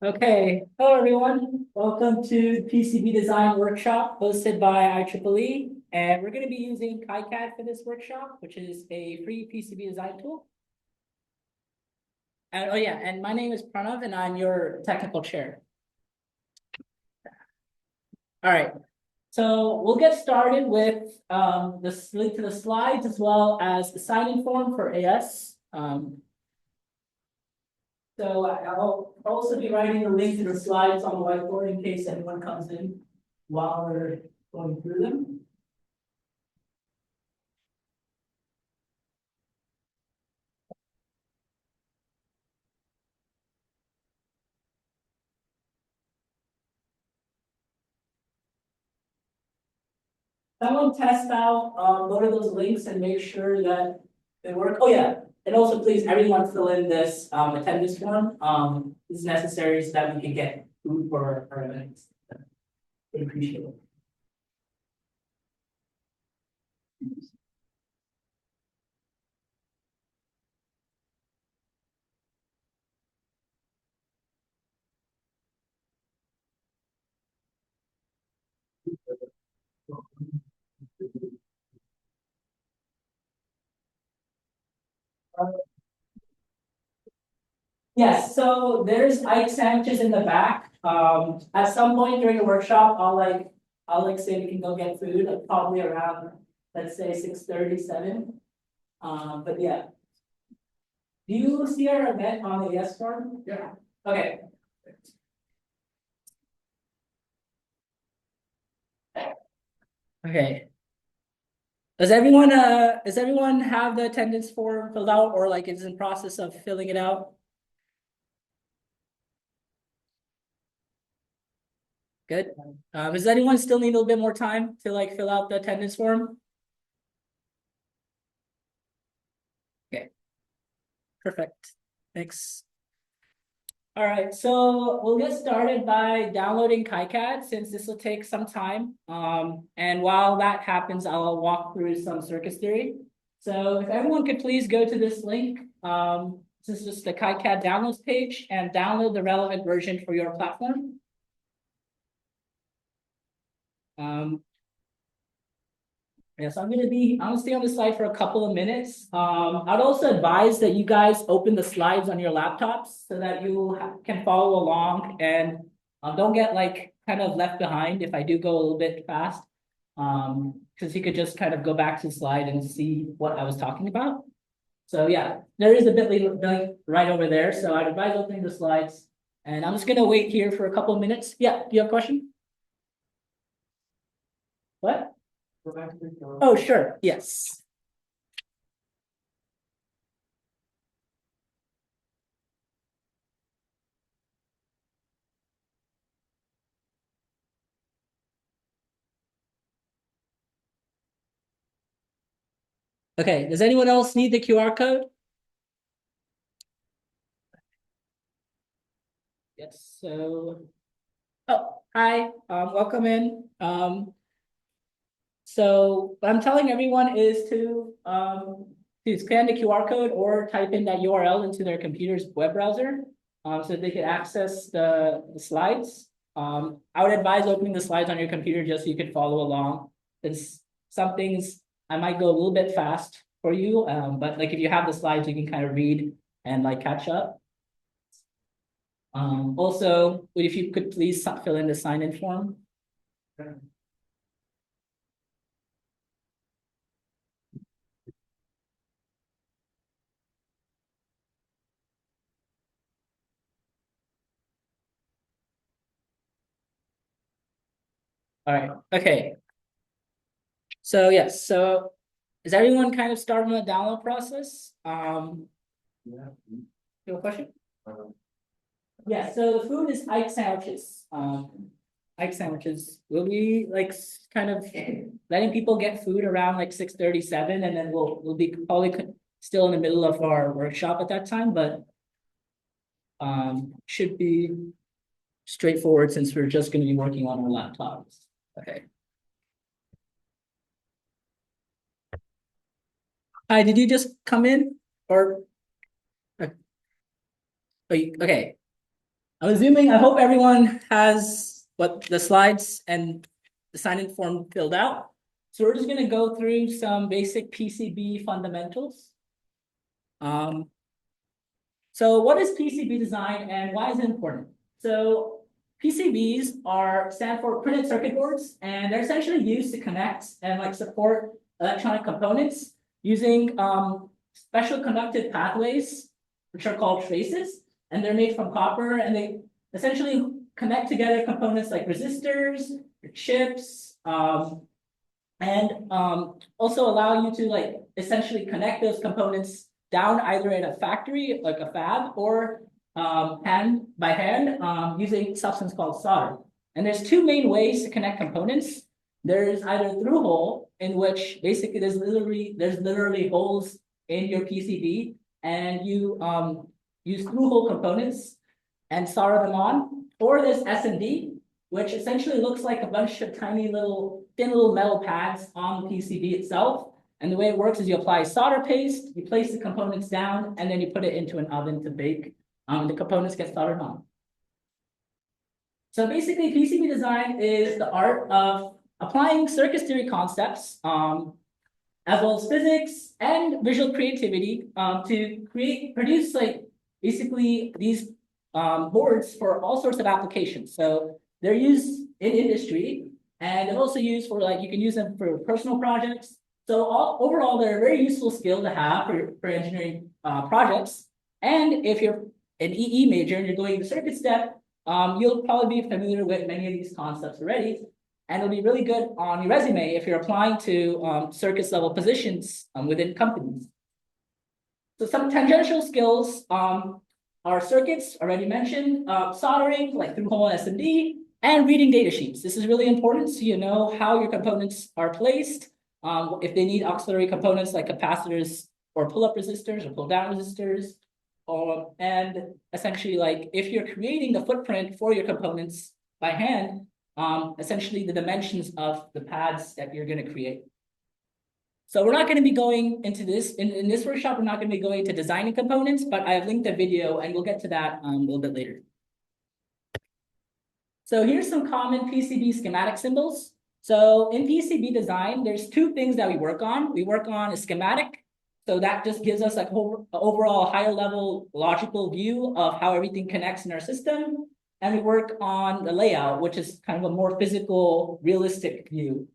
Okay, hello everyone. Welcome to PCB Design Workshop hosted by IEEE. And we're going to be using KiCad for this workshop, which is a free PCB design tool. And oh yeah, and my name is Pranav and I'm your technical chair. All right, so we'll get started with the link to the slides as well as the sign-in form for AS. So I'll also be writing the link to the slides on the whiteboard in case anyone comes in while we're going through them. Someone test out, go to those links and make sure that they work. Oh yeah, and also please, everyone fill in this attendance form. This is necessary so that we can get food for our events. We appreciate it. Yes, so there's Ike sandwiches in the back. At some point during the workshop, I'll say we can go get food, like probably around, let's say 6:37. But yeah. Do you see our event on the yes form? Yeah. Okay. Okay. Does everyone have the attendance form filled out or like is in process of filling it out? Good. Does anyone still need a little bit more time to like fill out the attendance form? Okay, perfect. Thanks. All right, so we'll get started by downloading KiCad since this will take some time. And while that happens, I'll walk through some circuit theory. So if everyone could please go to this link, this is just the KiCad downloads page and download the relevant version for your platform. Um, yeah, so I'm gonna stay on the slide for a couple of minutes. I'd also advise that you guys open the slides on your laptops so that you can follow along and don't get like kind of left behind if I do go a little bit fast. Because you could just kind of go back to the slide and see what I was talking about. So yeah, there is a bit.ly right over there. So I'd advise opening the slides and I'm just gonna wait here for a couple of minutes. Yeah, do you have a question? What? Oh, sure. Yes. Okay, does anyone else need the QR code? Yes, so, oh, hi, welcome in. So what I'm telling everyone is to scan the QR code or type in that URL into their computer's web browser, so they can access the slides. I would advise opening the slides on your computer just so you can follow along. There's some things I might go a little bit fast for you, but like if you have the slides, you can kind of read and like catch up. Also, if you could please fill in the sign-in form. All right, okay. So yes, so is everyone kind of starting the download process? Yeah. You have a question? Yeah, so the food is Ike sandwiches. Ike sandwiches. We'll be like kind of letting people get food around like 6:37, and then we'll be probably still in the middle of our workshop at that time, but should be straightforward since we're just going to be working on our laptops. Okay. Hi, did you just come in or okay? I'm assuming, I hope everyone has what the slides and the sign-in form filled out. So we're just gonna go through some basic PCB fundamentals. So what is PCB design and why is it important? So PCBs stand for printed circuit boards, and they're essentially used to connect and like support electronic components using special conductive pathways, which are called traces, and they're made from copper, and they essentially connect together components like resistors, chips, and also allow you to like essentially connect those components down either in a factory like a fab or hand by hand using a substance called solder. And there's two main ways to connect components. There's either through hole, in which basically there's literally holes in your PCB, and you use through hole components and solder them on, or there's SMD, which essentially looks like a bunch of tiny little thin little metal pads on the PCB itself. And the way it works is you apply solder paste, you place the components down, and then you put it into an oven to bake. The components get soldered on. So basically, PCB design is the art of applying circuit theory concepts, as well as physics and visual creativity, to produce like basically these boards for all sorts of applications. So they're used in industry, and they're also used for like you can use them for personal projects. So overall, they're a very useful skill to have for engineering projects. And if you're an EE major and you're doing the circuit step, you'll probably be familiar with many of these concepts already. And it'll be really good on your resume if you're applying to circuits level positions within companies. So some tangential skills are circuits, already mentioned, soldering, like through hole and SMD, and reading data sheets. This is really important so you know how your components are placed, if they need auxiliary components like capacitors or pull-up resistors or pull-down resistors, and essentially like if you're creating the footprint for your components by hand, essentially the dimensions of the pads that you're going to create. So we're not going to be going into this in this workshop. We're not going to be going into designing components, but I have linked a video and we'll get to that a little bit later. So here's some common PCB schematic symbols. So in PCB design, there's two things that we work on. We work on a schematic. So that just gives us like overall higher level logical view of how everything connects in our system. And we work on the layout, which is kind of a more physical, realistic view.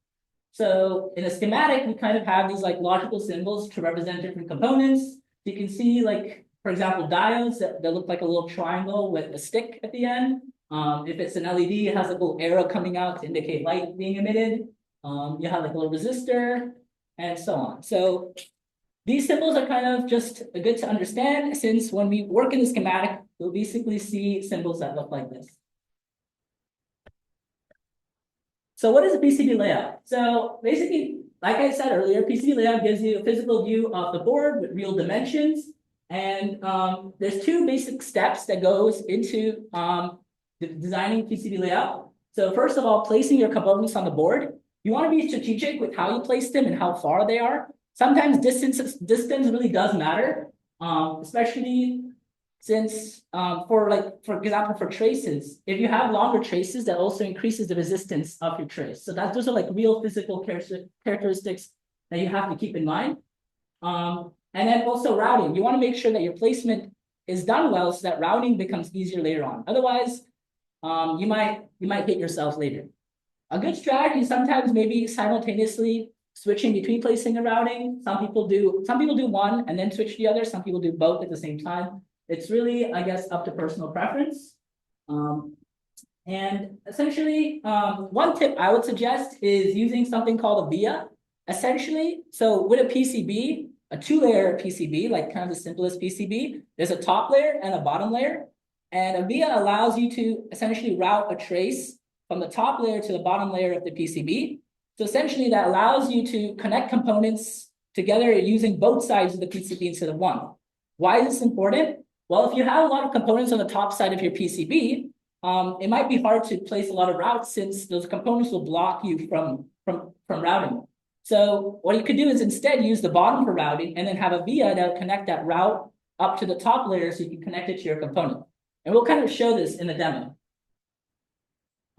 So in a schematic, we kind of have these like logical symbols to represent different components. You can see like, for example, diodes that look like a little triangle with a stick at the end. If it's an LED, it has a little arrow coming out to indicate light being emitted. You have like a little resistor and so on. So these symbols are kind of just good to understand, since when we work in the schematic, we'll basically see symbols that look like this. So what is a PCB layout? So basically, like I said earlier, PCB layout gives you a physical view of the board with real dimensions. And there's two basic steps that goes into designing PCB layout. So first of all, placing your components on the board. You want to be strategic with how you place them and how far they are. Sometimes distance really does matter, especially since for example, for traces, if you have longer traces, that also increases the resistance of your trace. So those are like real physical characteristics that you have to keep in mind. And then also routing. You want to make sure that your placement is done well so that routing becomes easier later on. Otherwise, you might hit yourself later. A good strategy is sometimes maybe simultaneously switching between placing and routing. Some people do one and then switch the other. Some people do both at the same time. It's really, I guess, up to personal preference. And essentially, one tip I would suggest is using something called a via. Essentially, so with a PCB, a two-layer PCB, like kind of the simplest PCB, there's a top layer and a bottom layer. And a via allows you to essentially route a trace from the top layer to the bottom layer of the PCB. So essentially that allows you to connect components together using both sides of the PCB instead of one. Why is this important? Well, if you have a lot of components on the top side of your PCB, it might be hard to place a lot of routes since those components will block you from routing. So what you could do is instead use the bottom for routing and then have a via that will connect that route up to the top layer so you can connect it to your component. And we'll kind of show this in the demo.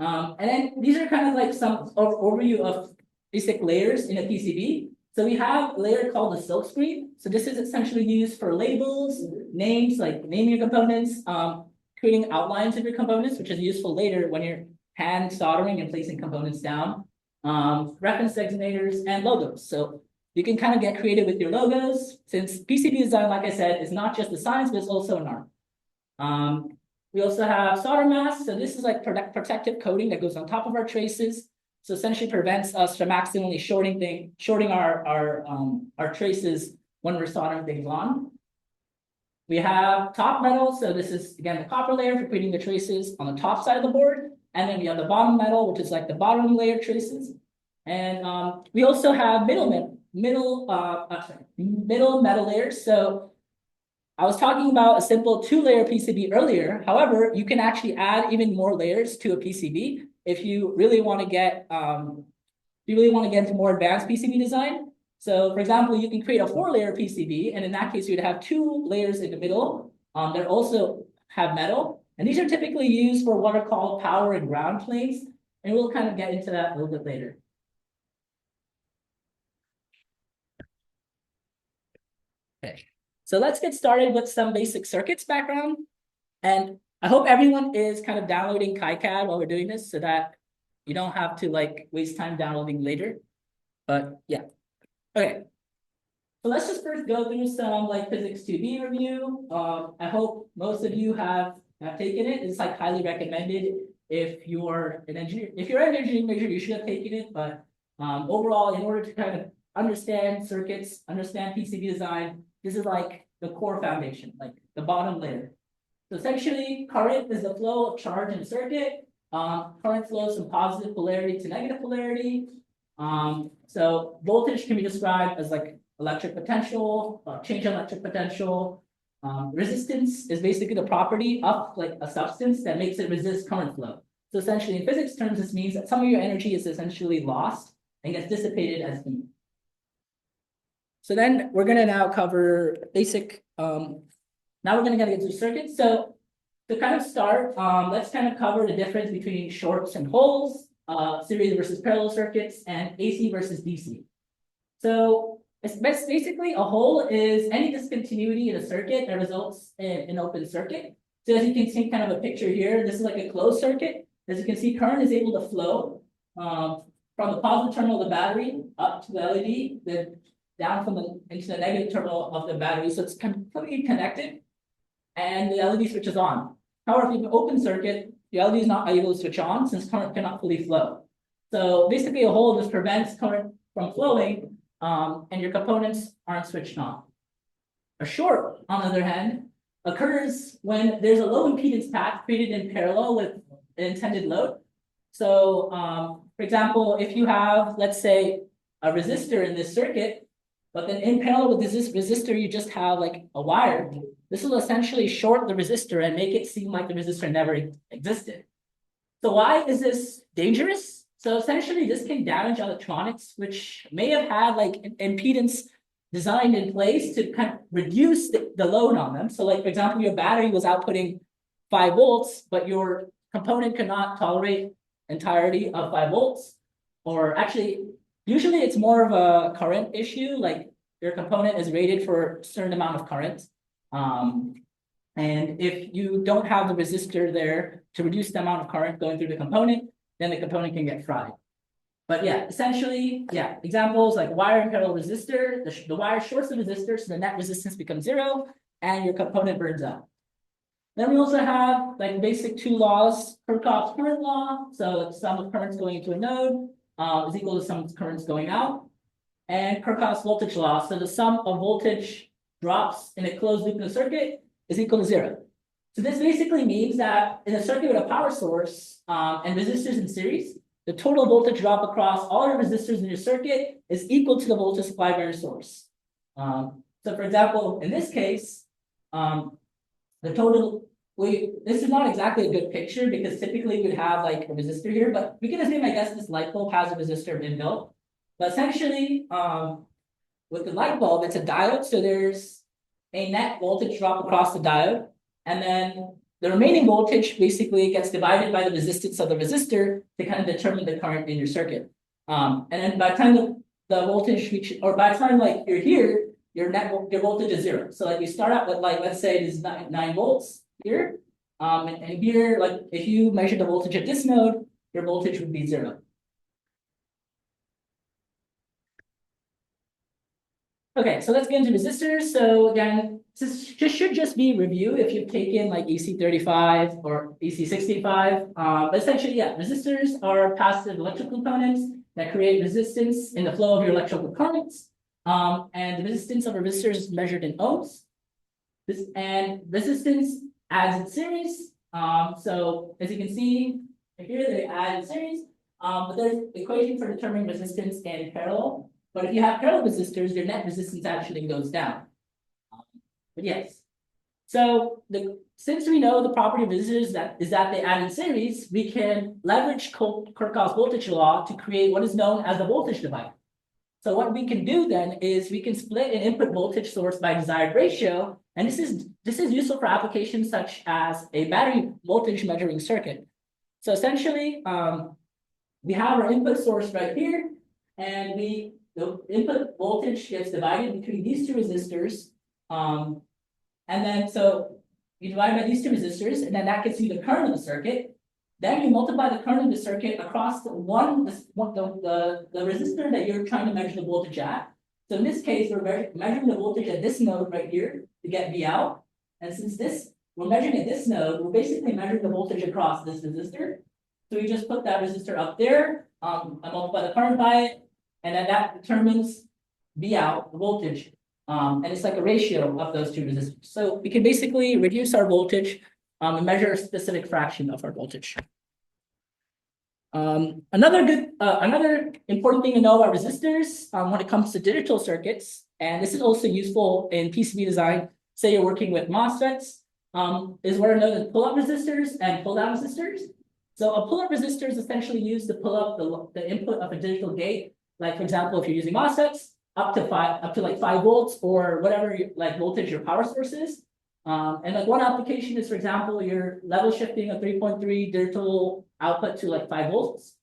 And then these are kind of like some overview of basic layers in a PCB. So we have a layer called the silk screen. So this is essentially used for labels, names, like naming your components, creating outlines of your components, which is useful later when you're hand soldering and placing components down, reference designators, and logos. So you can kind of get creative with your logos, since PCB design, like I said, is not just a science, but it's also an art. We also have solder masks. So this is like protective coating that goes on top of our traces. So essentially prevents us from accidentally shorting our traces when we're soldering things on. We have top metal. So this is again the copper layer for creating the traces on the top side of the board. And then we have the bottom metal, which is like the bottom layer traces. And we also have middle metal layers. So I was talking about a simple 2-layer PCB earlier. However, you can actually add even more layers to a PCB if you really want to get into more advanced PCB design. So for example, you can create a 4-layer PCB, and in that case, you'd have 2 layers in the middle that also have metal. And these are typically used for what are called power and ground planes. And we'll kind of get into that a little bit later. Okay, so let's get started with some basic circuits background. And I hope everyone is kind of downloading KiCad while we're doing this so that you don't have to like waste time downloading later. But yeah, okay. So let's just first go through some like physics 2D review. I hope most of you have taken it. It's like highly recommended if you're an engineer. If you're an engineering major, you should have taken it. But overall, in order to kind of understand circuits, understand PCB design, this is like the core foundation, like the bottom layer. So essentially, current is the flow of charge in a circuit. Current flows from positive polarity to negative polarity. So voltage can be described as like electric potential, change in electric potential. Resistance is basically the property of like a substance that makes it resist current flow. So essentially, in physics terms, this means that some of your energy is essentially lost and gets dissipated as heat. So then we're going to now cover basic, now we're going to get into circuits. So to kind of start, let's kind of cover the difference between shorts and holes, series versus parallel circuits, and AC versus DC. So it's basically a hole is any discontinuity in a circuit that results in an open circuit. So as you can see kind of a picture here, this is like a closed circuit. As you can see, current is able to flow from the positive terminal of the battery up to the LED, then down into the negative terminal of the battery. So it's completely connected and the LED switches on. However, if you have an open circuit, the LED is not able to switch on since current cannot fully flow. So basically a hole just prevents current from flowing and your components aren't switched on. A short, on the other hand, occurs when there's a low impedance path created in parallel with the intended load. So for example, if you have, let's say, a resistor in this circuit, but then in parallel with this resistor, you just have like a wire. This will essentially short the resistor and make it seem like the resistor never existed. So why is this dangerous? So essentially, this can damage electronics, which may have had like an impedance designed in place to kind of reduce the load on them. So like, for example, your battery was outputting 5 volts, but your component could not tolerate entirety of 5 volts. Or actually, usually it's more of a current issue, like your component is rated for a certain amount of current. And if you don't have the resistor there to reduce the amount of current going through the component, then the component can get fried. But yeah, essentially, yeah, examples like wire and parallel resistor, the wire shorts the resistor, so the net resistance becomes 0, and your component burns out. Then we also have like basic 2 laws, Kirchhoff's current law. So the sum of currents going into a node is equal to sum of currents going out. And Kirchhoff's voltage law. So the sum of voltage drops in a closed loop in a circuit is equal to 0. So this basically means that in a circuit with a power source and resistors in series, the total voltage drop across all your resistors in your circuit is equal to the voltage supplied by your source. So for example, in this case, the total, this is not exactly a good picture because typically we'd have like a resistor here, but we can assume, I guess, this light bulb has a resistor inbuilt. But essentially, with the light bulb, it's a diode, so there's a net voltage drop across the diode, and then the remaining voltage basically gets divided by the resistance of the resistor to kind of determine the current in your circuit. And then by the time the voltage reaches, or by the time like you're here, your voltage is 0. So like you start out with like, let's say it is 9 volts here. And here, like if you measure the voltage at this node, your voltage would be 0. Okay, so let's get into resistors. So again, this should just be review if you've taken like EC35 or EC65. But essentially, yeah, resistors are passive electrical components that create resistance in the flow of your electrical currents. And the resistance of a resistor is measured in ohms. And resistance adds in series. So as you can see here, they add in series. But there's an equation for determining resistance in parallel. But if you have parallel resistors, your net resistance actually goes down. But yes. So since we know the property of resistors is that they add in series, we can leverage Kirchhoff's voltage law to create what is known as the voltage divider. So what we can do then is we can split an input voltage source by desired ratio. And this is useful for applications such as a battery voltage measuring circuit. So essentially, we have our input source right here, and the input voltage gets divided between these two resistors. And then so you divide by these two resistors, and then that gets you the current of the circuit. Then you multiply the current of the circuit across the resistor that you're trying to measure the voltage at. So in this case, we're measuring the voltage at this node right here to get V out. And since we're measuring at this node, we're basically measuring the voltage across this resistor. So we just put that resistor up there, I multiply the current by it, and then that determines V out, the voltage. And it's like a ratio of those two resistors. So we can basically reduce our voltage and measure a specific fraction of our voltage. Another important thing to know about resistors when it comes to digital circuits, and this is also useful in PCB design, say you're working with MOSFETs, is what are known as pull-up resistors and pull-down resistors. So a pull-up resistor is essentially used to pull up the input of a digital gate. Like for example, if you're using MOSFETs, up to like 5 volts or whatever like voltage your power source is. And like one application is, for example, you're level shifting a 3.3 digital output to like 5 volts.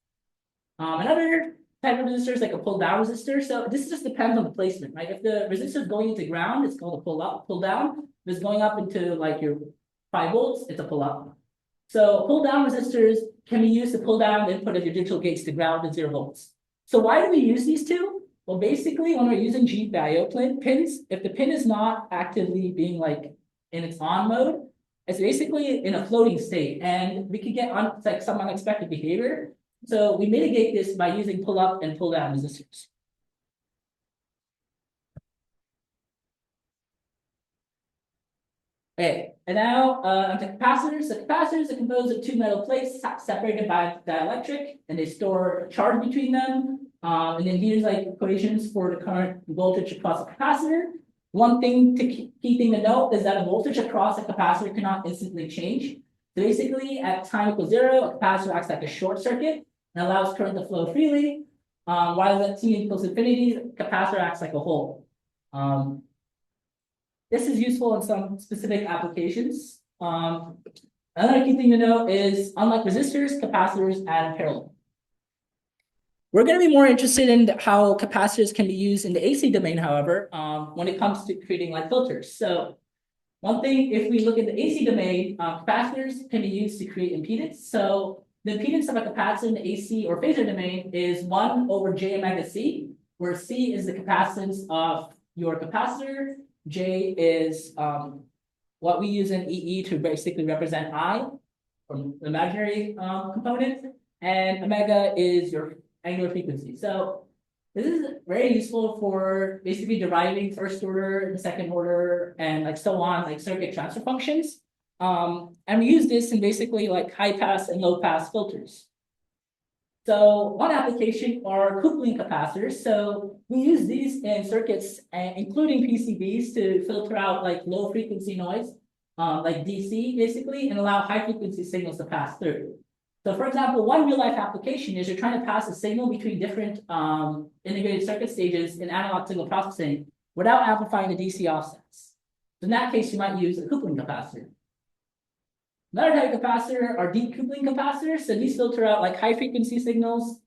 Another type of resistor is like a pull down resistor. So this just depends on the placement, right? If the resistor is going into ground, it's called a pull up, pull down. If it's going up into like your 5 volts, it's a pull up. So pull down resistors can be used to pull down the input of your digital gates to ground at 0 volts. So why do we use these two? Well, basically, when we're using GPIO pins, if the pin is not actively being like in its on mode, it's basically in a floating state, and we could get like some unexpected behavior. So we mitigate this by using pull up and pull down resistors. Okay, and now onto capacitors. The capacitors are composed of 2 metal plates separated by dielectric, and they store charge between them. And then here's like equations for the current voltage across a capacitor. One thing key thing to note is that a voltage across a capacitor cannot instantly change. So basically, at time equals 0, a capacitor acts like a short circuit and allows current to flow freely. While at t equals infinity, the capacitor acts like a hole. This is useful in some specific applications. Another key thing to know is, unlike resistors, capacitors add in parallel. We're going to be more interested in how capacitors can be used in the AC domain, however, when it comes to creating like filters. So one thing, if we look at the AC domain, capacitors can be used to create impedance. So the impedance of a capacitor in the AC or phasor domain is 1 over J omega C, where C is the capacitance of your capacitor, J is what we use in EE to basically represent I, or the imaginary component, and omega is your angular frequency. So this is very useful for basically deriving first order and second order and like so on, like circuit transfer functions. And we use this in basically like high pass and low pass filters. So one application are coupling capacitors. So we use these in circuits, including PCBs, to filter out like low frequency noise, like DC basically, and allow high frequency signals to pass through. So for example, one real life application is you're trying to pass a signal between different integrated circuit stages in analog signal processing without amplifying the DC offsets. So in that case, you might use a coupling capacitor. Another type of capacitor are decoupling capacitors. So these filter out like high frequency signals,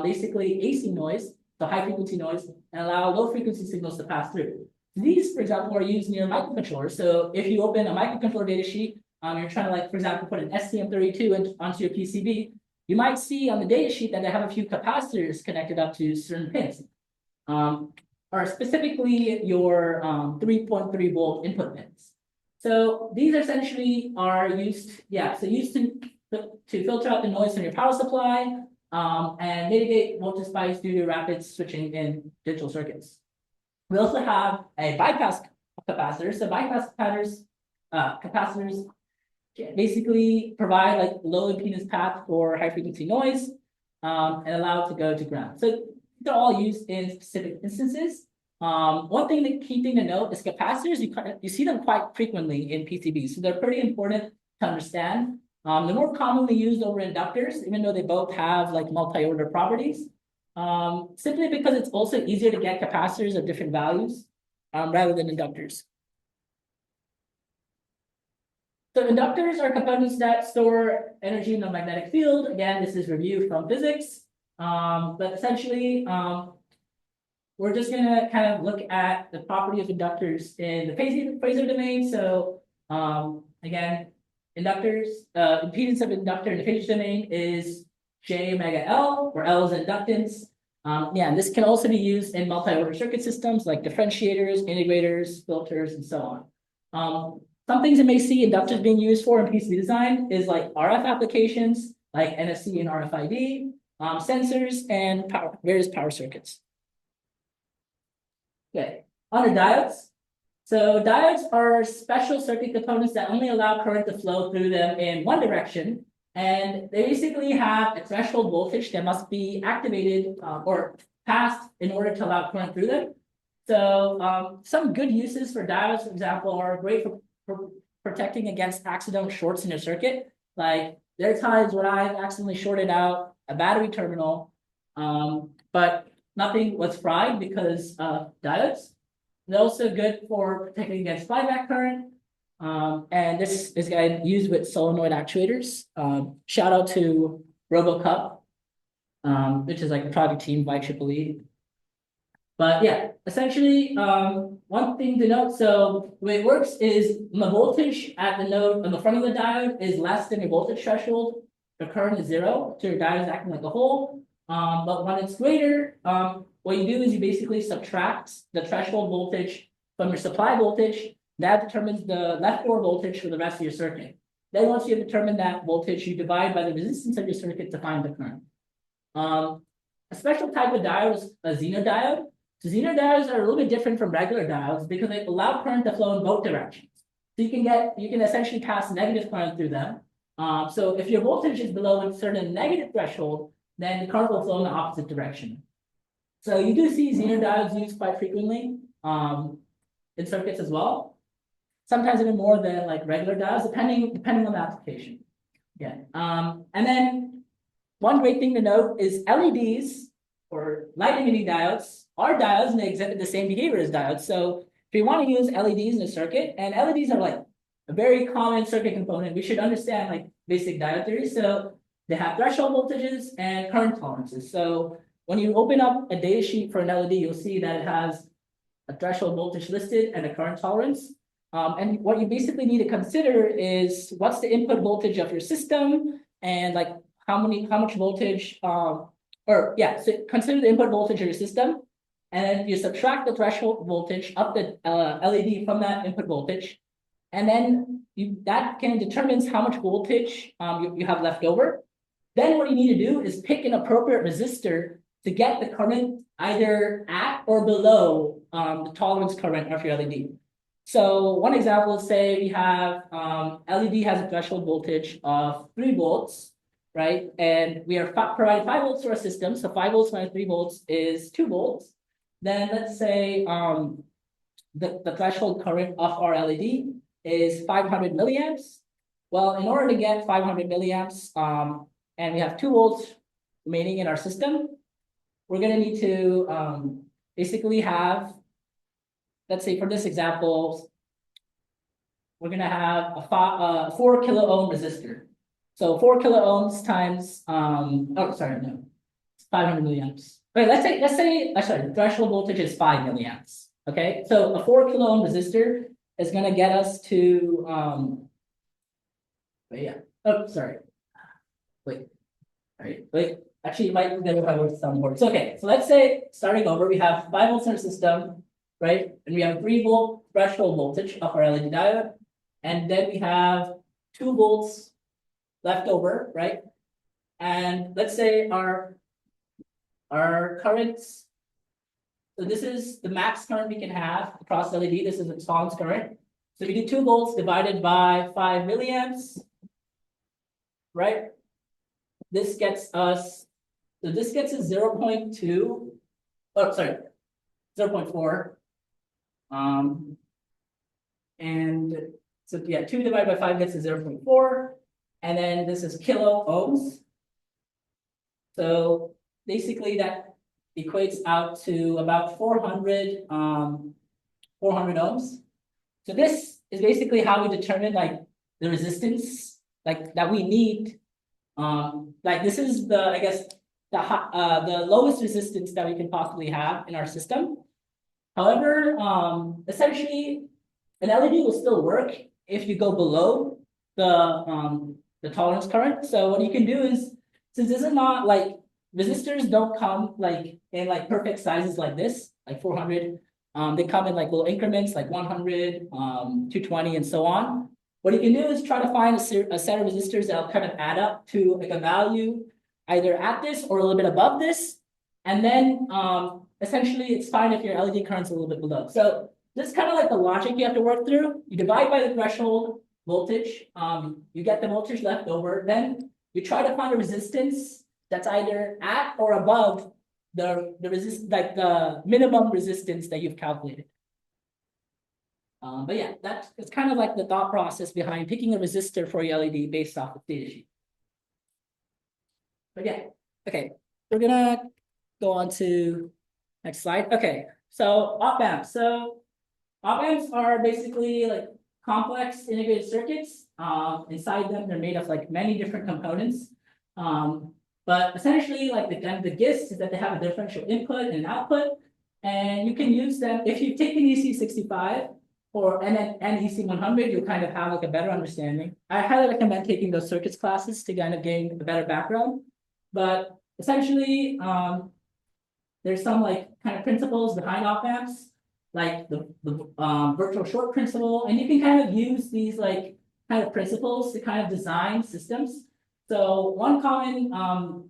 basically AC noise, so high frequency noise, and allow low frequency signals to pass through. These, for example, are used near microcontrollers. So if you open a microcontroller data sheet, you're trying to, like, for example, put an STM32 onto your PCB, you might see on the data sheet that they have a few capacitors connected up to certain pins, or specifically your 3.3 volt input pins. So these essentially are used, used to filter out the noise from your power supply and mitigate voltage spikes due to rapid switching in digital circuits. We also have a bypass capacitor. So bypass capacitors basically provide like low impedance path for high frequency noise and allow it to go to ground. So they're all used in specific instances. The key thing to note is capacitors, you see them quite frequently in PCBs. So they're pretty important to understand. They're more commonly used over inductors, even though they both have like multi-order properties. Simply because it's also easier to get capacitors of different values rather than inductors. So inductors are components that store energy in the magnetic field. Again, this is review from physics. But essentially, we're just going to kind of look at the property of inductors in the phasor domain. So again, inductors, impedance of inductor in the phasor domain is J omega L, where L is inductance. And this can also be used in multi-order circuit systems like differentiators, integrators, filters, and so on. Some things you may see inductors being used for in PCB design is like RF applications, like NFC and RFID, sensors, and various power circuits. Okay, on the diodes. So diodes are special circuit components that only allow current to flow through them in one direction. And they basically have a threshold voltage that must be activated or passed in order to allow current through them. So some good uses for diodes, for example, are great for protecting against accidental shorts in your circuit. Like there are times when I've accidentally shorted out a battery terminal, but nothing was fried because of diodes. They're also good for protecting against flyback current. And this is used with solenoid actuators. Shout out to RoboCup, which is like a project team by IEEE. But yeah, essentially, one thing to note, so the way it works is the voltage at the node on the front of the diode is less than your voltage threshold. The current is 0, so your diode is acting like a hole. But when it's greater, what you do is you basically subtract the threshold voltage from your supply voltage. That determines the leftover voltage for the rest of your circuit. Then once you have determined that voltage, you divide by the resistance of your circuit to find the current. A special type of diode is a xenodiode. So xenodiodes are a little bit different from regular diodes because they allow current to flow in both directions. So you can essentially pass negative current through them. So if your voltage is below a certain negative threshold, then the current will flow in the opposite direction. So you do see xenodiodes used quite frequently in circuits as well. Sometimes even more than like regular diodes, depending on the application. Yeah. And then one great thing to note is LEDs or light emitting diodes are diodes and they exhibit the same behavior as diodes. So if you want to use LEDs in a circuit, and LEDs are like a very common circuit component, we should understand like basic diode theory. So they have threshold voltages and current tolerances. So when you open up a data sheet for an LED, you'll see that it has a threshold voltage listed and a current tolerance. And what you basically need to consider is what's the input voltage of your system and like how much voltage, so consider the input voltage of your system. And then you subtract the threshold voltage of the LED from that input voltage. And then that can determines how much voltage you have left over. Then what you need to do is pick an appropriate resistor to get the current either at or below the tolerance current of your LED. So one example is say we have LED has a threshold voltage of 3 volts, right? And we are providing 5 volts to our system. So 5 volts minus 3 volts is 2 volts. Then let's say the threshold current of our LED is 500 milliamps. Well, in order to get 500 milliamps, and we have 2 volts remaining in our system, we're gonna need to basically have, let's say for this example, we're gonna have a 4 kilo ohm resistor. So 4 kilo ohms times oh sorry, no, it's 500 milliamps. Wait, let's say sorry, the threshold voltage is 5 milliamps. Okay, so a 4 kilo ohm resistor is gonna get us to wait, yeah. Oh, sorry. Wait. All right, wait. Actually, you might get if I wrote some words. Okay, so let's say starting over, we have 5 volts in our system, right? And we have 3 volt threshold voltage of our LED diode, and then we have 2 volts left over, right? And let's say our currents. So this is the max current we can have across LED. This is the tolerance current. So we do 2 volts divided by 5 milliamps, right? This gets us, so this gets us 0.2, oh, sorry, 0.4. And so yeah, 2 divided by 5 gets us 0.4. And then this is kilo ohms. So basically that equates out to about 400 ohms. So this is basically how we determine like the resistance like that we need. Like this is the, I guess, the lowest resistance that we can possibly have in our system. However, essentially, an LED will still work if you go below the tolerance current. So what you can do is, since this is not like resistors don't come like in like perfect sizes like this, like 400. They come in like little increments, like 100, 220, and so on. What you can do is try to find a set of resistors that'll kind of add up to like a value either at this or a little bit above this. And then essentially it's fine if your LED current's a little bit below. So this is kind of like the logic you have to work through. You divide by the threshold voltage, you get the voltage left over, then you try to find a resistance that's either at or above the like the minimum resistance that you've calculated. But yeah, it's kind of like the thought process behind picking a resistor for your LED based off the data sheet. But yeah, okay, we're gonna go on to next slide. Okay, so op amps. So op amps are basically like complex integrated circuits. Inside them, they're made of like many different components. But essentially, like the gist is that they have a differential input and an output, and you can use them if you've taken EC65 or EC100. You'll kind of have like a better understanding. I highly recommend taking those circuits classes to kind of gain a better background. But essentially, there's some like kind of principles behind op amps, like the virtual short principle, and you can kind of use these like kind of principles to kind of design systems. So one common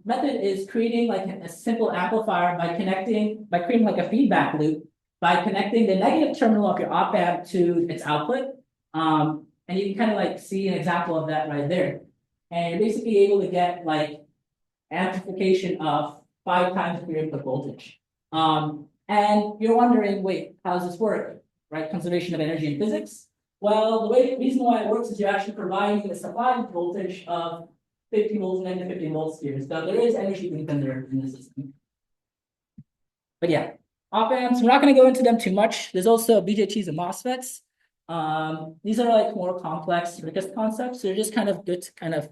method is creating like a simple amplifier by creating like a feedback loop by connecting the negative terminal of your op amp to its output. And you can kind of like see an example of that right there. And you're basically able to get like amplification of 5 times your input voltage. And you're wondering, wait, how does this work? Right? Conservation of energy in physics. Well, the reason why it works is you're actually providing a supply voltage of 50 volts, negative 50 volts here. So there is energy leak in there in the system. But yeah, op amps, we're not going to go into them too much. There's also BJTs and MOSFETs. These are like more complex circuit concepts. So they're just kind of good to kind of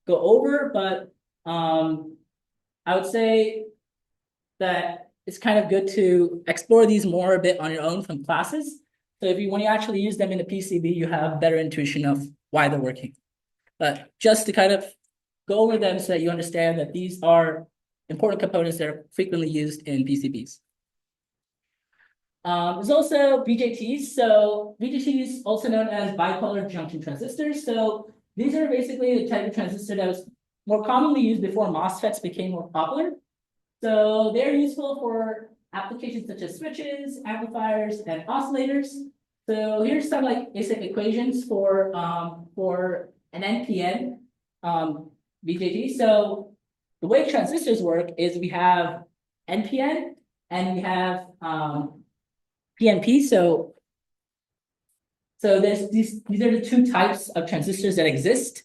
go over, but I would say that it's kind of good to explore these more a bit on your own from classes. So when you actually use them in a PCB, you have better intuition of why they're working. But just to kind of go over them so that you understand that these are important components that are frequently used in PCBs. There's also BJTs. So BJTs, also known as bipolar junction transistors. So these are basically the type of transistor that was more commonly used before MOSFETs became more popular. So they're useful for applications such as switches, amplifiers, and oscillators. So here's some like basic equations for an NPN BJT. So the way transistors work is we have NPN and we have PNP. So there's these are the 2 types of transistors that exist.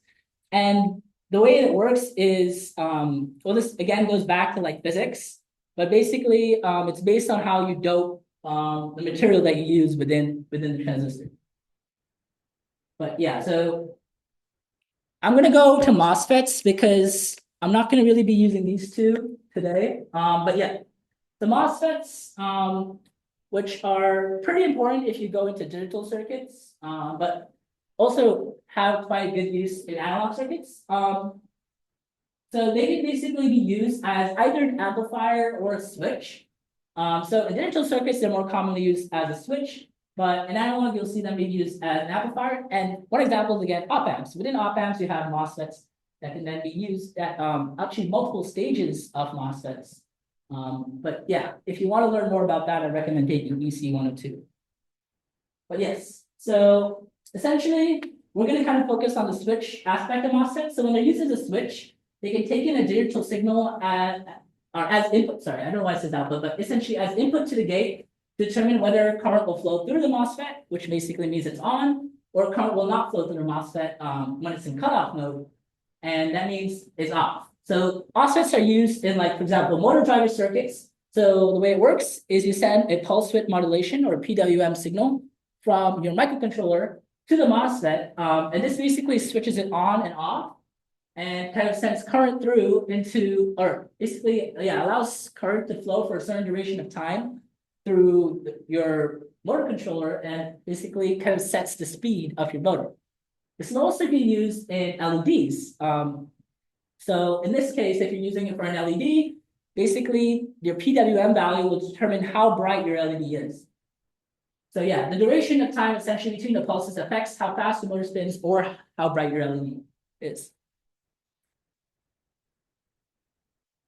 And the way it works is, well, this again goes back to like physics, but basically, it's based on how you dope the material that you use within the transistor. But yeah, so I'm gonna go to MOSFETs because I'm not gonna really be using these two today. But yeah, the MOSFETs, which are pretty important if you go into digital circuits, but also have quite good use in analog circuits. So they can basically be used as either an amplifier or a switch. So in digital circuits, they're more commonly used as a switch, but in analog, you'll see them being used as an amplifier. And one example is again, op amps. Within op amps, you have MOSFETs that can then be used at actually multiple stages of MOSFETs. But yeah, if you want to learn more about that, I recommend taking EC 102. But yes, so essentially, we're going to kind of focus on the switch aspect of MOSFET. So when they're used as a switch, they can take in a digital signal as input. Sorry, I don't know why it says output, but essentially as input to the gate, determine whether current will flow through the MOSFET, which basically means it's on, or current will not flow through the MOSFET when it's in cutoff mode, and that means it's off. So MOSFETs are used in, like, for example, motor driver circuits. So the way it works is you send a pulse width modulation or PWM signal from your microcontroller to the MOSFET, and this basically switches it on and off and kind of sends current through into, or basically, yeah, allows current to flow for a certain duration of time through your motor controller and basically kind of sets the speed of your motor. This can also be used in LEDs. So in this case, if you're using it for an LED, basically your PWM value will determine how bright your LED is. So yeah, the duration of time essentially between the pulses affects how fast the motor spins or how bright your LED is.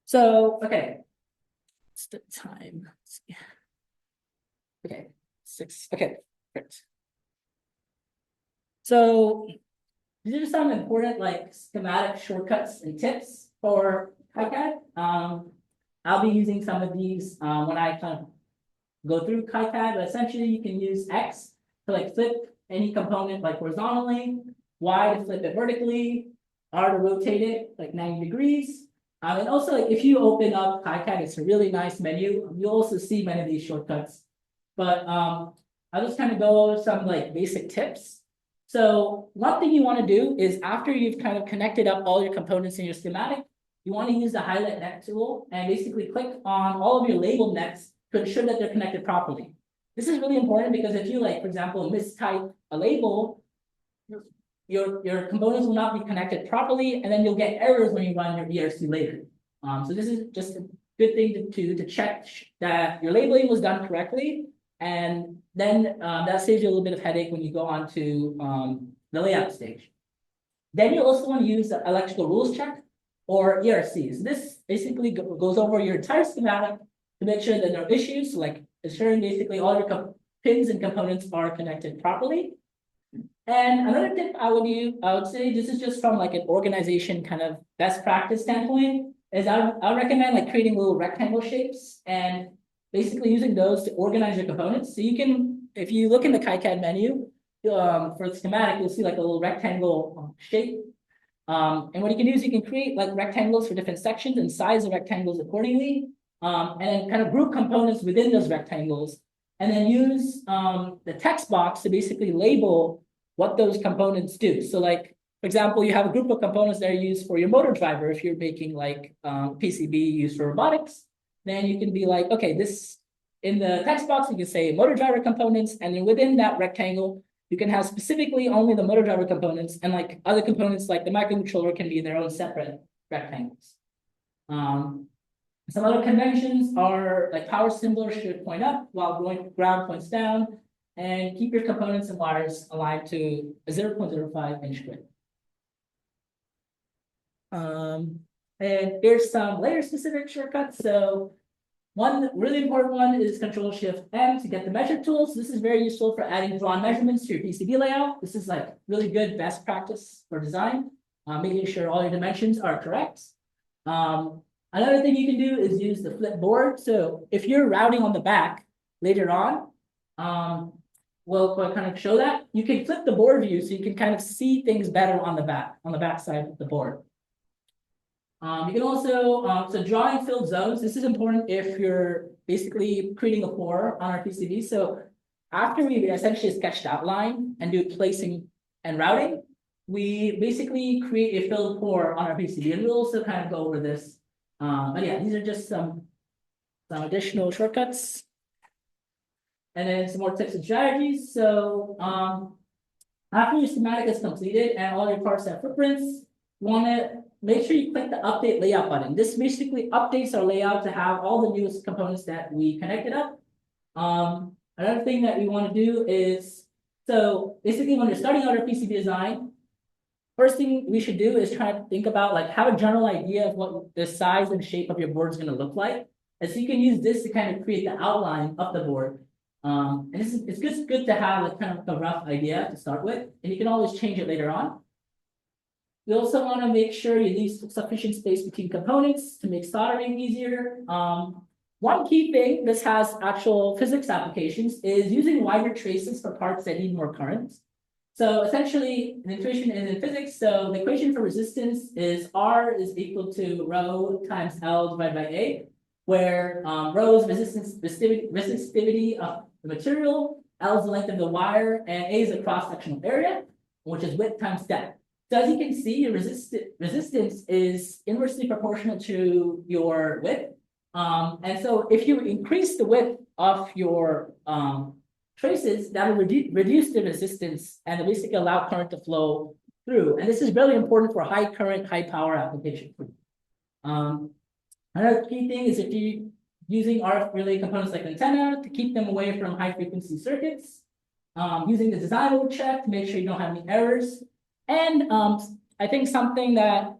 So, okay, it's the time. Let's see. Okay, 6, okay, great. So these are some important like schematic shortcuts and tips for KiCad. I'll be using some of these when I kind of go through KiCad, but essentially you can use X to like flip any component like horizontally, Y to flip it vertically, R to rotate it like 90 degrees. And also, like, if you open up KiCad, it's a really nice menu. You'll also see many of these shortcuts. But I'll just kind of go over some like basic tips. So one thing you want to do is after you've kind of connected up all your components in your schematic, you want to use the highlight net tool and basically click on all of your labeled nets to ensure that they're connected properly. This is really important because if you, like, for example, mistype a label, your components will not be connected properly, and then you'll get errors when you run your ERC later. So this is just a good thing to check that your labeling was done correctly, and then that saves you a little bit of headache when you go on to the layout stage. Then you also want to use the electrical rules check or ERCs. This basically goes over your entire schematic to make sure that there are issues, like ensuring basically all your pins and components are connected properly. And another tip I would say, this is just from like an organization kind of best practice standpoint, is I would recommend like creating little rectangle shapes and basically using those to organize your components. So you can, if you look in the KiCad menu, for the schematic, you'll see like a little rectangle shape. And what you can do is you can create like rectangles for different sections and size the rectangles accordingly, and then kind of group components within those rectangles, and then use the text box to basically label what those components do. So like, for example, you have a group of components that are used for your motor driver. If you're making like PCB used for robotics, then you can be like, okay, this in the text box, you can say motor driver components, and then within that rectangle, you can have specifically only the motor driver components, and like other components like the microcontroller can be in their own separate rectangles. Some other conventions are like power symbol should point up while ground points down, and keep your components and wires aligned to a 0.05 inch grid. And here's some layer specific shortcuts. So one really important one is Control-Shift-M to get the measure tools. This is very useful for adding drawn measurements to your PCB layout. This is like really good best practice for design, making sure all your dimensions are correct. Another thing you can do is use the flip board. So if you're routing on the back later on, we'll kind of show that. You can flip the board view so you can kind of see things better on the back side of the board. You can also, so drawing filled zones, this is important if you're basically creating a pour on our PCB. So after we essentially sketched outline and do placing and routing, we basically create a filled pour on our PCB, and we'll also kind of go over this. But yeah, these are just some additional shortcuts. And then some more tips and strategies. So after your schematic is completed and all your parts have footprints, you want to make sure you click the update layout button. This basically updates our layout to have all the newest components that we connected up. Another thing that we want to do is, so basically when you're starting out our PCB design, first thing we should do is try to think about, like, have a general idea of what the size and shape of your board is going to look like. And so you can use this to kind of create the outline of the board. And it's good to have like kind of a rough idea to start with, and you can always change it later on. You also want to make sure you leave sufficient space between components to make soldering easier. One key thing, this has actual physics applications, is using wider traces for parts that need more current. So essentially, the equation is in physics. So the equation for resistance is R is equal to rho times L divided by A, where rho is resistivity of the material, L is the length of the wire, and A is the cross-sectional area, which is width times depth. So as you can see, your resistance is inversely proportional to your width. And so if you increase the width of your traces, that will reduce the resistance and basically allow current to flow through. And this is really important for high current, high power application. Another key thing is if you're using RF relay components like antenna to keep them away from high frequency circuits, using the design rule check to make sure you don't have any errors. And I think something that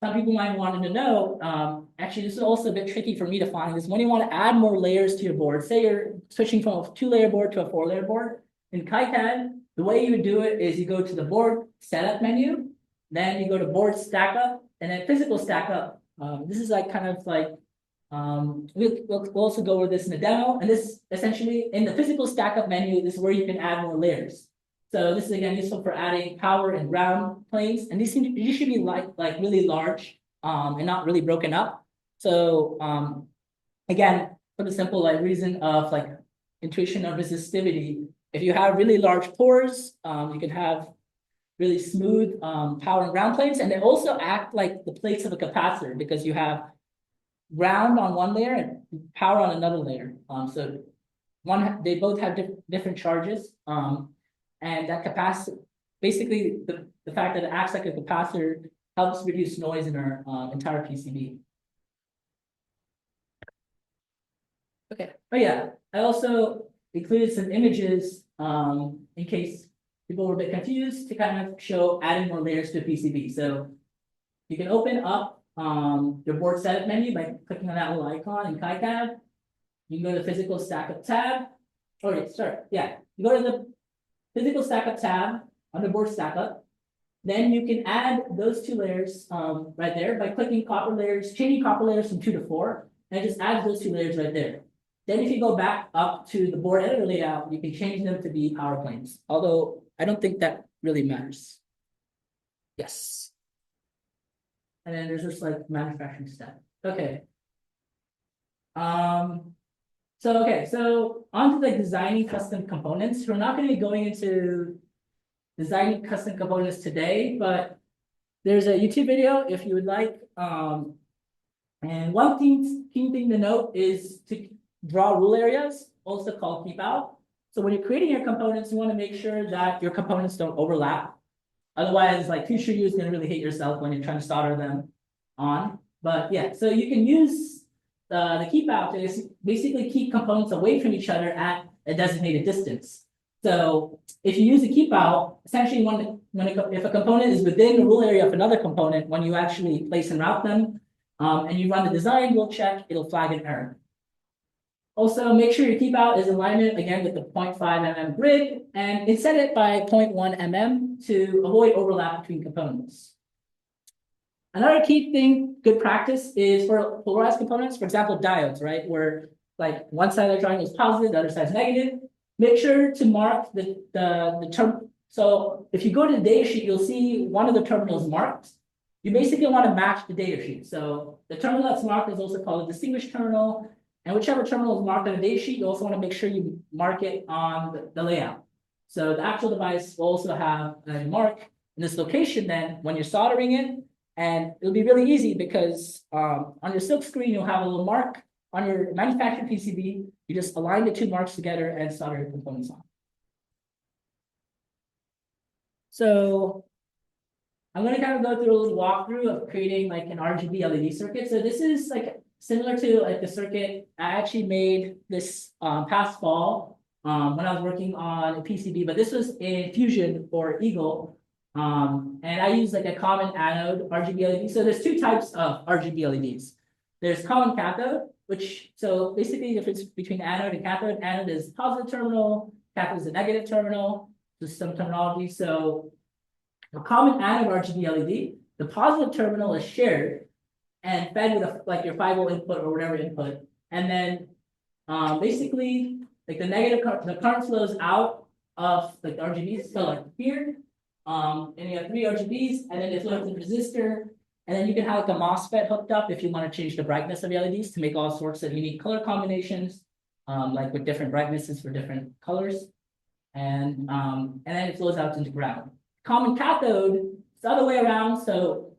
some people might want to know, actually this is also a bit tricky for me to find, is when you want to add more layers to your board, say you're switching from a 2-layer board to a 4-layer board, in KiCad, the way you would do it is you go to the board setup menu, then you go to board stack up, and then physical stack up. This is like kind of like, we'll also go over this in the demo, and this essentially in the physical stack up menu, this is where you can add more layers. So this is again useful for adding power and ground planes, and these should be like really large and not really broken up. So again, for the simple like reason of like intuition of resistivity, if you have really large pores, you can have really smooth power and ground planes, and they also act like the plates of a capacitor because you have ground on one layer and power on another layer. So they both have different charges. And that capacitor, basically the fact that it acts like a capacitor helps reduce noise in our entire PCB. Okay, oh yeah, I also included some images in case people were a bit confused to kind of show adding more layers to a PCB. So you can open up your board setup menu by clicking on that little icon in KiCad. You can go to the physical stack up tab. Oh, yeah, sorry, yeah, you go to the physical stack up tab under board stack up. Then you can add those 2 layers right there by clicking copper layers, changing copper layers from 2 to 4, and it just adds those 2 layers right there. Then if you go back up to the board editor layout, you can change them to be power planes. Although I don't think that really matters. Yes. And then there's just like manufacturing step. Okay. So on to like designing custom components. We're not going to be going into designing custom components today, but there's a YouTube video if you would like. And one key thing to note is to draw rule areas, also called keep out. So when you're creating your components, you want to make sure that your components don't overlap. Otherwise, like future you is going to really hate yourself when you're trying to solder them on. But yeah, so you can use the keep out to basically keep components away from each other at a designated distance. So if you use a keep out, essentially if a component is within the rule area of another component, when you actually place and route them, and you run the design rule check, it'll flag an error. Also, make sure your keep out is in alignment again with the 0.5 mm grid, and set it by 0.1 mm to avoid overlap between components. Another key thing, good practice, is for polarized components, for example, diodes, right? Where like one side of the triangle is positive, the other side is negative. Make sure to mark the term. So if you go to the data sheet, you'll see one of the terminals marked. you basically want to match the data sheet. So the terminal that's marked is also called a distinguished terminal. And whichever terminal is marked on a data sheet, you also want to make sure you mark it on the layout. So the actual device will also have a mark in this location then when you're soldering it. And it'll be really easy because on your silk screen, you'll have a little mark on your manufactured PCB. You just align the two marks together and solder your components on. So I'm going to kind of go through a little walkthrough of creating like an RGB LED circuit. So this is like similar to like the circuit I actually made this past fall when I was working on a PCB, but this was in Fusion for Eagle. And I use like a common anode RGB LED. So there's two types of RGB LEDs. There's common cathode, which so basically the difference between anode and cathode. Anode is positive terminal, cathode is a negative terminal. Just some terminology. So a common anode RGB LED, the positive terminal is shared and fed with like your 5-volt input or whatever input. And then basically like the negative the current flows out of like the RGBs. So like here, and you have 3 RGBs, and then it flows to the resistor. And then you can have like a MOSFET hooked up if you want to change the brightness of the LEDs to make all sorts of unique color combinations, like with different brightnesses for different colors. And then it flows out into ground. Common cathode, it's the other way around. So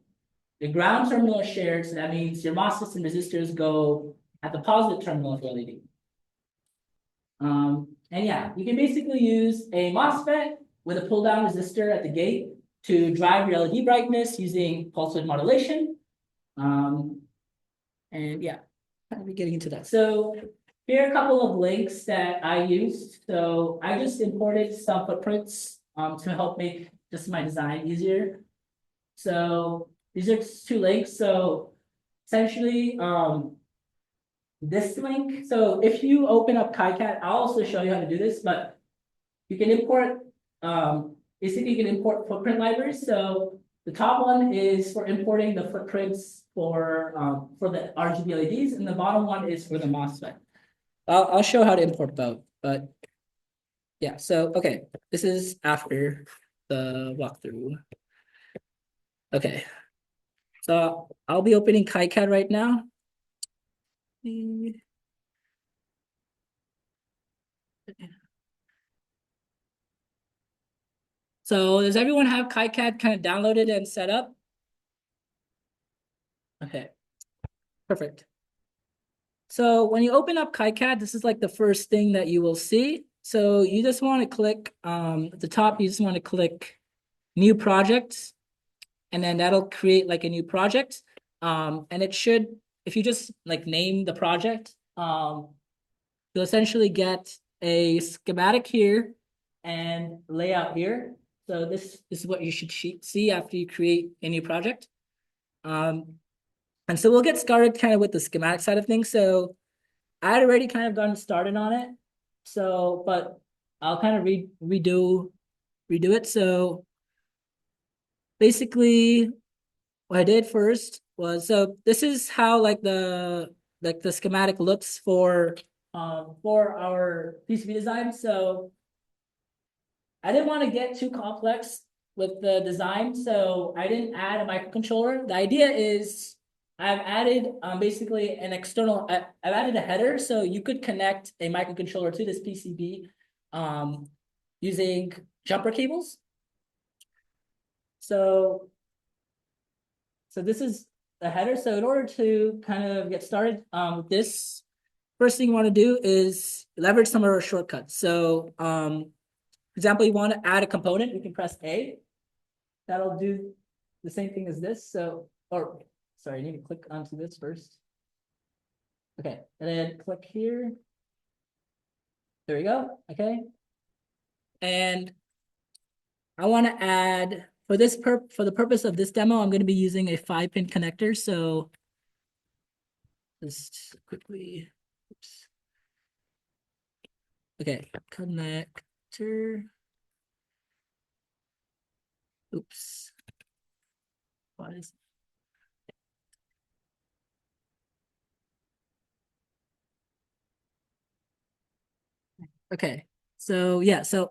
the ground terminal is shared. So that means your MOSFETs and resistors go at the positive terminal of the LED. And yeah, you can basically use a MOSFET with a pull down resistor at the gate to drive your LED brightness using pulse width modulation. And yeah, I'll be getting into that. So here are a couple of links that I used. So I just imported some footprints to help make just my design easier. So these are 2 links. So essentially, this link. So if you open up KiCad, I'll also show you how to do this, but you can import, basically you can import footprint libraries. So the top one is for importing the footprints for the RGB LEDs, and the bottom one is for the MOSFET. I'll show how to import both, but yeah, so okay, this is after the walkthrough. Okay, so I'll be opening KiCad right now. So does everyone have KiCad kind of downloaded and set up? Okay, perfect. So when you open up KiCad, this is like the first thing that you will see. So you just want to click at the top, you just want to click new projects, and then that'll create like a new project. And it should, if you just like name the project, you'll essentially get a schematic here and layout here. So this is what you should see after you create a new project. And so we'll get started kind of with the schematic side of things. So I had already kind of gotten started on it. So, but I'll kind of redo it. So basically what I did first was, so this is how like the schematic looks for our PCB design. So I didn't want to get too complex with the design, so I didn't add a microcontroller. The idea is I've added basically an external, I've added a header, so you could connect a microcontroller to this PCB using jumper cables. So this is the header. So in order to kind of get started with this, first thing you want to do is leverage some of our shortcuts. So for example, you want to add a component, you can press A. That'll do the same thing as this. So, or sorry, you need to click onto this first. Okay, and then click here. There we go. Okay. And I want to add for this for the purpose of this demo, I'm going to be using a 5-pin connector. So just quickly, oops. Okay, connector. Oops. What is? Okay, so yeah, so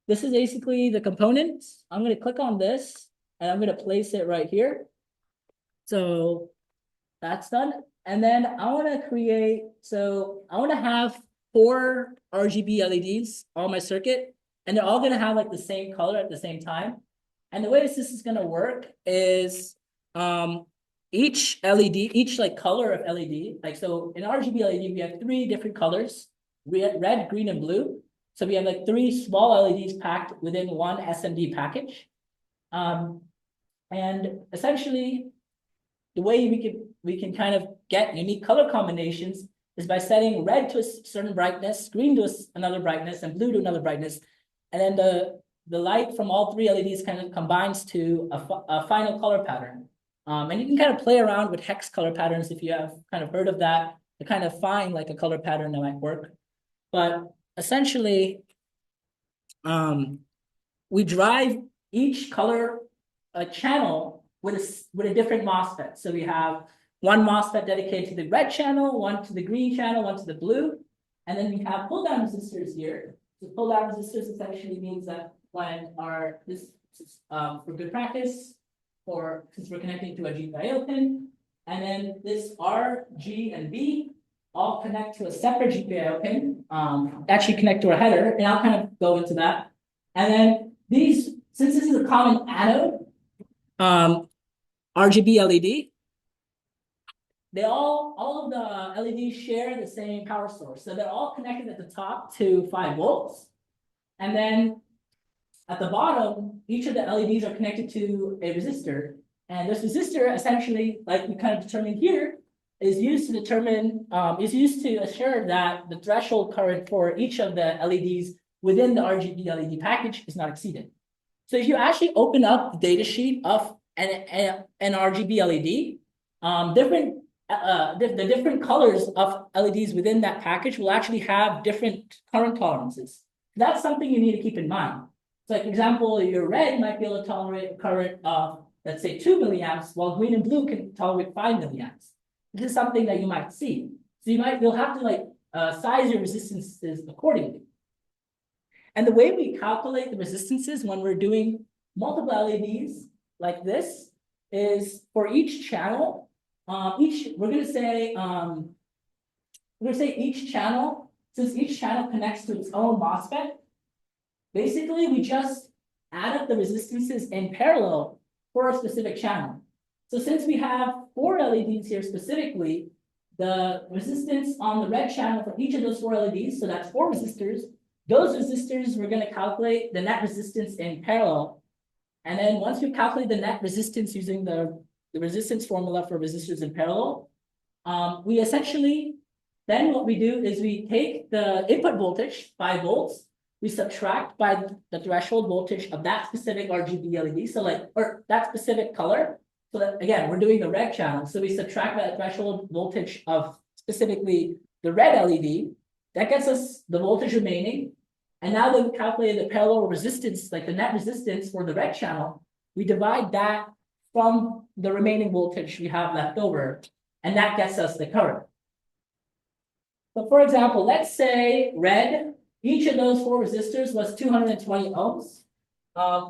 this is basically the component. I'm going to click on this, and I'm gonna place it right here. So that's done. And then I want to create, so I want to have 4 RGB LEDs on my circuit, and they're all going to have like the same color at the same time. And the way this is going to work is each LED, each like color of LED, like so in RGB LED, we have 3 different colors, red, green, and blue. So we have like 3 small LEDs packed within one SMD package. And essentially, the way we can kind of get unique color combinations is by setting red to a certain brightness, green to another brightness, and blue to another brightness. And then the light from all 3 LEDs kind of combines to a final color pattern. And you can kind of play around with hex color patterns if you have kind of heard of that, to kind of find like a color pattern that might work. But essentially, we drive each color channel with a different MOSFET. So we have one MOSFET dedicated to the red channel, one to the green channel, one to the blue. And then we have pull down resistors here. So pull down resistors essentially means that when this is for good practice, or since we're connecting to a GPIO pin, and then this R, G, and B all connect to a separate GPIO pin, actually connect to a header, and I'll kind of go into that. And then these, since this is a common anode, RGB LED, they all of the LEDs share the same power source. So they're all connected at the top to 5 volts. And then at the bottom, each of the LEDs are connected to a resistor. And this resistor essentially, like we kind of determined here, is used to determine, is used to assure that the threshold current for each of the LEDs within the RGB LED package is not exceeded. So if you actually open up the data sheet of an RGB LED, the different colors of LEDs within that package will actually have different current tolerances. That's something you need to keep in mind. So like, for example, your red might be able to tolerate a current of, let's say, 2 milliamps, while green and blue can tolerate 5 milliamps. This is something that you might see. So you'll have to like size your resistances accordingly. And the way we calculate the resistances when we're doing multiple LEDs like this is for each channel, we're gonna say each channel, since each channel connects to its own MOSFET, basically we just add up the resistances in parallel for a specific channel. So since we have 4 LEDs here specifically, the resistance on the red channel for each of those 4 LEDs, so that's 4 resistors, those resistors, we're going to calculate the net resistance in parallel. And then once we calculate the net resistance using the resistance formula for resistors in parallel, we essentially, then what we do is we take the input voltage, 5 volts, we subtract by the threshold voltage of that specific RGB LED, so like, or that specific color. So that, again, we're doing the red channel. So we subtract by the threshold voltage of specifically the red LED. That gets us the voltage remaining. And now that we calculated the parallel resistance, like the net resistance for the red channel, we divide that from the remaining voltage we have left over, and that gets us the current. So for example, let's say red, each of those 4 resistors was 220 ohms.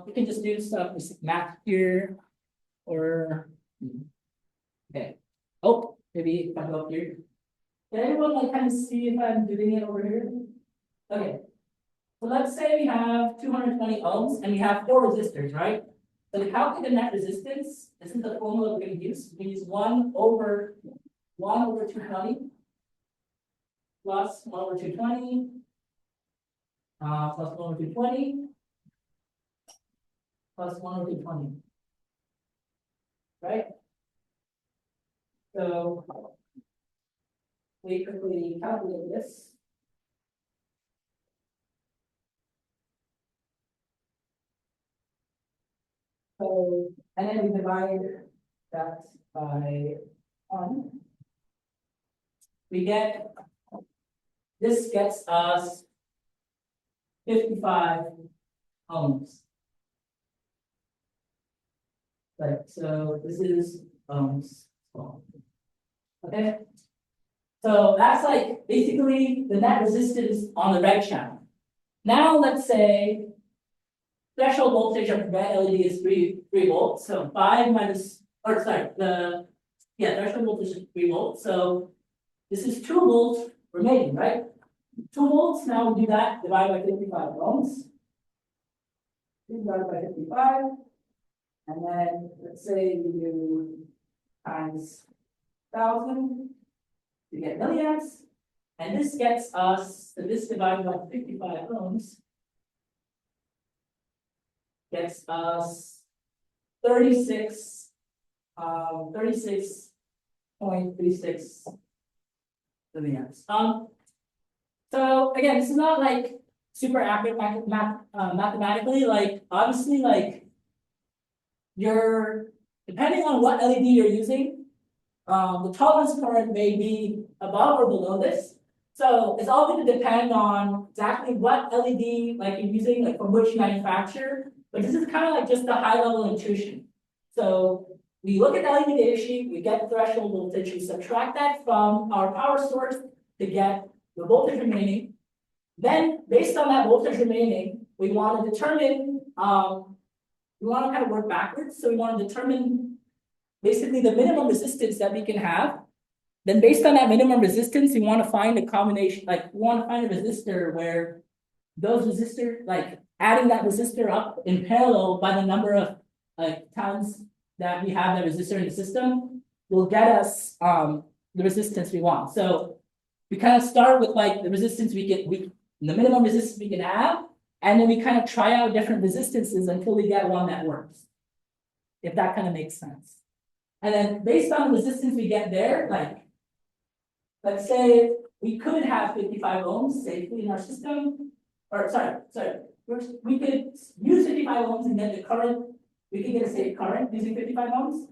We can just do some math here, or, okay. Oh, maybe if I go up here. Can anyone like kind of see if I'm doing it over here? Okay. So let's say we have 220 ohms and we have 4 resistors, right? So to calculate the net resistance, this is the formula we're going to use. We use 1 over 220 plus 1 over 220 plus 1 over 220 plus 1 over 220. Right? So we quickly calculate this. So, and then we divide that by 1. This gets us 55 ohms. Right, so this is ohms. Okay. So that's like basically the net resistance on the red channel. Now let's say threshold voltage of red LED is 3 volts. So 5 minus, or sorry, threshold voltage is 3 volts. So this is 2 volts remaining, right? 2 volts. Now we do that, divide by 55 ohms. Divided by 55. And then let's say we do times 1,000 to get milliamps. And this gets us, so this divided by 55 ohms gets us 36, 36.36 milliamps. So again, this is not like super accurate mathematically. Like obviously, like you're depending on what LED you're using, the tolerance current may be above or below this. So it's all going to depend on exactly what LED like you're using, like from which manufacturer. But this is kind of like just a high level intuition. So we look at the LED data sheet, we get the threshold voltage, we subtract that from our power source to get the voltage remaining. Then based on that voltage remaining, we want to determine, we want to kind of work backwards. So we want to determine basically the minimum resistance that we can have. Then based on that minimum resistance, we want to find a combination, like we want to find a resistor where those resistors, like adding that resistor up in parallel by the number of like times that we have that resistor in the system will get us the resistance we want. So we kind of start with like the resistance the minimum resistance we can have, and then we kind of try out different resistances until we get one that works. If that kind of makes sense. And then based on the resistance we get there, like let's say we could have 55 ohms safely in our system, or sorry, we could use 55 ohms and get the current, we can get a safe current using 55 ohms.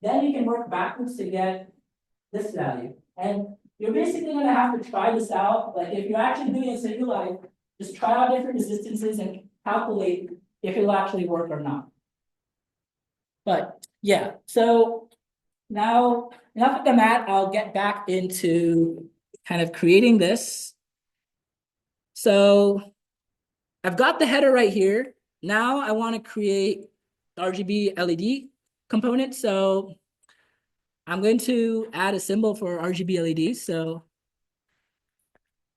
Then you can work backwards to get this value. And you're basically going to have to try this out. Like if you're actually doing a single life, just try out different resistances and calculate if it will actually work or not. But yeah, so now enough of the math, I'll get back into kind of creating this. So I've got the header right here. Now I want to create RGB LED component. So I'm going to add a symbol for RGB LEDs. So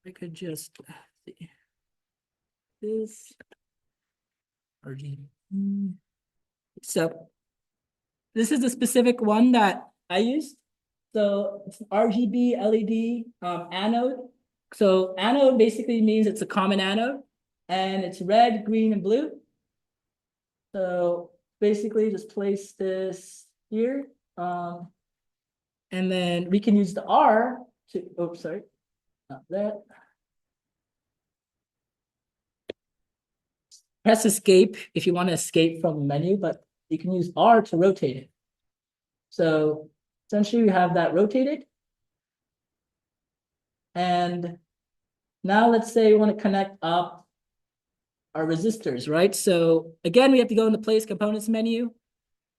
I could just see this RGB. So this is a specific one that I used. So it's an RGB LED anode. So anode basically means it's a common anode, and it's red, green, and blue. So basically just place this here. And then we can use the R to, oops, sorry, not that. Press escape if you want to escape from the menu, but you can use R to rotate it. So essentially we have that rotated. And now let's say we want to connect up our resistors, right? So again, we have to go in the place components menu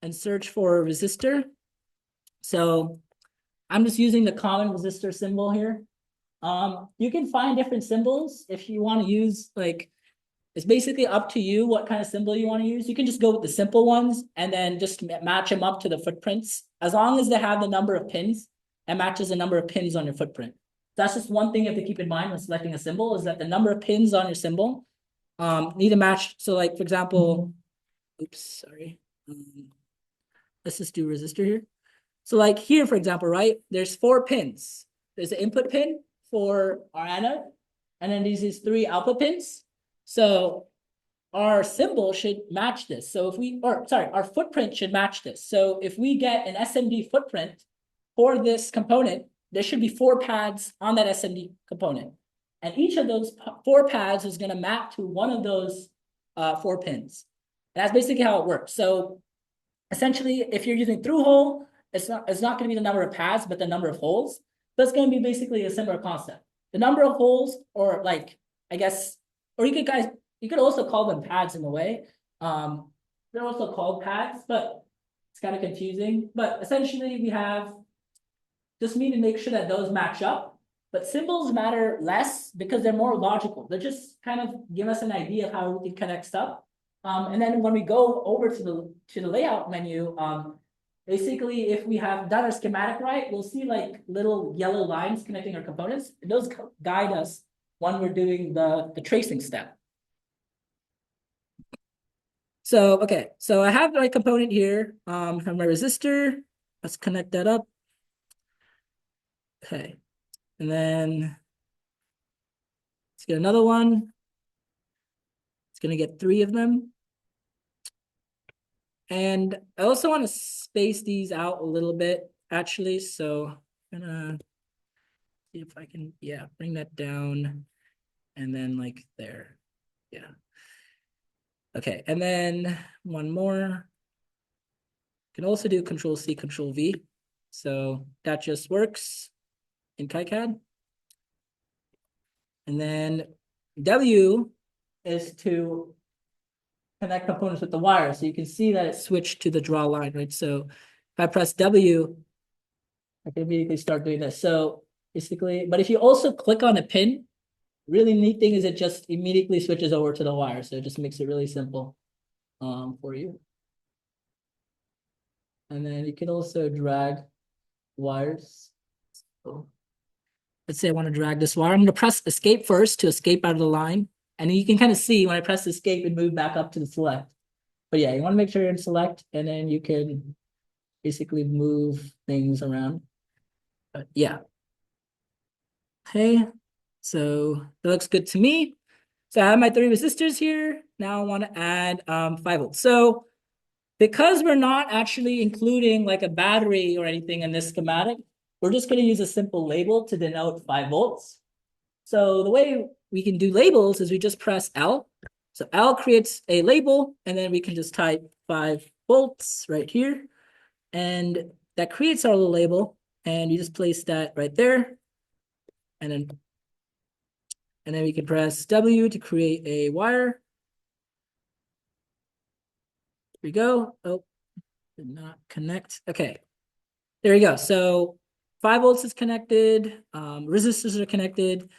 and search for a resistor. So I'm just using the common resistor symbol here. You can find different symbols if you want to use, like, it's basically up to you what kind of symbol you want to use. You can just go with the simple ones and then just match them up to the footprints, as long as they have the number of pins and matches the number of pins on your footprint. That's just one thing you have to keep in mind when selecting a symbol, is that the number of pins on your symbol need to match. So like, for example, oops, sorry. Let's just do resistor here. So like here, for example, right, there's 4 pins. There's an input pin for our anode, and then these 3 output pins. So our symbol should match this. So if we, or sorry, our footprint should match this. So if we get an SMD footprint for this component, there should be 4 pads on that SMD component. And each of those 4 pads is going to map to one of those 4 pins. And that's basically how it works. So essentially, if you're using through hole, it's not going to be the number of pads, but the number of holes. That's going to be basically a similar concept. The number of holes, or like, I guess, or you could also call them pads in a way. They're also called pads, but it's kind of confusing. But essentially, we have just need to make sure that those match up. But symbols matter less because they're more logical. They just kind of give us an idea of how we can connect stuff. And then when we go over to the layout menu, basically, if we have done our schematic right, we'll see like little yellow lines connecting our components. And those guide us when we're doing the tracing step. So, okay, so I have my component here, from my resistor. Let's connect that up. Okay, and then let's get another one. It's gonna get 3 of them. And I also want to space these out a little bit, actually. So I'm gonna see if I can, yeah, bring that down and then like there. Yeah. Okay, and then one more. Can also do Control C, Control V. So that just works in KiCad. And then W is to connect components with the wire. So you can see that it switched to the draw line, right? So if I press W, I can immediately start doing this. So basically, but if you also click on a pin, really neat thing is it just immediately switches over to the wire. So it just makes it really simple for you. And then you can also drag wires. So let's say I want to drag this wire. I'm going to press escape first to escape out of the line. And then you can kind of see when I press escape, it moved back up to the select. But yeah, you want to make sure you're in select, and then you can basically move things around. But yeah. Okay, so that looks good to me. So I have my 3 resistors here. Now I want to add 5 volts. So because we're not actually including like a battery or anything in this schematic, we're just going to use a simple label to denote 5 volts. So the way we can do labels is we just press L. So L creates a label, and then we can just type 5 volts right here. And that creates our little label, and you just place that right there. And then we can press W to create a wire. Here we go. Oh, did not connect. Okay, there we go. So 5 volts is connected, resistors are connected.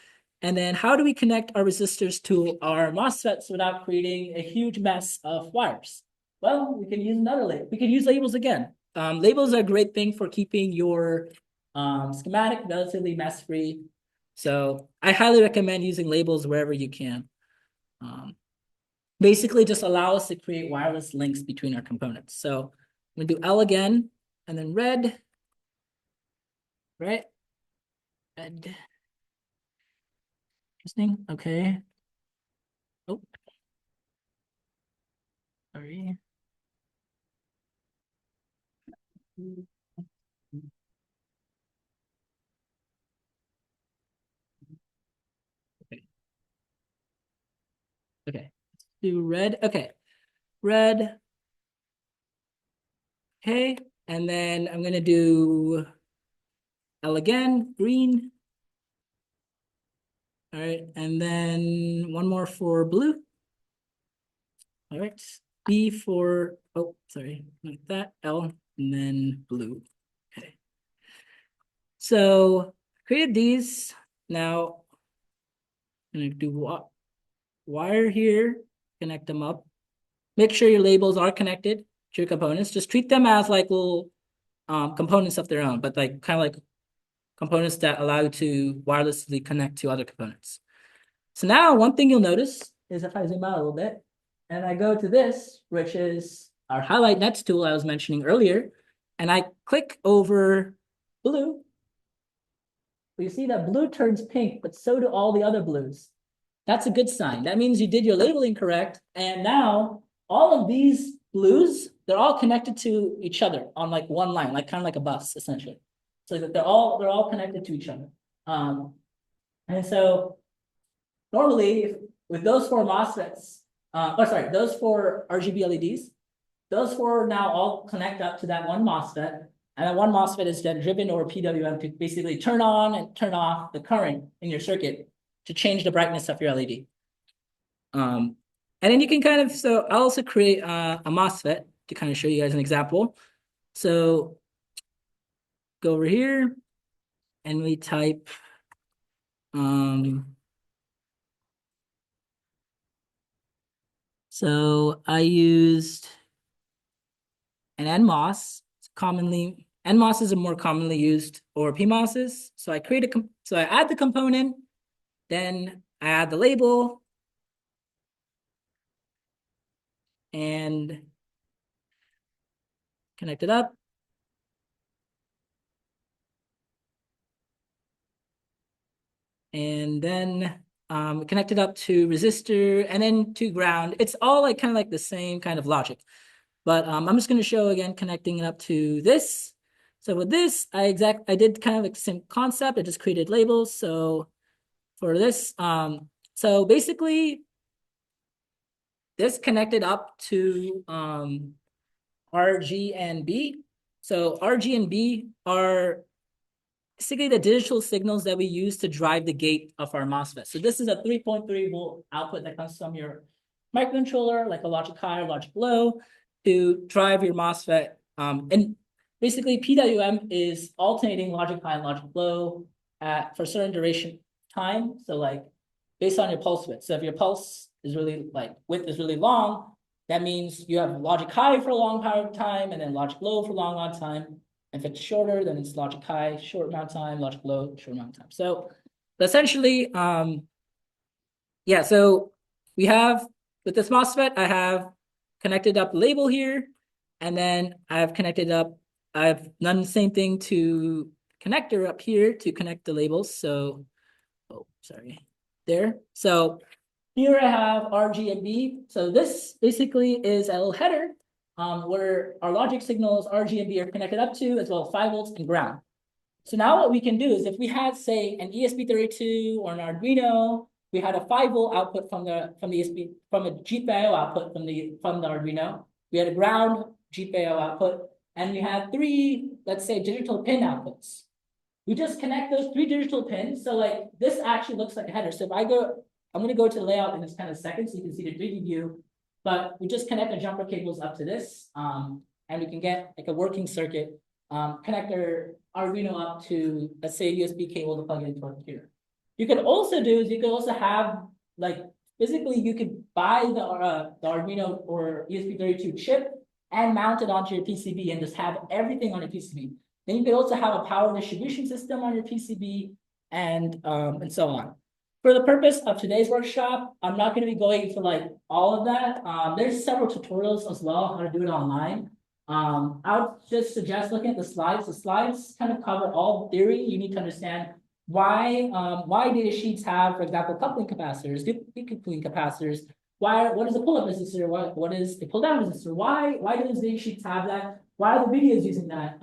And then how do we connect our resistors to our MOSFETs without creating a huge mess of wires? Well, we can use another label. We can use labels again. Labels are a great thing for keeping your schematic relatively mess-free. So I highly recommend using labels wherever you can. Basically just allow us to create wireless links between our components. So I'm gonna do L again, and then red, right? Red. Interesting. Okay. Oh, sorry. Okay. Okay. Let's do red. Okay. Red. Okay. And then I'm gonna do L again, green. All right. And then one more for blue. All right. B for, oh, sorry, like that, L, and then blue. Okay. So created these. Now I'm gonna do wire here, connect them up. Make sure your labels are connected to your components. Just treat them as like little components of their own, but like kind of like components that allow you to wirelessly connect to other components. So now one thing you'll notice is if I zoom out a little bit and I go to this, which is our highlight nets tool I was mentioning earlier, and I click over blue, you see that blue turns pink, but so do all the other blues. That's a good sign. That means you did your labeling correct. And now all of these blues, they're all connected to each other on like one line, like kind of like a bus, essentially. So that they're all connected to each other. And so normally with those 4 MOSFETs, those 4 RGB LEDs, those 4 now all connect up to that one MOSFET. And that one MOSFET is then driven over PWM to basically turn on and turn off the current in your circuit to change the brightness of your LED. And then you can kind of, so I'll also create a MOSFET to kind of show you guys an example. So go over here and we type So I used an NMOS. Commonly, NMOSs are more commonly used over PMOSs. So I add the component, then I add the label, and connect it up. And then connect it up to resistor and then to ground. It's all like kind of like the same kind of logic. But I'm just going to show again connecting it up to this. So with this, I did kind of like the same concept. I just created labels. So for this, so basically this connected up to RG and B. So RG and B are basically the digital signals that we use to drive the gate of our MOSFET. So this is a 3.3 volt output that comes from your microcontroller, like a logic high or logic low, to drive your MOSFET. And basically PWM is alternating logic high and logic low for certain duration time. So like based on your pulse width. So if your pulse is really like width is really long, that means you have logic high for a long period of time and then logic low for a long time. If it's shorter, then it's logic high, short amount of time, logic low, short amount of time. So essentially, yeah, so we have, with this MOSFET, I have connected up the label here, and then I've done the same thing to connector up here to connect the labels. So, oh, sorry, there. So here I have RG and B. So this basically is a little header where our logic signals RG and B are connected up to, as well as 5 volts and ground. So now what we can do is if we had, say, an ESP32 or an Arduino, we had a 5 volt output from a GPIO output from the Arduino. We had a ground GPIO output, and we had 3, let's say, digital pin outputs. We just connect those 3 digital pins. So like this actually looks like a header. So if I'm going to go to the layout in this kind of second so you can see the 3D view, but we just connect the jumper cables up to this, and we can get like a working circuit, connect our Arduino up to, let's say, a USB cable to plug it into our computer. You could also have like physically you could buy the Arduino or ESP32 chip and mount it onto your PCB and just have everything on your PCB. Then you could also have a power distribution system on your PCB and so on. For the purpose of today's workshop, I'm not going to be going into like all of that. There's several tutorials as well how to do it online. I would just suggest looking at the slides. The slides kind of cover all theory. You need to understand why data sheets have, for example, coupling capacitors, decoupling capacitors. What is a pull-up resistor? What is a pull-down resistor? Why do those data sheets have that? Why are the videos using that?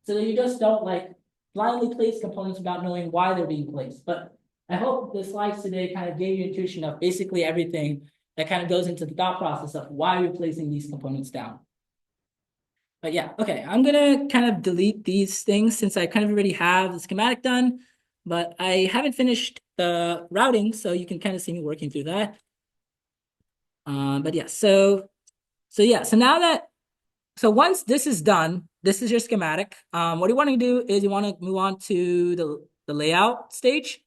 So that you just don't like blindly place components without knowing why they're being placed. But I hope the slides today kind of gave you intuition of basically everything that kind of goes into the thought process of why we're placing these components down. But yeah, okay, I'm gonna kind of delete these things since I kind of already have the schematic done, but I haven't finished the routing, so you can kind of see me working through that. But yeah, so once this is done, this is your schematic. What you want to do is you want to move on to the layout stage.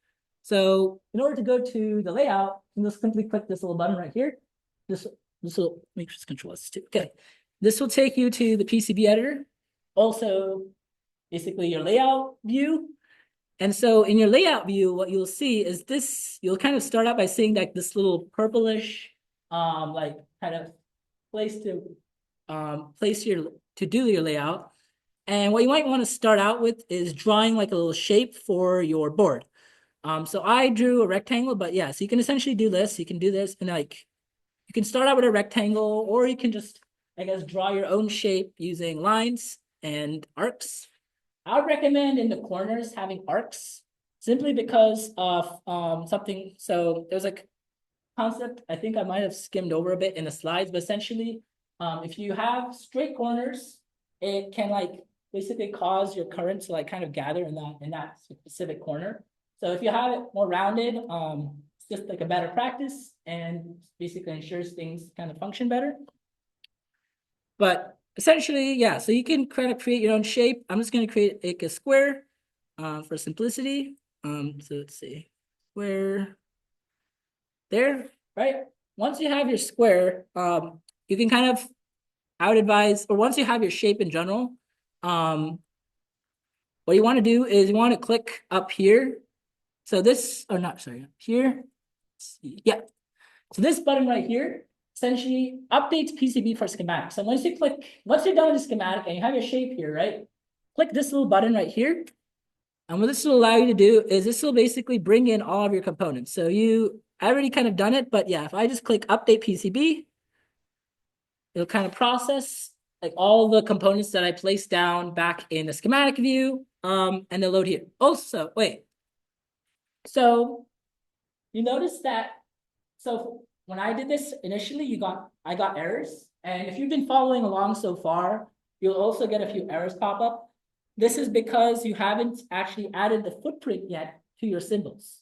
So in order to go to the layout, you just simply click this little button right here. This will make sure it's Control S2. Okay, this will take you to the PCB editor. Also, basically your layout view. And so in your layout view, what you'll see is this. You'll kind of start out by seeing like this little purplish, like kind of place to do your layout. And what you might want to start out with is drawing like a little shape for your board. So I drew a rectangle, but yeah, so you can essentially do this. You can do this and like, you can start out with a rectangle, or you can just, I guess, draw your own shape using lines and arcs. I would recommend in the corners having arcs simply because of something. So there's like concept I think I might have skimmed over a bit in the slides, but essentially, if you have straight corners, it can like basically cause your current to like kind of gather in that specific corner. So if you have it more rounded, it's just like a better practice and basically ensures things kind of function better. But essentially, yeah, so you can kind of create your own shape. I'm just going to create a square for simplicity. So let's see, square there, right? once you have your square, you can kind of, I would advise, or once you have your shape in general, what you want to do is you want to click up here. So this, or not, sorry, here. Yeah. So this button right here essentially updates PCB for schematic. So once you click, once you're done with the schematic and you have your shape here, right? Click this little button right here. And what this will allow you to do is this will basically bring in all of your components. So I already kind of done it, but yeah, if I just click update PCB, it'll kind of process like all the components that I placed down back in the schematic view, and they'll load here. Also, wait. So you notice that, so when I did this initially, I got errors. And if you've been following along so far, you'll also get a few errors pop up. This is because you haven't actually added the footprint yet to your symbols.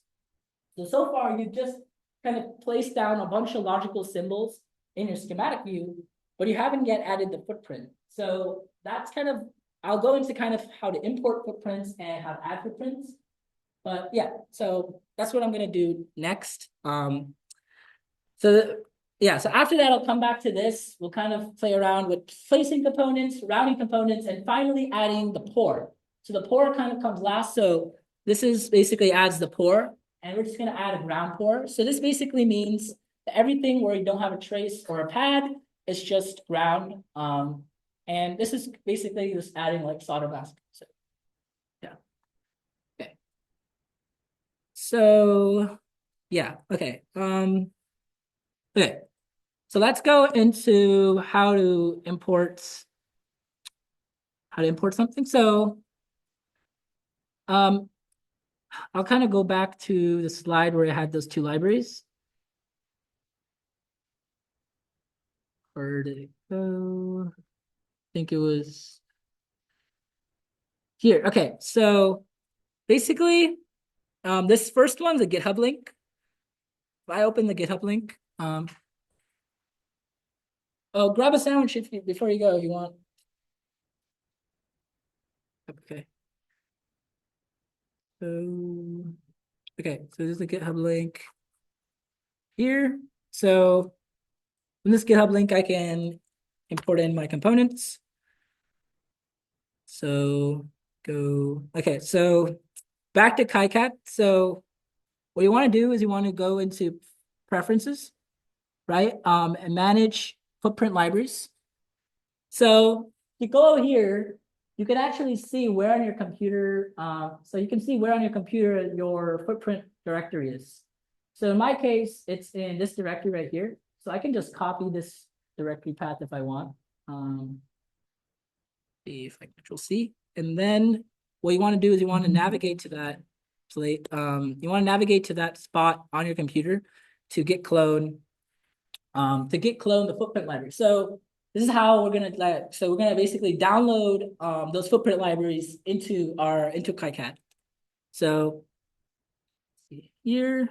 So far, you've just kind of placed down a bunch of logical symbols in your schematic view, but you haven't yet added the footprint. So that's kind of, I'll go into kind of how to import footprints and how to add footprints. But yeah, so that's what I'm going to do next. So after that, I'll come back to this. We'll kind of play around with placing components, routing components, and finally adding the pour. So the pour kind of comes last. So this is basically adds the pour, and we're just going to add a ground pour. So this basically means that everything where you don't have a trace or a pad is just ground. And this is basically just adding like solder mask. So yeah. Okay. So yeah. Okay. Okay. So let's go into how to import something. So I'll kind of go back to the slide where I had those two libraries. Where did it go? I think it was here. Okay, so basically, this first one's a GitHub link. If I open the GitHub link, oh, grab a sandwich before you go if you want. Okay. So, okay, so there's the GitHub link here. So in this GitHub link, I can import in my components. So okay, so back to KiCad. So what you want to do is you want to go into preferences, right? And manage footprint libraries. So you go here, you can actually see where on your computer, so you can see where on your computer your footprint directory is. So in my case, it's in this directory right here. So I can just copy this directory path if I want. See if I control C. And then what you want to do is you want to navigate to that plate. You want to navigate to that spot on your computer to git clone the footprint library. So this is how we're gonna basically download those footprint libraries into KiCad. So see here.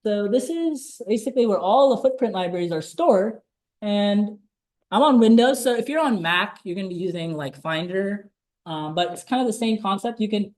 So this is basically where all the footprint libraries are stored. And I'm on Windows. So if you're on Mac, you're going to be using like Finder. But it's kind of the same concept. You should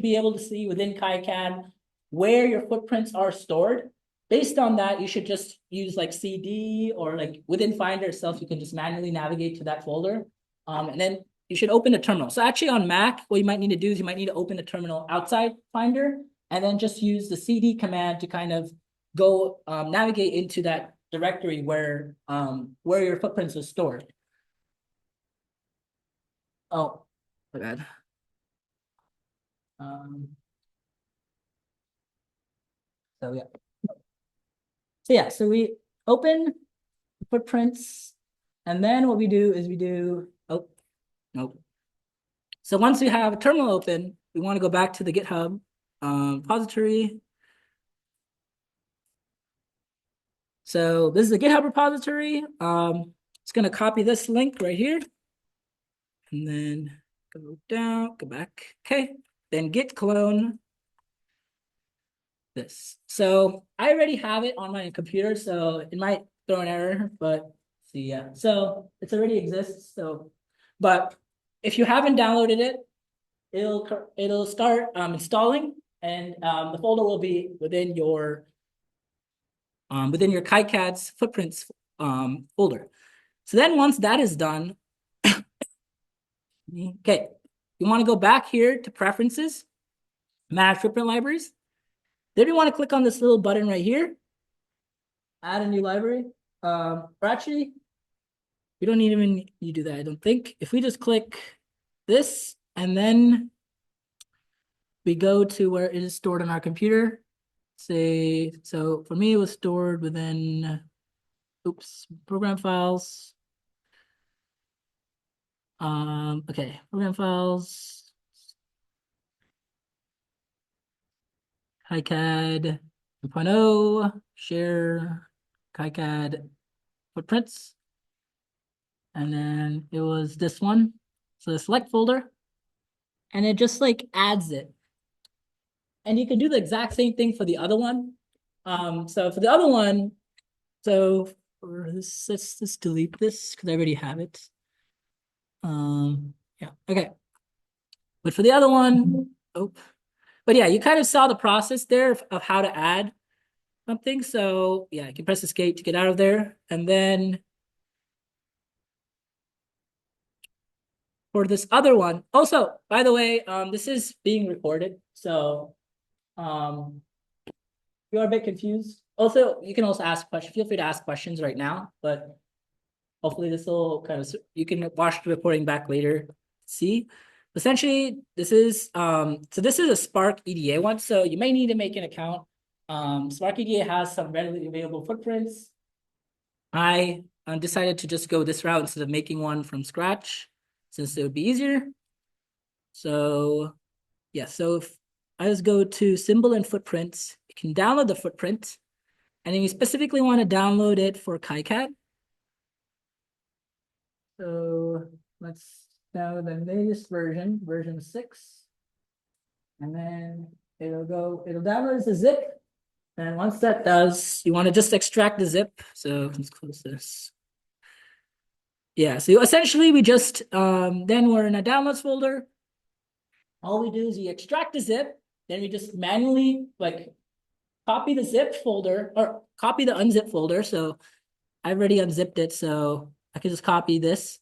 be able to see within KiCad where your footprints are stored. Based on that, you should just use like CD or like within Finder itself, you can just manually navigate to that folder. And then you should open a terminal. So actually on Mac, what you might need to do is you might need to open a terminal outside Finder and then just use the CD command to kind of go navigate into that directory where your footprints are stored. Oh, my bad. So yeah. So we open footprints, and then what we do is oh, nope. So once we have a terminal open, we want to go back to the GitHub repository. So this is the GitHub repository. It's going to copy this link right here. And then go down, go back. Okay. Then git clone this. So I already have it on my computer, so it might throw an error, but see, yeah. So it already exists. So, but if you haven't downloaded it, it'll start installing. and the folder will be within your KiCad's footprints folder. So then once that is done, okay, you want to go back here to preferences, manage footprint libraries. Then you want to click on this little button right here, add a new library. Or actually, we don't even need to do that, I don't think. If we just click this and then we go to where it is stored on our computer, say, so for me, it was stored within, program files. Okay, program files, KiCad 2.0, share KiCad footprints. And then it was this one. So the select folder, and it just like adds it. And you can do the exact same thing for the other one. So for the other one, so for this, let's just delete this because I already have it. Yeah, okay. But for the other one, but yeah, you kind of saw the process there of how to add something. So yeah, you can press escape to get out of there. And then for this other one, also, by the way, this is being recorded. So if you're a bit confused, also, you can also ask questions. Feel free to ask questions right now, but hopefully this will kind of, you can watch the recording back later. See, essentially, this is, so this is a Spark EDA one. So you may need to make an account. Spark EDA has some readily available footprints. I decided to just go this route instead of making one from scratch, since it would be easier. So yeah, so if I just go to symbol and footprints, you can download the footprint, and then you specifically want to download it for KiCad. So let's download the latest version, version 6. And then it'll download as a zip. And once that does, you want to just extract the zip. So let's close this. Yeah, so essentially we just, then we're in a downloads folder. All we do is we extract the zip, then we just manually like copy the zip folder or copy the unzip folder. So I've already unzipped it, so I can just copy this.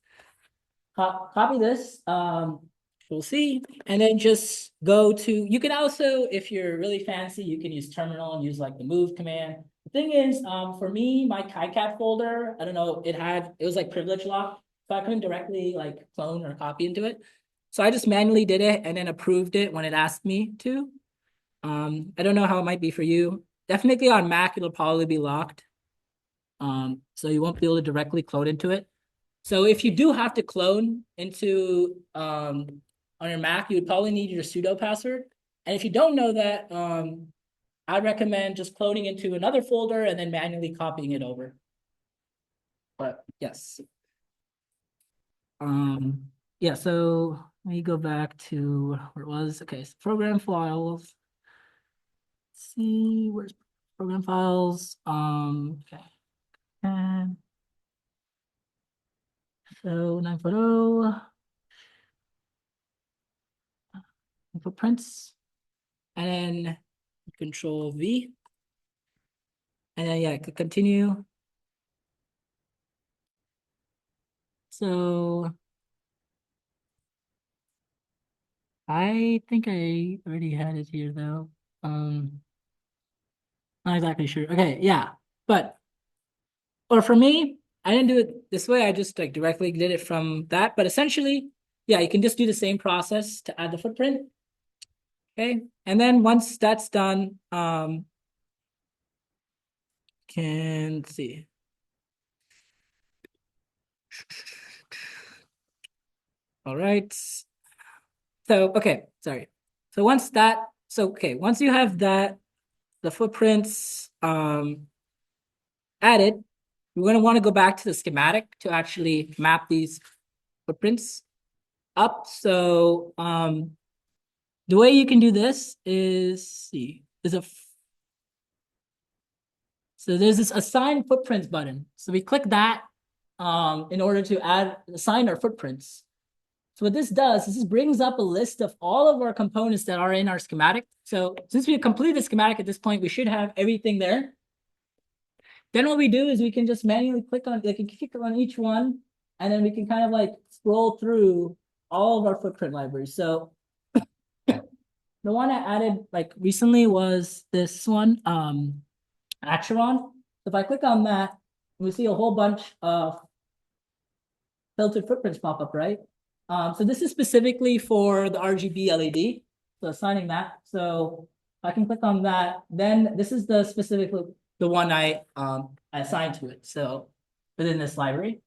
Copy this, we'll see, and then just go to, you can also, if you're really fancy, you can use terminal and use like the move command. The thing is, for me, my KiCad folder, I don't know, it was like privilege locked, so I couldn't directly like clone or copy into it. So I just manually did it and then approved it when it asked me to. I don't know how it might be for you. Definitely on Mac, it'll probably be locked. So you won't be able to directly clone into it. So if you do have to clone into on your Mac, you would probably need your sudo password. And if you don't know that, I'd recommend just cloning into another folder and then manually copying it over. But yes. Yeah, so let me go back to where it was. Okay, so program files. Let's see, where's program files? Okay. And so 9.0 footprints, and then Control V, and then yeah, I could continue. So I think I already had it here though. Not exactly sure. Okay, yeah, but or for me, I didn't do it this way. I just like directly did it from that. But essentially, yeah, you can just do the same process to add the footprint. Okay, and then once that's done, can see. All right. So okay, sorry. So once you have that, the footprints added, we're going to want to go back to the schematic to actually map these footprints up. So the way you can do this is, there's this assign footprints button. So we click that in order to assign our footprints. So what this does is this brings up a list of all of our components that are in our schematic. So since we have completed the schematic at this point, we should have everything there. Then what we do is we can just manually click on, like, click on each one, and then we can kind of like scroll through all of our footprint libraries. So the one I added like recently was this one, Acheron. So if I click on that, we see a whole bunch of filtered footprints pop up, right? So this is specifically for the RGB LED. So assigning that. So I can click on that. Then this is the specific, the one I assigned to it. So within this library.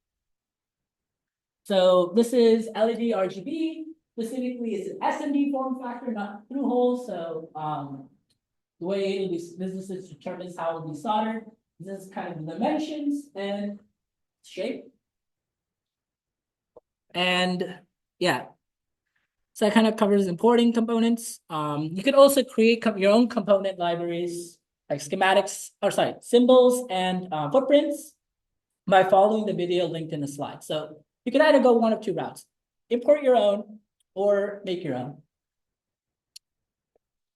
So this is LED RGB. Specifically, it's an SMD form factor, not through holes. So the way businesses determines how it will be soldered. This is kind of the dimensions and shape. And yeah, so that kind of covers importing components. You could also create your own component libraries, like schematics, or sorry, symbols and footprints by following the video linked in the slide. So you can either go one of two routes: import your own or make your own.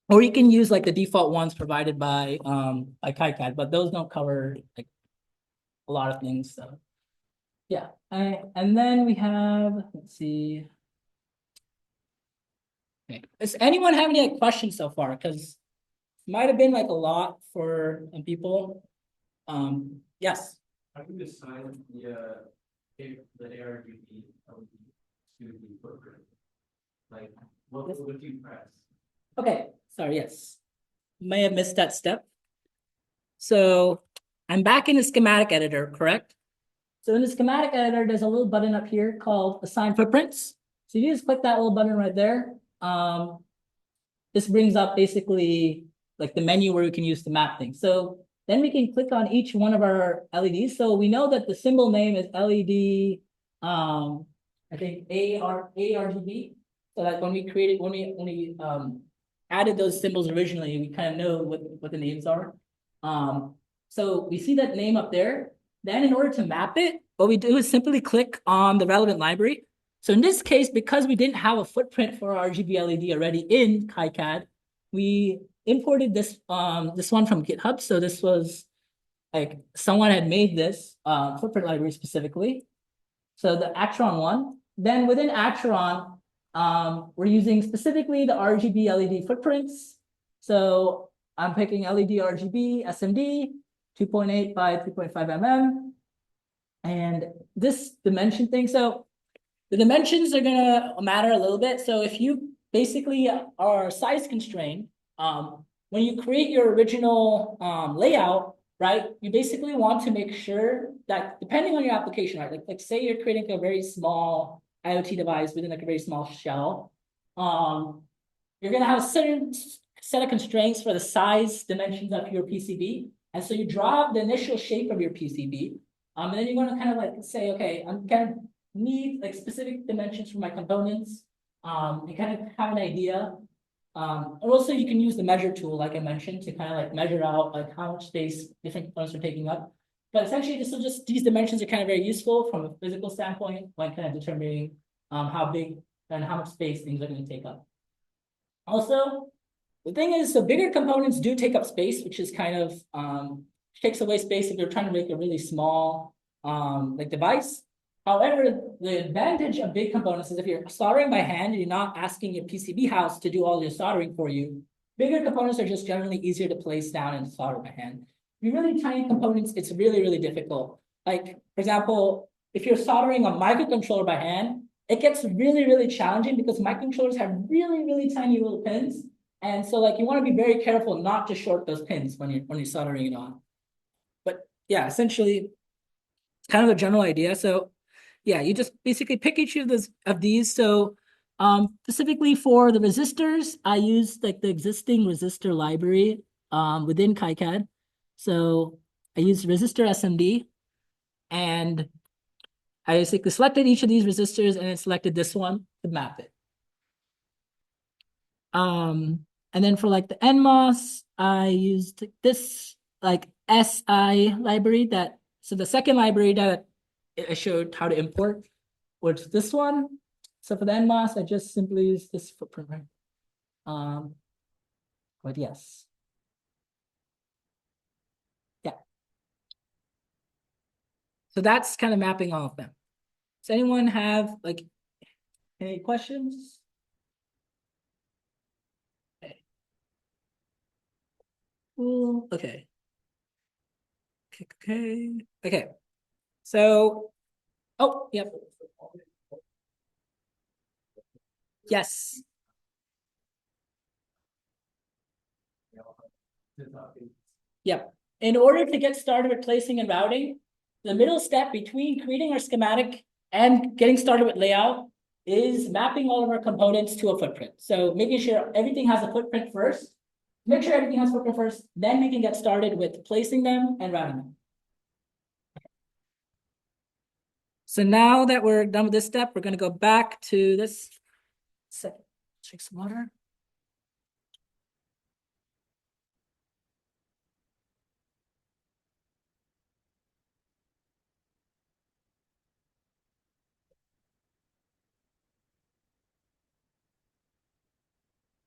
Or you can use like the default ones provided by KiCad, but those don't cover like a lot of things. So yeah, and then we have, let's see. Okay. Does anyone have any like, questions so far? Because it might have been like a lot for people. Yes. How do you assign the ARGB to the footprint? Like, what do you press? Okay, sorry, yes. May have missed that step. So I'm back in the schematic editor, correct? So in the schematic editor, there's a little button up here called Assign Footprints. So you just click that little button right there. This brings up basically like the menu where we can use to map things. So then we can click on each one of our LEDs. So we know that the symbol name is LED, I think ARGB. So that when we created, when we added those symbols originally, we kind of know what the names are. So we see that name up there. Then in order to map it, what we do is simply click on the relevant library. So in this case, because we didn't have a footprint for our RGB LED already in KiCad, we imported this this one from GitHub. So this was like someone had made this footprint library specifically. So the Acheron one. Then within Acheron, we're using specifically the RGB LED footprints. So I'm picking LED RGB SMD 2.8 by 3.5 mm. And this dimension thing, so the dimensions are gonna matter a little bit. So if you basically are size constrained, when you create your original layout, right, you basically want to make sure that depending on your application, right, like say you're creating a very small IoT device within like a very small shell, you're gonna have a certain set of constraints for the size dimensions of your PCB. And so you draw the initial shape of your PCB. And then you're gonna kind of like say, okay, I'm gonna need like specific dimensions for my components. You kind of have an idea. And also you can use the measure tool, like I mentioned, to kind of like measure out like how much space different components are taking up. But essentially, just these dimensions are kind of very useful from a physical standpoint when kind of determining how big and how much space things are going to take up. Also, the thing is, so bigger components do take up space, which is kind of takes away space if you're trying to make a really small like device. However, the advantage of big components is if you're soldering by hand and you're not asking your PCB house to do all your soldering for you, bigger components are just generally easier to place down and solder by hand. If you're really tiny components, it's really, really difficult. Like, for example, if you're soldering a microcontroller by hand, it gets really, really challenging because microcontrollers have really, really tiny little pins. And so like you want to be very careful not to short those pins when you're soldering it on. But yeah, essentially, it's kind of a general idea. So yeah, you just basically pick each of these. So specifically for the resistors, I used like the existing resistor library within KiCad. So I used resistor SMD, and I basically selected each of these resistors and then selected this one to map it. And then for like the NMOS, I used this like SI library so the second library that I showed how to import was this one. So for the NMOS, I just simply use this footprint, right? But yes. Yeah. So that's kind of mapping all of them. Does anyone have like any questions? Okay. Cool. Okay. Okay. So, oh, yep. Yes. Yep. In order to get started with placing and routing, the middle step between creating our schematic and getting started with layout is mapping all of our components to a footprint. So making sure everything has a footprint first. Make sure everything has a footprint first, then we can get started with placing them and routing them. So now that we're done with this step, we're going to go back to this. Drink some water.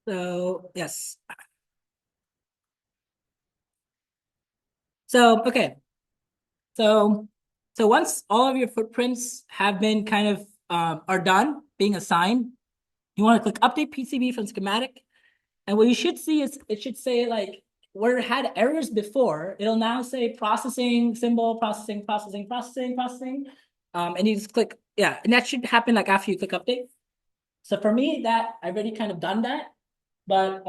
So yes. So okay. So once all of your footprints have been kind of are done being assigned, you want to click update PCB from schematic. And what you should see is it should say like where it had errors before, it'll now say processing symbol, processing. And you just click, yeah, and that should happen like after you click update. So for me, that I've already kind of done that. But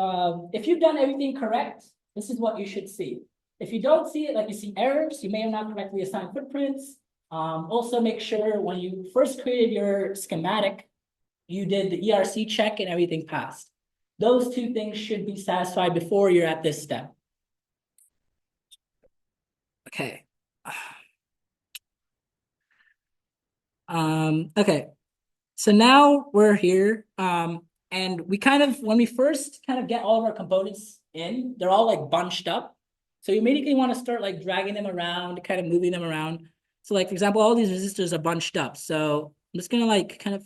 if you've done everything correct, this is what you should see. If you don't see it, like you see errors, you may have not correctly assigned footprints. Also make sure when you first created your schematic, you did the ERC check and everything passed. Those two things should be satisfied before you're at this step. Okay. Okay. So now we're here. And we kind of, when we first kind of get all of our components in, they're all like bunched up. So you immediately want to start like dragging them around, kind of moving them around. So like, for example, all these resistors are bunched up. So I'm just going to like kind of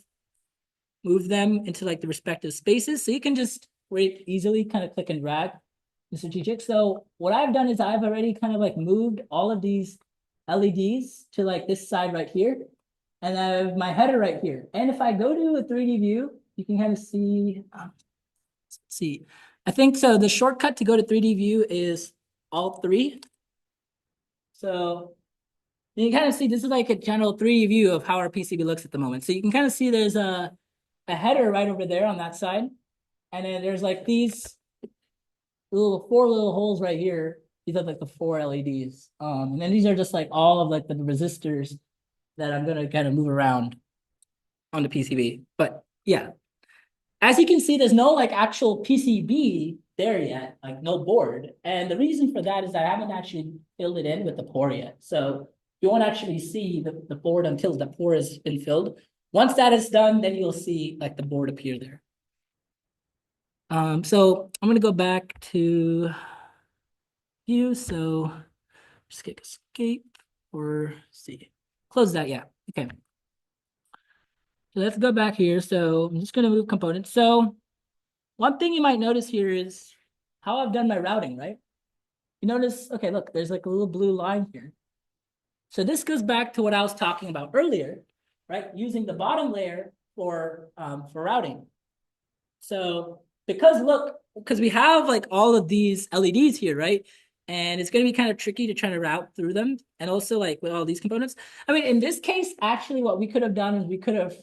move them into like the respective spaces. So you can just easily kind of click and drag the strategic. So what I've done is I've already kind of like moved all of these LEDs to like this side right here. And I have my header right here. And if I go to a 3D view, you can kind of see, let's see. I think so the shortcut to go to 3D view is Alt 3. So you can kind of see this is like a general 3D view of how our PCB looks at the moment. So you can kind of see there's a header right over there on that side. And then there's like these four little holes right here. These are like the 4 LEDs. And then these are just like all of like the resistors that I'm gonna kind of move around on the PCB. But yeah, as you can see, there's no like actual PCB there yet, like no board. And the reason for that is I haven't actually filled it in with the pour yet. So you won't actually see the board until the pour has been filled. Once that is done, then you'll see like the board appear there. So I'm gonna go back to view. So just click escape or see. Close that, yeah. Okay. So let's go back here. So I'm just gonna move components. So one thing you might notice here is how I've done my routing, right? You notice, okay, look, there's like a little blue line here. So this goes back to what I was talking about earlier, right? Using the bottom layer for routing. So because we have like all of these LEDs here, right? And it's going to be kind of tricky to try to route through them. And also like with all these components. I mean, in this case, actually what we could have done is we could have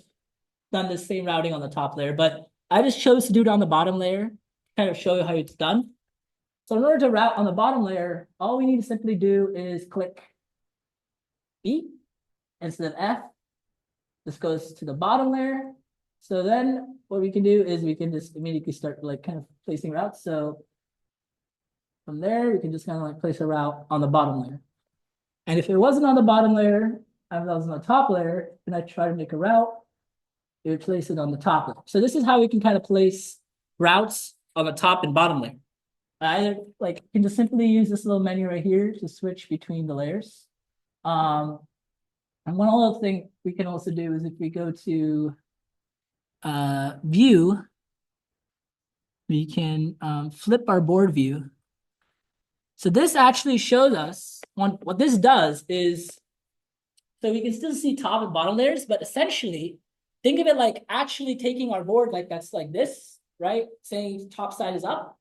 done the same routing on the top layer, but I just chose to do it on the bottom layer, kind of show you how it's done. So in order to route on the bottom layer, all we need to simply do is click B instead of F. This goes to the bottom layer. So then what we can do is we can just immediately start like kind of placing routes. So from there, we can just kind of like place a route on the bottom layer. And if it wasn't on the bottom layer, if it was on the top layer, and I try to make a route, it would place it on the top layer. So this is how we can kind of place routes on the top and bottom layer. I like can just simply use this little menu right here to switch between the layers. And one other thing we can also do is if we go to view, we can flip our board view. So this actually shows us what this does is, so we can still see top and bottom layers, but essentially think of it like actually taking our board like that's like this, right? Saying top side is up,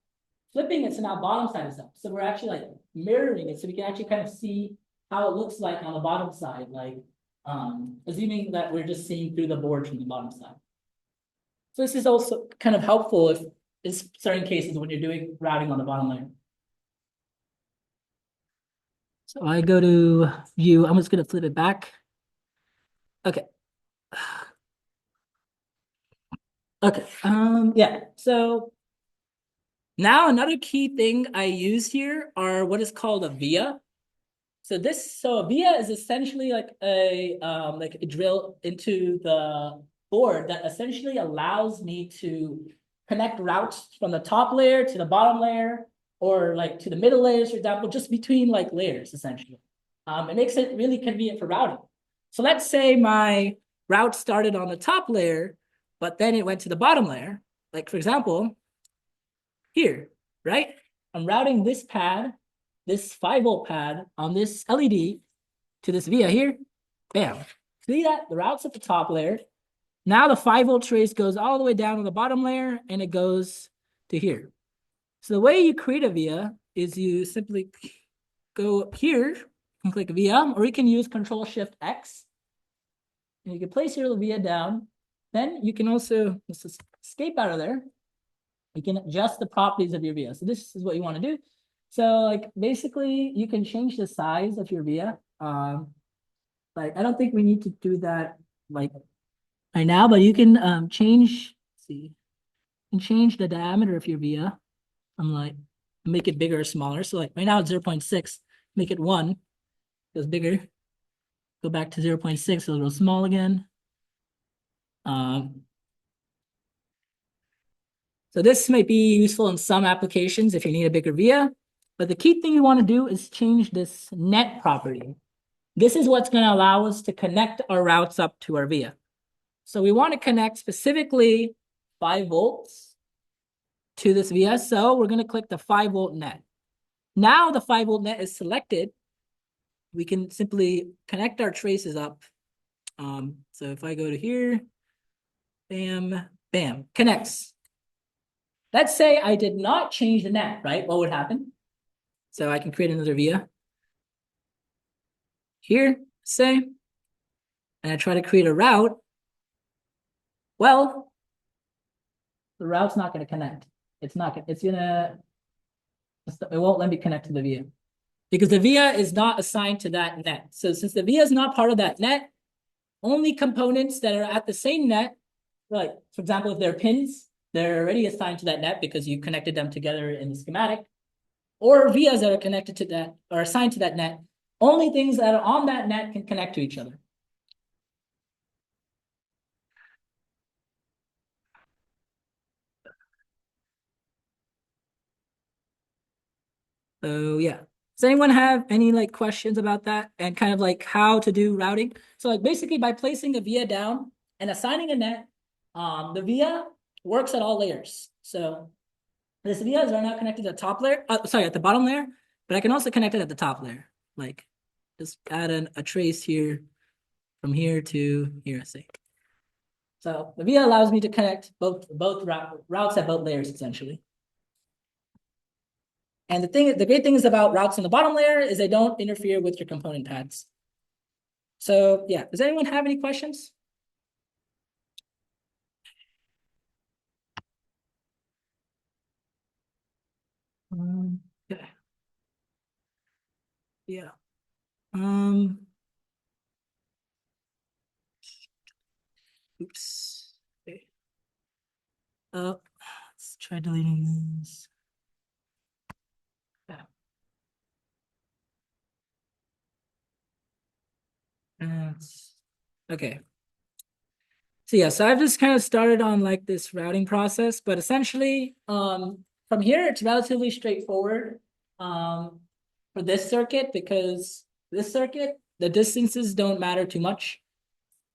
flipping it so now bottom side is up. So we're actually like mirroring it so we can actually kind of see how it looks like on the bottom side, like assuming that we're just seeing through the board from the bottom side. So this is also kind of helpful if in certain cases when you're doing routing on the bottom layer. So I go to view, I'm just gonna flip it back. Okay. Okay, yeah, so now another key thing I use here are what is called a via. So a via is essentially like a drill into the board that essentially allows me to connect routes from the top layer to the bottom layer, or like to the middle layers, for example, just between like layers essentially. It makes it really convenient for routing. So let's say my route started on the top layer, but then it went to the bottom layer. Like for example, here, right? I'm routing this pad, this 5-volt pad on this LED to this via here. Bam. See that? The route's at the top layer. Now the 5-volt trace goes all the way down to the bottom layer and it goes to here. So the way you create a via is you simply go up here and click via, or you can use Control-Shift-X. And you can place your via down. Then you can also escape out of there. You can adjust the properties of your via. So this is what you want to do. So like basically you can change the size of your via. Like I don't think we need to do that like right now, but you can change, let's see, you can change the diameter of your via. I'm like make it bigger or smaller. So like right now it's 0.6, make it 1, goes bigger. Go back to 0.6, so it'll go small again. So this might be useful in some applications if you need a bigger via, but the key thing you want to do is change this net property. This is what's going to allow us to connect our routes up to our via. So we want to connect specifically 5 volts to this via. So we're going to click the 5-volt net. Now the 5-volt net is selected. We can simply connect our traces up. So if I go to here, bam, bam, connects. Let's say I did not change the net, right? What would happen? So I can create another via here, say, and I try to create a route. Well, the route's not going to connect. It won't let me connect to the via because the via is not assigned to that net. So since the via is not part of that net, only components that are at the same net, like for example, if they're pins, they're already assigned to that net because you connected them together in the schematic, or vias that are connected to that or assigned to that net. Only things that are on that net can connect to each other. So yeah. Does anyone have any like questions about that and kind of like how to do routing? So like basically by placing a via down and assigning a net, the via works at all layers. So this vias are not connected to the top layer, at the bottom layer, but I can also connect it at the top layer. Like just add a trace here from here to here, say. So the via allows me to connect both routes at both layers essentially. And the great thing is about routes in the bottom layer is they don't interfere with your component pads. So yeah, does anyone have any questions? Yeah. Yeah. Oops. Okay. Let's try deleting these. Yeah. Okay. So yeah, so I've just kind of started on like this routing process, but essentially, from here it's relatively straightforward, for this circuit because this circuit, the distances don't matter too much.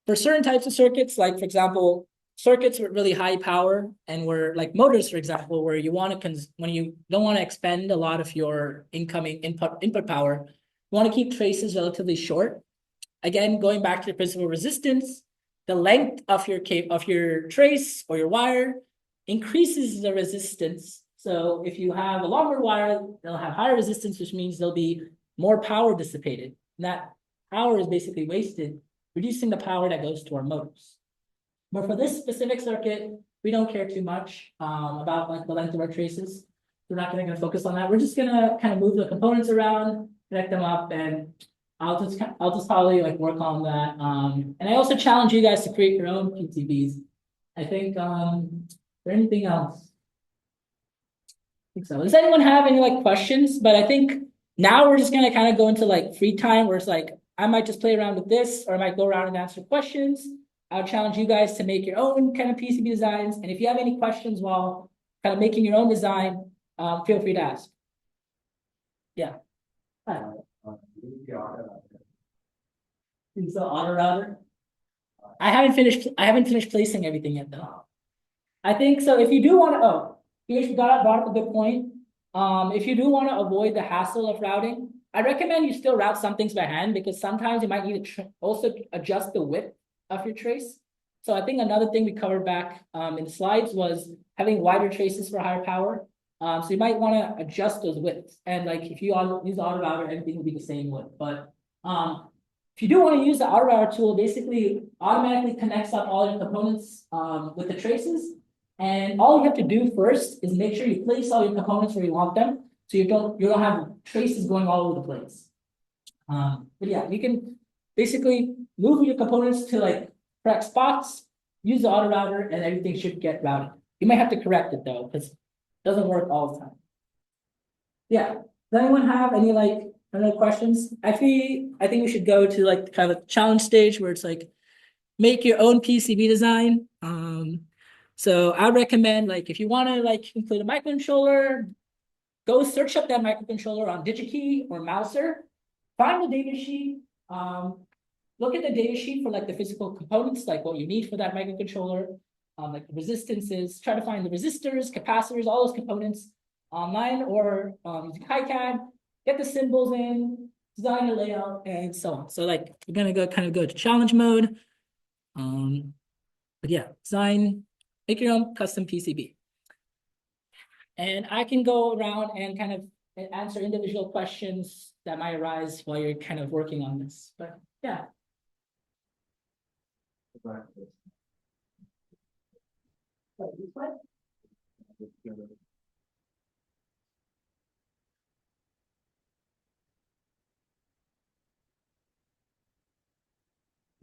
For certain types of circuits, like for example, circuits with really high power and where like motors, for example, where you want to when you don't want to expend a lot of your incoming input power, you want to keep traces relatively short. Again, going back to the principle of resistance, the length of your trace or your wire increases the resistance. So if you have a longer wire, they'll have higher resistance, which means there'll be more power dissipated. And that power is basically wasted, reducing the power that goes to our motors. But for this specific circuit, we don't care too much about like the length of our traces. We're not gonna focus on that. We're just gonna kind of move the components around, connect them up, and I'll just probably like work on that. And I also challenge you guys to create your own PCBs. I think is there anything else? I think so. Does anyone have any like questions? But I think now we're just gonna kind of go into like free time where it's like I might just play around with this, or I might go around and answer questions. I'll challenge you guys to make your own kind of PCB designs. And if you have any questions while kind of making your own design, feel free to ask. Yeah. Hi. Is the auto router? I haven't finished placing everything yet though. I think so. If you do want to, you brought up a good point. If you do want to avoid the hassle of routing, I recommend you still route some things by hand because sometimes you might need to also adjust the width of your trace. So I think another thing we covered back in the slides was having wider traces for higher power. So you might want to adjust those widths. And like if you use the auto router, everything will be the same width. But if you do want to use the auto router tool, basically automatically connects up all your components with the traces. And all you have to do first is make sure you place all your components where you want them, so you don't have traces going all over the place. But yeah, you can basically move your components to like correct spots, use the auto router, and everything should get routed. You might have to correct it though, because it doesn't work all the time. Yeah. Does anyone have any like other questions? I think we should go to like kind of a challenge stage where it's like make your own PCB design. So I recommend like if you want to like include a microcontroller, go search up that microcontroller on DigiKey or Mouser, find the data sheet, look at the data sheet for like the physical components, like what you need for that microcontroller, like the resistances, try to find the resistors, capacitors, all those components online or using KiCad, get the symbols in, design the layout, and so on. So like we're gonna go to challenge mode. But yeah, design, make your own custom PCB. And I can go around and kind of answer individual questions that might arise while you're kind of working on this. But yeah.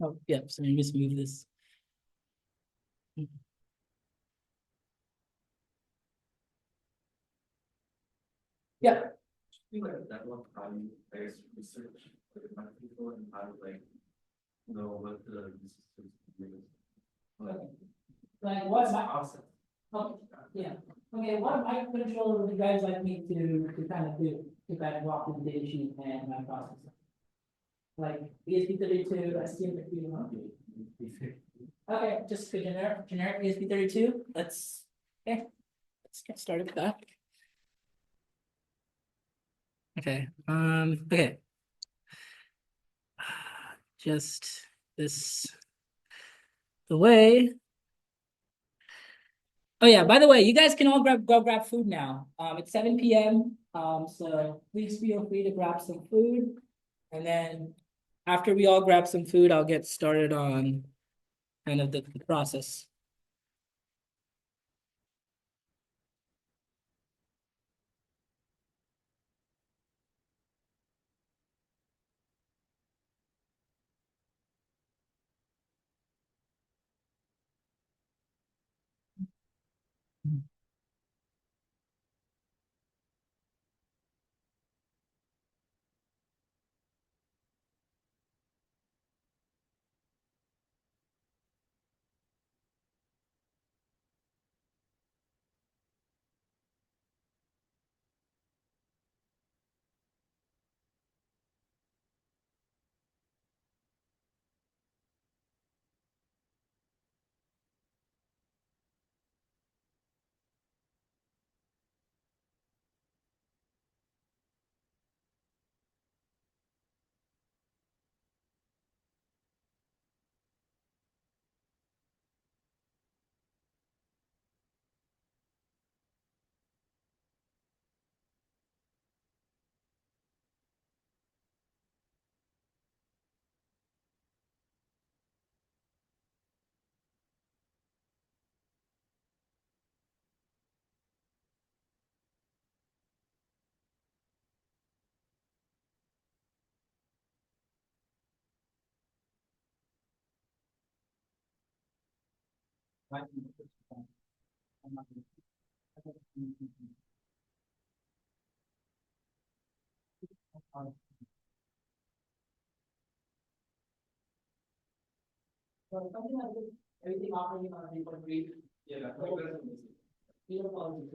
Oh, yeah, so let me just move this. Yeah. That one time, I guess, research like my people and how to like know what the resistance is. Like what oh, yeah. Okay, what microcontroller would you guys like me to kind of do to kind of walk through the data sheet and my process? Like ESP32, STM32. Okay, just for generic ESP32. Let's get started with that. Okay. Okay. Just this the way. Oh yeah, by the way, you guys can all go grab food now. It's 7 p.m. So please feel free to grab some food. And then after we all grab some food, I'll get started on kind of the process. Everything operating on 3.3. Yeah, Beautiful.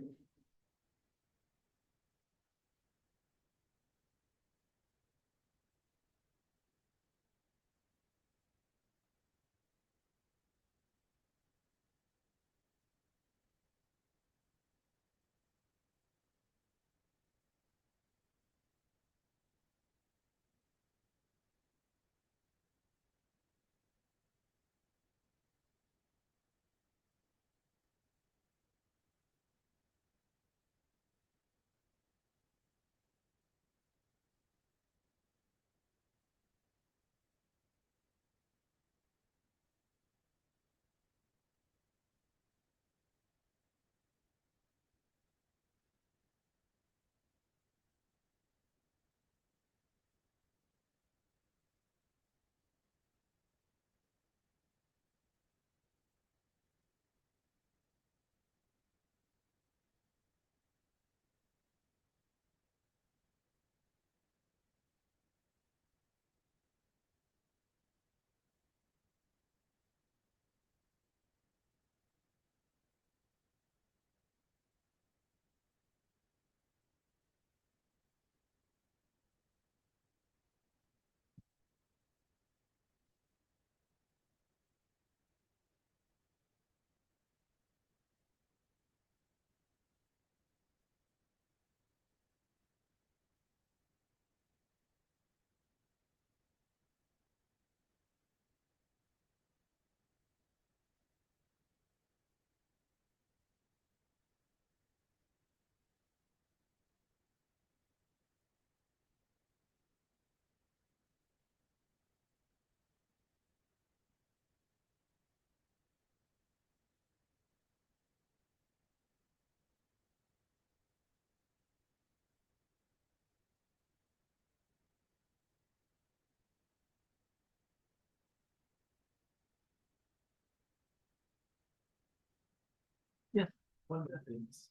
one of the things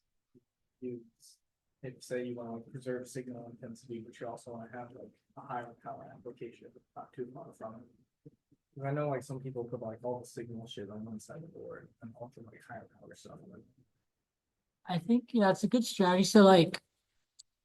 you, if say you want to like preserve signal intensity, but you also want to have like a higher power application, but not too far from it. 'Cause I know like some people put like all the signal shit on one side of the board and also like higher power stuff. Like, I think, yeah, it's a good strategy. So like,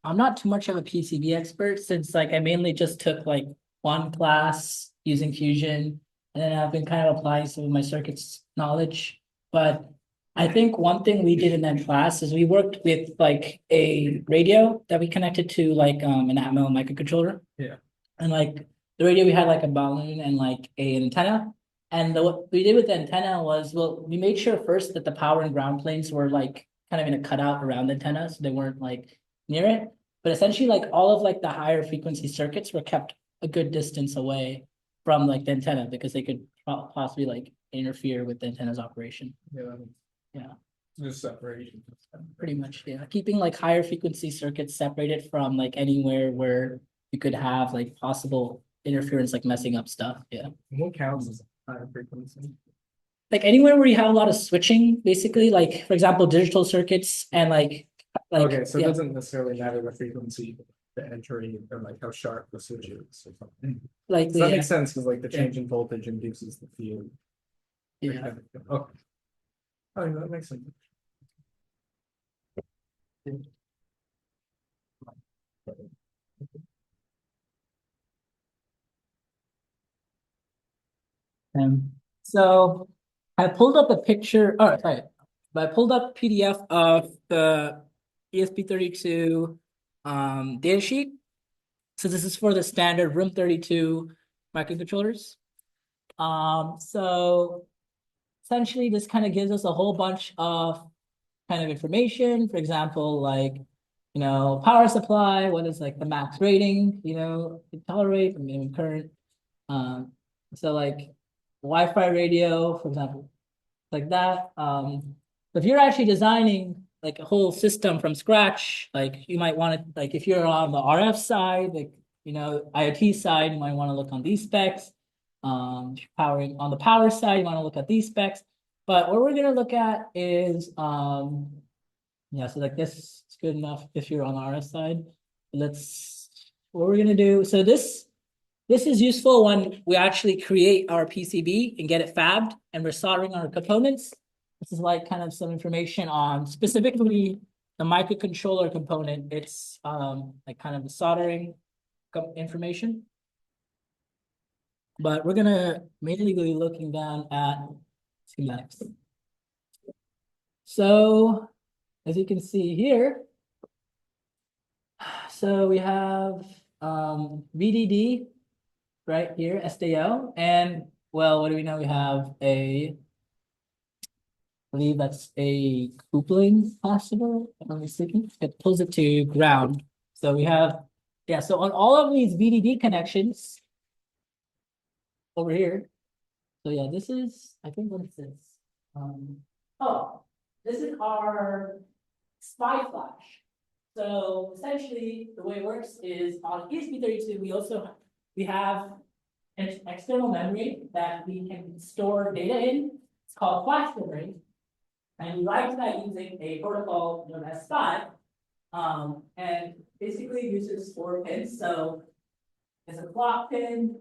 I'm not too much of a PCB expert since like I mainly just took like one class using Fusion. And then I've been kind of applying some of my circuits knowledge. But I think one thing we did in that class is we worked with like a radio that we connected to like an Atmel microcontroller. Yeah. And like the radio, we had like a balloon and like an antenna. And what we did with the antenna was, well, we made sure first that the power and ground planes were like kind of in a cutout around the antenna, so they weren't like near it. But essentially, like all of like the higher frequency circuits were kept a good distance away from like the antenna because they could possibly like interfere with the antenna's operation. yeah. Yeah. Just separation. Pretty much, yeah. Keeping like higher frequency circuits separated from like anywhere where you could have like possible interference, like messing up stuff. Yeah. What counts as higher frequency? Like anywhere where you have a lot of switching, basically, like for example, digital circuits and Okay, so it yeah, doesn't necessarily matter the frequency, the entry, or like how sharp the switch is or something. like So that yeah, makes sense because like the Yeah. change in voltage induces the field. yeah. Okay. Oh, yeah, that makes sense. So I pulled up a picture. Oh, sorry, but I pulled up PDF of the ESP32 data sheet. So this is for the standard Room 32 microcontrollers. So essentially this kind of gives us a whole bunch of kind of information. For example, like, power supply, what is like the max rating, tolerate, the minimum current. Um, so like Wi-Fi radio, for example, like that. If you're actually designing like a whole system from scratch, like you might want to, like if you're on the RF side, like, IoT side, you might want to look on these specs. Powering on the power side, you want to look at these specs. But what we're gonna look at is, yeah, so like this is good enough if you're on the RS side. What we're gonna do, so this is useful when we actually create our PCB and get it fabbed and we're soldering our components. This is like kind of some information on specifically the microcontroller component. It's like kind of the soldering information. But we're gonna mainly be looking down at schematics. So as you can see here, so we have VDD right here, SDO, and well, what do we know? We have I believe that's a coupling possible, if I'm mistaken. It pulls it to ground. So we have, yeah, so on all of these VDD connections over here. So yeah, this is, I think what is this? Oh, this is our SPI flash. So essentially, the way it works is on ESP32, we have an external memory that we can store data in. It's called flash memory. And we write that using a protocol known as SPI. And basically uses 4 pins. So there's a clock pin.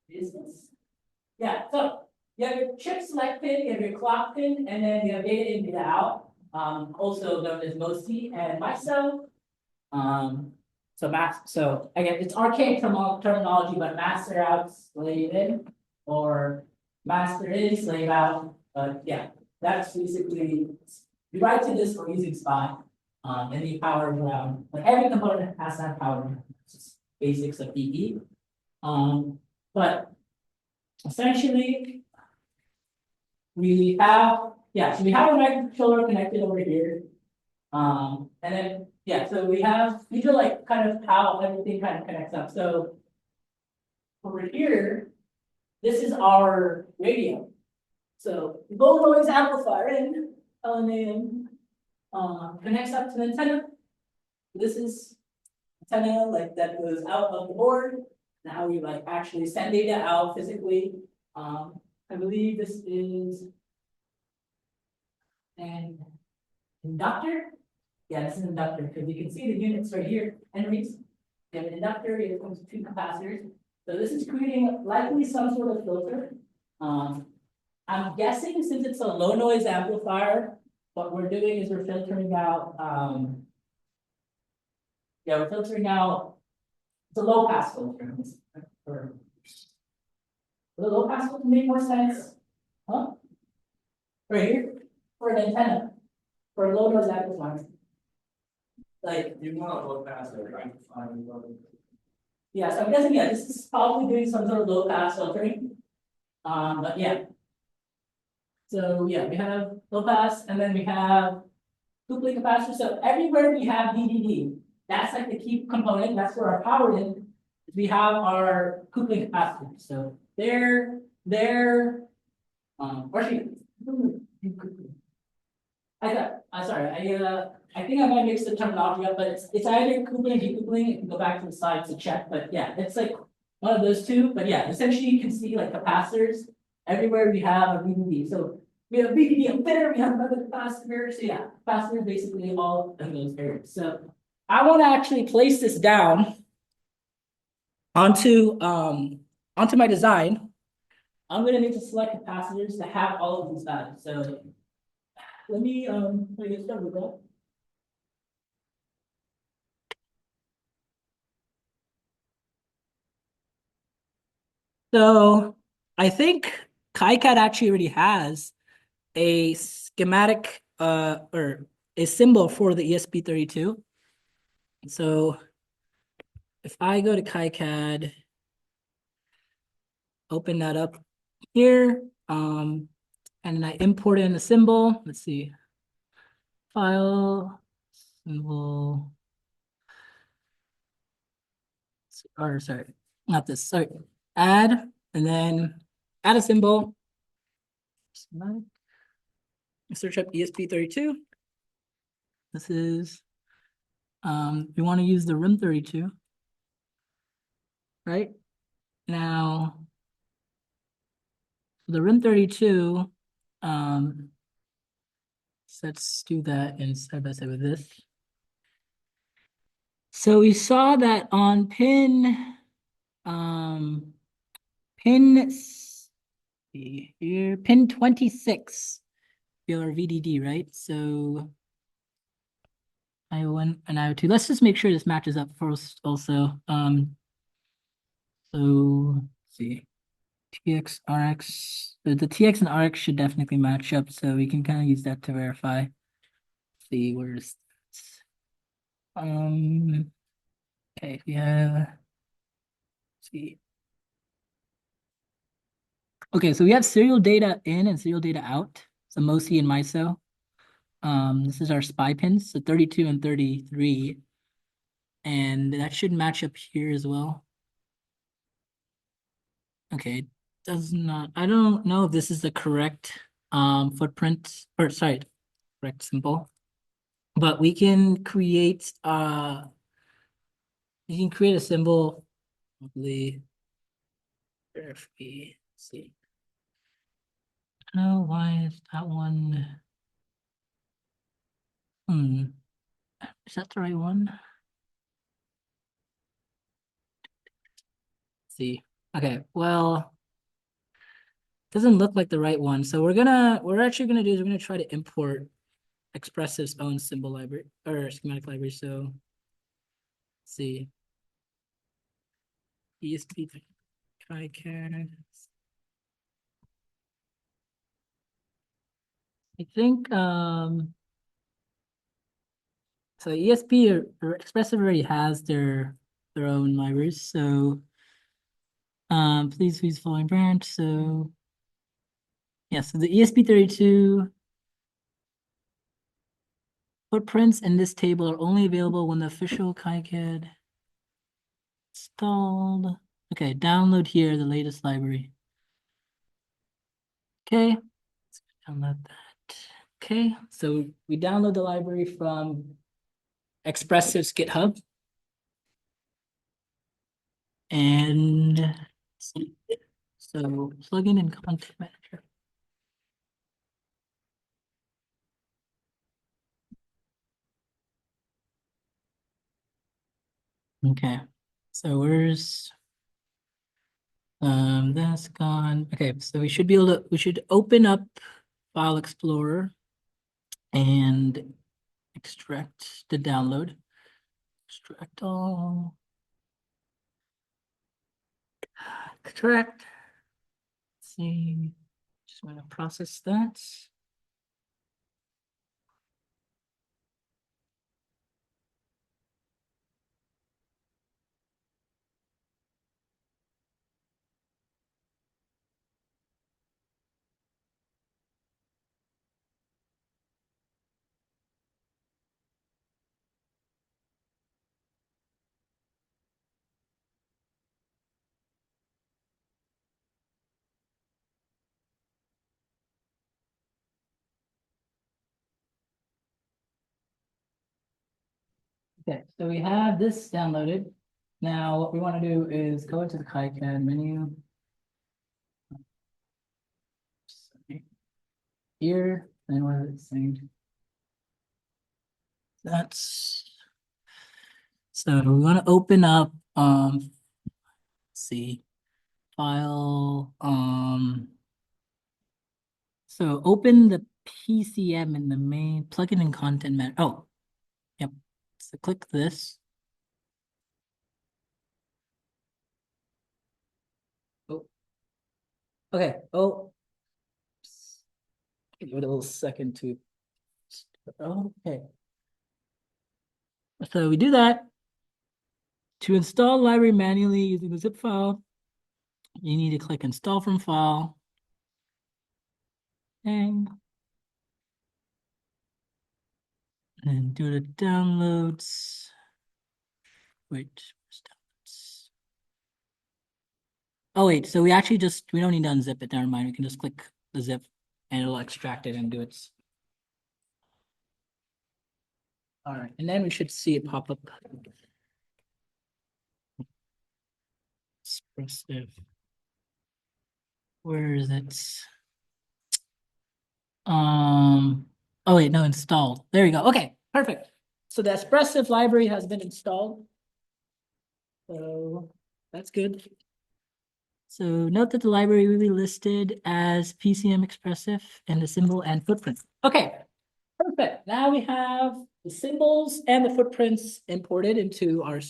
Is this? Yeah, so you have your chip select pin, you have your clock pin, and then you have data in, data out. Also known as MOSI and MISO. So again, it's archaic terminology, but master out, slave in, or master in, slave out. But yeah, that's basically, we write to this for using SPI. And the power around, like every component has that power. It's just basics of EE. But essentially, we have, yeah, so we have a microcontroller connected over here. And then, yeah, so these are like kind of how everything kind of connects up. So over here, this is our radio. So low noise amplifier in, LNA connects up to the antenna. This is antenna like that goes out of the board. Now we like actually send data out physically. I believe this is an inductor. Yeah, this is an inductor because you can see the units right here. Henry's. You have an inductor, it comes with 2 capacitors. So this is creating likely some sort of filter. I'm guessing since it's a low noise amplifier, what we're doing is we're filtering out, yeah, we're filtering out, it's a low pass filter. The low pass filter make more sense? Huh? Right here, for an antenna, for a low noise amplifier. Like, You want to look past it, right? yeah, so I'm guessing, yeah, this is probably doing some sort of low pass filtering. But yeah. So yeah, we have low pass and then we have coupling capacitor. So everywhere we have VDD, that's like the key component. That's where our power is. We have our coupling capacitor. So or actually, I think I might mix the terminology up, but it's either coupling or decoupling. You can go back to the slides to check, but yeah, it's like one of those two. But yeah, essentially you can see like capacitors everywhere we have a VDD. So we have VDD up there, we have another capacitor. So yeah, capacitor basically all of those areas. So I want to actually place this down onto my design. I'm gonna need to select capacitors to have all of these values. So let me get started with that. So I think KiCad actually already has a schematic or a symbol for the ESP32. So if I go to KiCad, open that up here, and then I import in the symbol. Let's see, file, symbol, or sorry, not this, sorry, add, and then add a symbol. Search up ESP32. This is, we want to use the RIM32, right? Now, the RIM32 So let's do that and side by side with this. So we saw that on um, see here, pin 26, your VDD, right? So I1 and I02. Let's just make sure this matches up first also. So let's see. TX, RX, the TX and RX should definitely match up, so we can kind of use that to verify. See where's okay, we have see. Okay, so we have serial data in and serial data out. So MOSI and MISO. This is our SPI pins, so 32 and 33. And that should match up here as well. Okay, does not, I don't know if this is the correct footprint, or sorry, correct symbol. But we can create a symbol, probably if we see. No, why is that one? Is that the right one? Let's see. Okay, well, doesn't look like the right one. So we're actually gonna do is we're gonna try to import Expressive's own symbol library or schematic library. So let's see. ESP TriCAD. I think so ESP or Expressive already has their own libraries. So please use following branch. So yeah, so the ESP32 footprints in this table are only available when the official KiCad installed. Okay, download here the latest library. Okay, let's download that. Okay, so we download the library from Expressive's GitHub. And so plugin and content manager. Okay, so where's that's gone. Okay, so we should be able to, we should open up File Explorer and extract the download. Extract all. Extract. Let's see. Just want to process that. Okay, so we have this downloaded. Now what we want to do is go into the KiCad menu. Here, and what is it saying? That's so we want to open up let's see, file so open the PCM in the main plugin and content manager. Oh, yep. So click this. Oh, okay. Oh, give it a little second to. Okay. So we do that. To install library manually using the zip file, you need to click install from file. And then do the downloads. Wait, where's downloads? Oh wait, so we actually we don't need to unzip it, never mind. We can just click the zip and it'll extract it and do its. All right, and then we should see it pop up. Expressive. Where is it? Oh wait, no, installed. There you go. Okay, perfect. So the Expressive library has been installed. So that's good. So note that the library will be listed as PCM Expressive and the symbol and footprint. Okay, perfect. Now we have the symbols and the footprints imported into our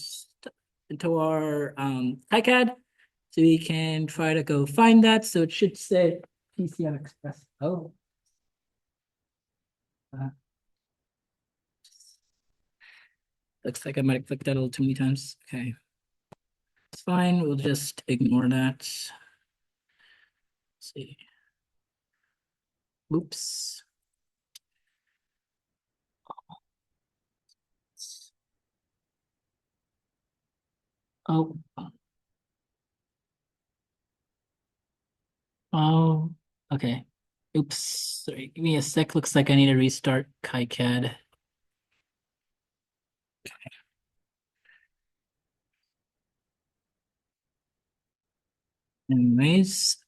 KiCad. So we can try to go find that. So it should say PCM Express. Oh. Uh, Looks like I might have clicked that a little too many times. Okay. It's fine. We'll just ignore that. Let's see. Oops. Oh. Oh. Okay. Oops. Sorry. Give me a sec. Looks like I need to restart KiCad. Anyways,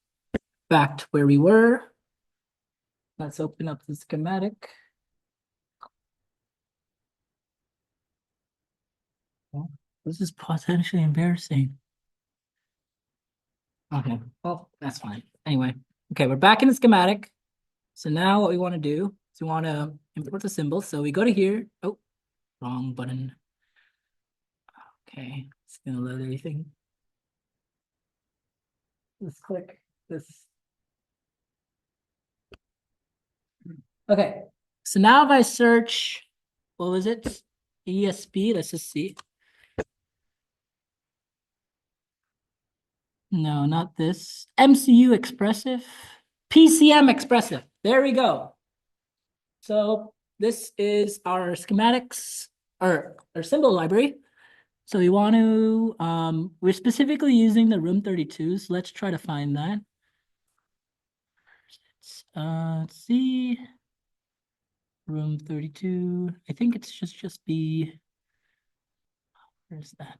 back to where we were. Let's open up the schematic. Oh, this is potentially embarrassing. Okay, well, that's fine. Anyway, okay, we're back in the schematic. So now what we want to do is we want to import the symbol. So we go to here. Oh, wrong button. Okay, it's gonna load everything. Let's click this. Okay, so now if I search, what was it? ESP, let's just see. No, not this. MCU Expressive. PCM Expressive. There we go. So this is our schematics or our symbol library. So we want to, we're specifically using the room 32. So let's try to find that. Let's see. Room 32. I think it's just be, where's that?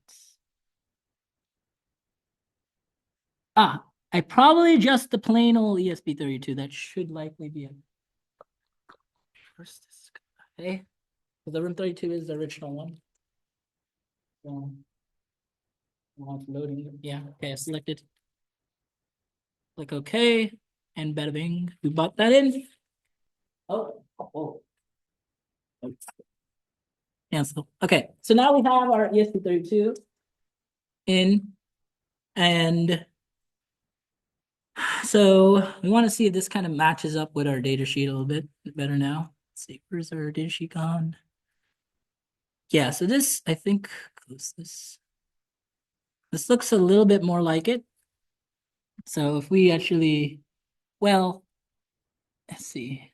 Ah, I probably just the plain old ESP32. That should likely be it. First, okay. So the room 32 is the original one. So, while it's loading, yeah, okay, I selected. Click OK, and bada bing, we bought that in. Oh, oh, oh. Cancel. Okay, so now we have our ESP32 in, and so we want to see if this kind of matches up with our data sheet a little bit better now. Let's see, where's our data sheet gone? Yeah, so this, I think, close this. This looks a little bit more like it. So if we actually, well, let's see,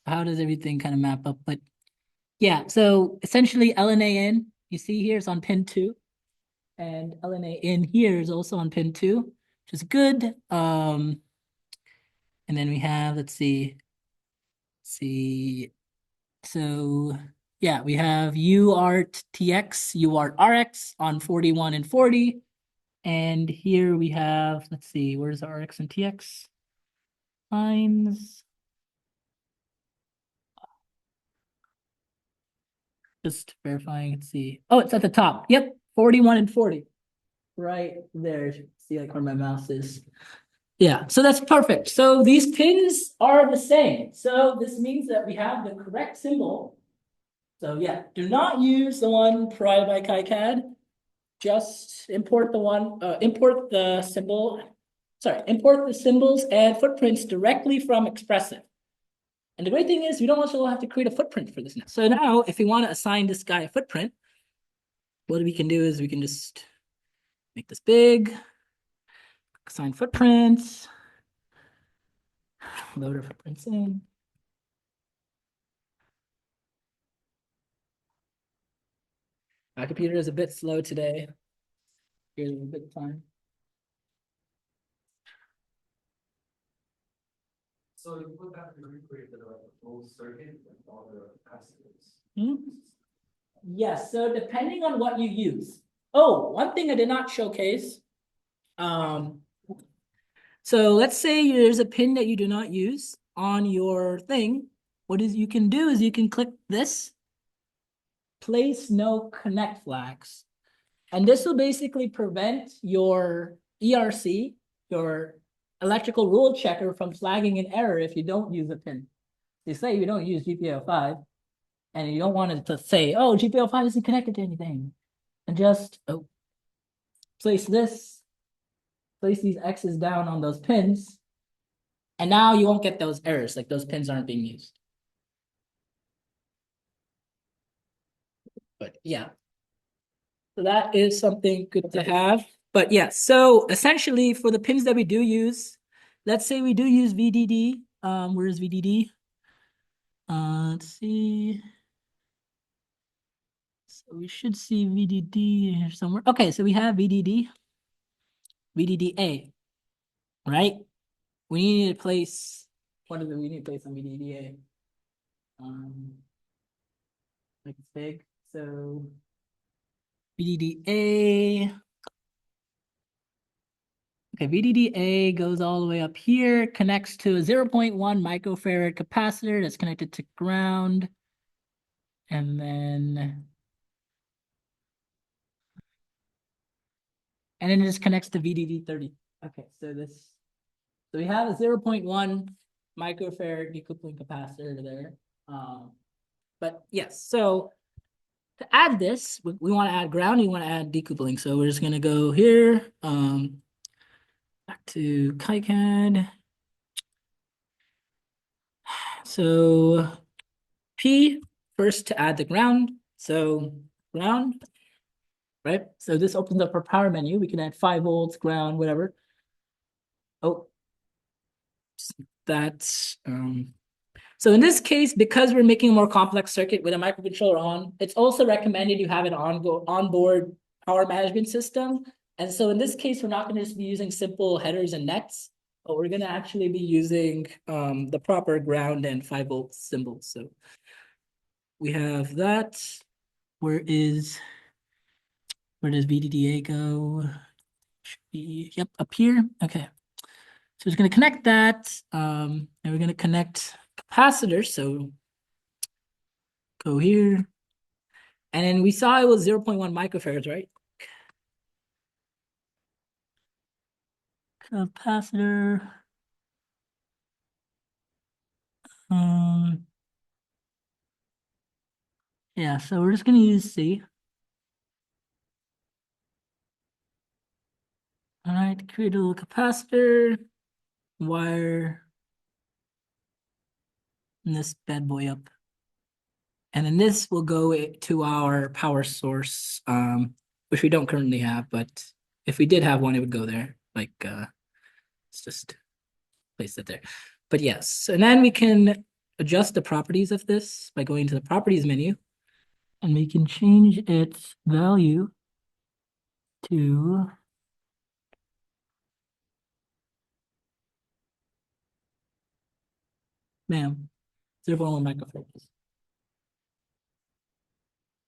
how does everything kind of map up? But yeah, so essentially LNA in, you see here is on pin 2. And LNA in here is also on pin 2, which is good. And then we have, let's see. So yeah, we have UART TX, UART RX on 41 and 40. And here we have, let's see, where's RX and TX? Lines. Just verifying, let's see. Oh, it's at the top. Yep, 41 and 40. Right there. See like where my mouse is. Yeah, so that's perfect. So these pins are the same. So this means that we have the correct symbol. So yeah, do not use the one provided by KiCad. Just import import the symbol. Sorry, import the symbols and footprints directly from Expressive. And the great thing is we don't also have to create a footprint for this now. So now if we want to assign this guy a footprint, what we can do is we can just make this big, assign footprints, load our footprints in. My computer is a bit slow today. Here's a bit time. So you would have to recreate the whole circuit and all the capacitors. Yes, so depending on what you use. Oh, one thing I did not showcase. So let's say there's a pin that you do not use. on your thing, what is you can do is you can click this, place no connect flags. And this will basically prevent your ERC, your electrical rule checker, from flagging an error if you don't use a pin. You say you don't use GPIO5, and you don't want it to say, oh, GPIO5 isn't connected to anything. And just place this, place these X's down on those pins, and now you won't get those errors, like those pins aren't being used. But yeah. So that is something good to have. But yeah, so essentially for the pins that we do use, let's say we do use VDD. Where is VDD? Let's see. So we should see VDD here somewhere. Okay, so we have VDD, VDDA, right? We need to place, what is it we need to place on VDDA? Like it's big. So VDDA. Okay, VDDA goes all the way up here, connects to a 0.1 microfarad capacitor that's connected to ground. And then it just connects to VDD30. Okay, so we have a 0.1 microfarad decoupling capacitor there. But yes, so to add this, we want to add ground, we want to add decoupling. So we're just gonna go here, back to KiCad. So P first to add the ground. So ground, right? So this opens up our power menu. We can add 5 volts, ground, whatever. Oh, that's so in this case, because we're making a more complex circuit with a microcontroller on, it's also recommended you have an onboard power management system. And so in this case, we're not going to just be using simple headers and nets, but we're going to actually be using the proper ground and 5-volt symbols. So we have that. Where does VDDA go? Should be, yep, up here. Okay. So it's going to connect that, and we're going to connect capacitors. So go here. And then we saw it was 0.1 microfarads, right? Capacitor. Yeah, so we're just going to use C. All right, create a little capacitor, wire this bad boy up. And then this will go to our power source, which we don't currently have, but if we did have one, it would go there. Like, let's just place it there. But yes, and then we can adjust the properties of this by going to the properties menu, and we can change its value to bam, 0.1 microfarads.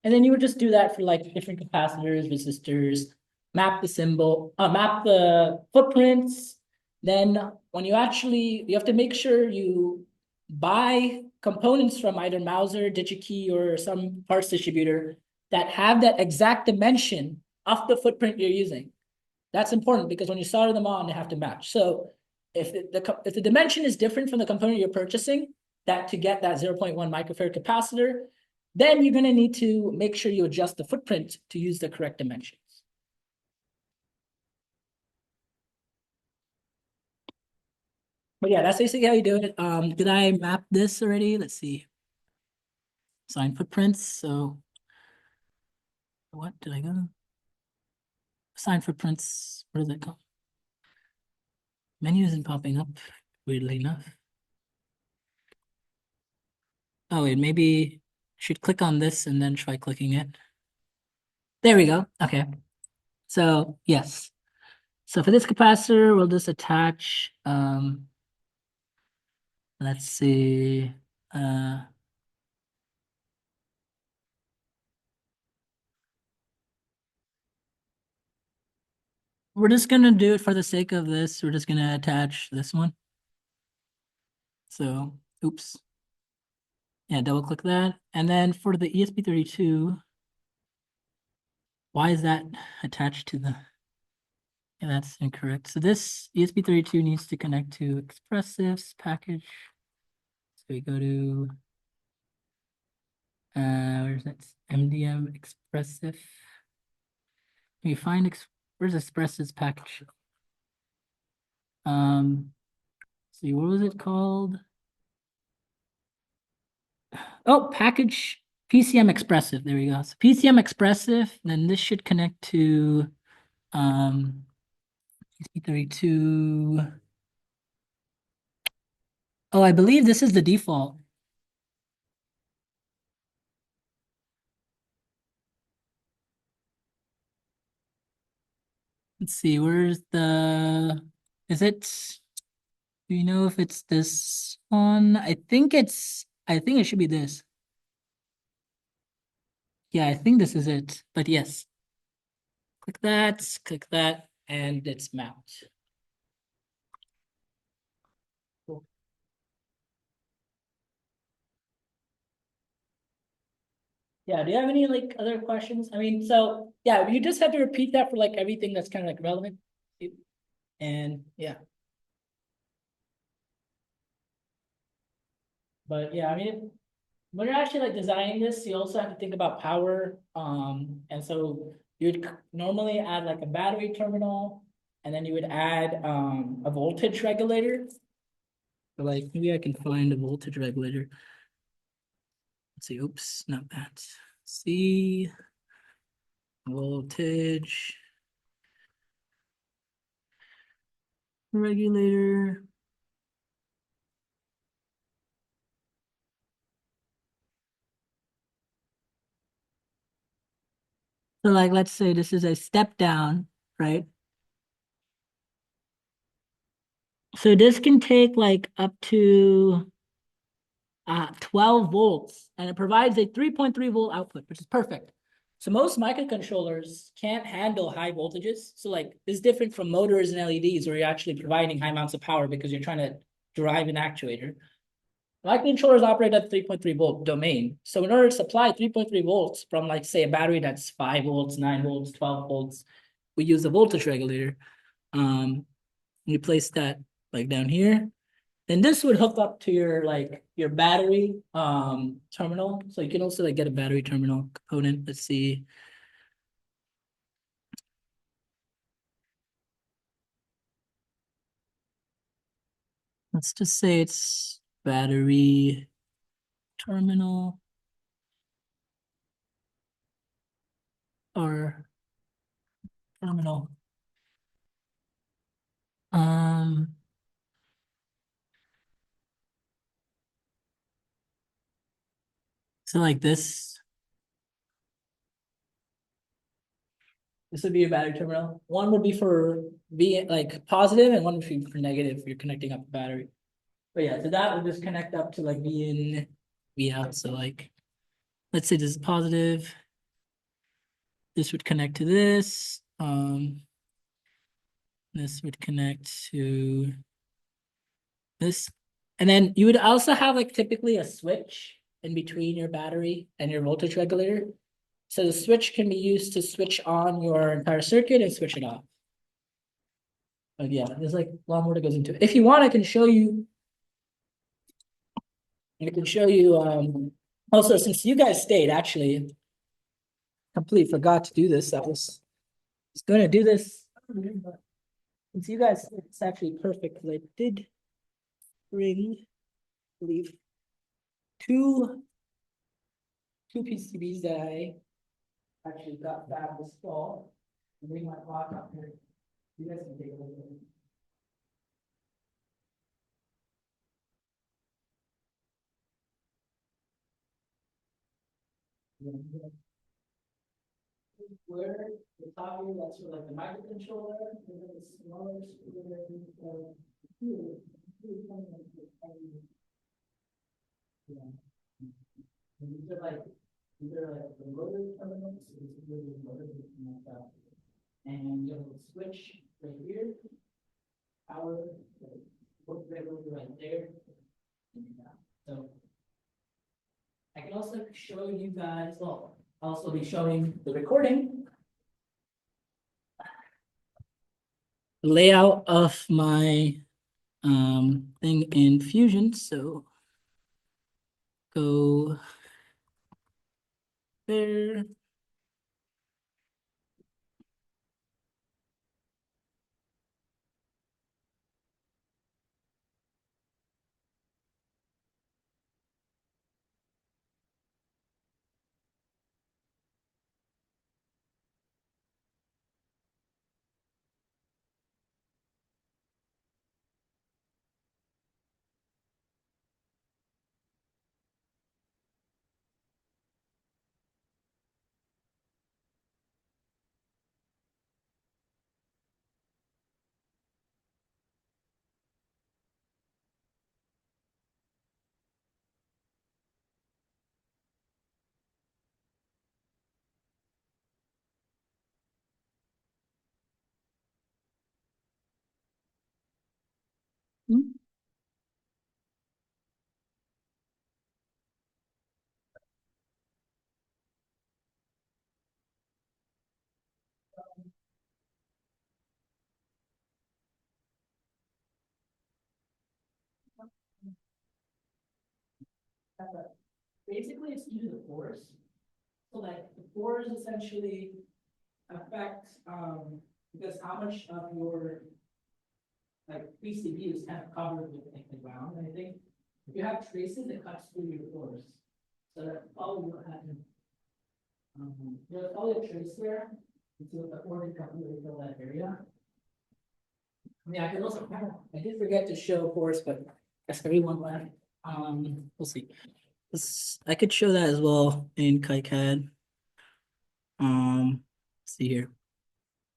And then you would just do that for like different capacitors, resistors, map the symbol, map the footprints. Then when you have to make sure you buy components from either Mauser, DigiKey, or some parts distributor that have that exact dimension of the footprint you're using. That's important because when you solder them on, they have to match. So if the dimension is different from the component you're purchasing, that to get that 0.1 microfarad capacitor, then you're going to need to make sure you adjust the footprint to use the correct dimensions. But yeah, that's basically how you do it. Did I map this already? Let's see. Assign footprints. So what did I go? Assign footprints. Where does it go? Menu isn't popping up, weirdly enough. Oh, wait, maybe should click on this and then try clicking it. There we go. Okay. So yes. So for this capacitor, we'll just attach, let's see, we're just gonna do it for the sake of this. We're just gonna attach this one. So, oops. Yeah, double click that. And then for the ESP32, why is that attached to the, yeah, that's incorrect. So this ESP32 needs to connect to expressives package. So we go to, where's that? MDM expressive. We find, where's expressives package? See, what was it called? Oh, package PCM expressive. There we go. So PCM expressive, then this should connect to ESP32. Oh, I believe this is the default. Let's see, where's the, is it, do you know if it's this one? I think it should be this. Yeah, I think this is it, but yes. Click that, and it's mount. Cool. Yeah, do you have any like other questions? I mean, so yeah, you just have to repeat that for like everything that's kind of like relevant. And yeah. But yeah, I mean, when you're actually like designing this, you also have to think about power. And so you'd normally add like a battery terminal, and then you would add a voltage regulator. So like maybe I can find a voltage regulator. Let's see, oops, not that. See, voltage regulator. So like, let's say this is a step down, right? So this can take like up to 12 volts, and it provides a 3.3 volt output, which is perfect. So most microcontrollers can't handle high voltages. So like it's different from motors and LEDs where you're actually providing high amounts of power because you're trying to drive an actuator. Microcontrollers operate at 3.3 volt domain. So in order to supply 3.3 volts from like say a battery that's 5 volts, 9 volts, 12 volts, we use a voltage regulator. You place that like down here. And this would hook up to your like your battery terminal. So you can also like get a battery terminal component. Let's see. Let's just say it's battery terminal or terminal. Um so like this would be your battery terminal. One would be for V like positive and one would be for negative if you're connecting up the battery. But yeah, so that would just connect up to like V in, V out. So like let's say this is positive. This would connect to this. This would connect to this. And then you would also have like typically a switch in between your battery and your voltage regulator. So the switch can be used to switch on your entire circuit and switch it off. But yeah, there's like a lot more that goes into it. If you want, I can show you. I can show you also since you guys stayed, actually, completely forgot to do this. I was going to do this. Since you guys, it's actually perfect because I did bring, I believe, two PCBs that I actually got that this fall. Bring my clock up here. You guys can take a look at it. Where the top here, that's for like the microcontroller, and then the smaller square, here, yeah. And these are like the motor terminals, so this is where the motor is connect up. And you have a switch right here, power, right there. So I can also show you guys, well, I'll also be showing the recording. Layout of my thing in Fusion, so go there. Hmm? Basically, it's due to the pores. So like the pores essentially affect, because how much of your like PCB is kind of covered with like the ground, and I think if you have traces, it cuts through your pores. So that's probably what happened. There's probably a trace there, so the pore can completely fill that area. Yeah, I could also, I did forget to show pores, but guess everyone left. We'll see. I could show that as well in KiCad. Let's see here.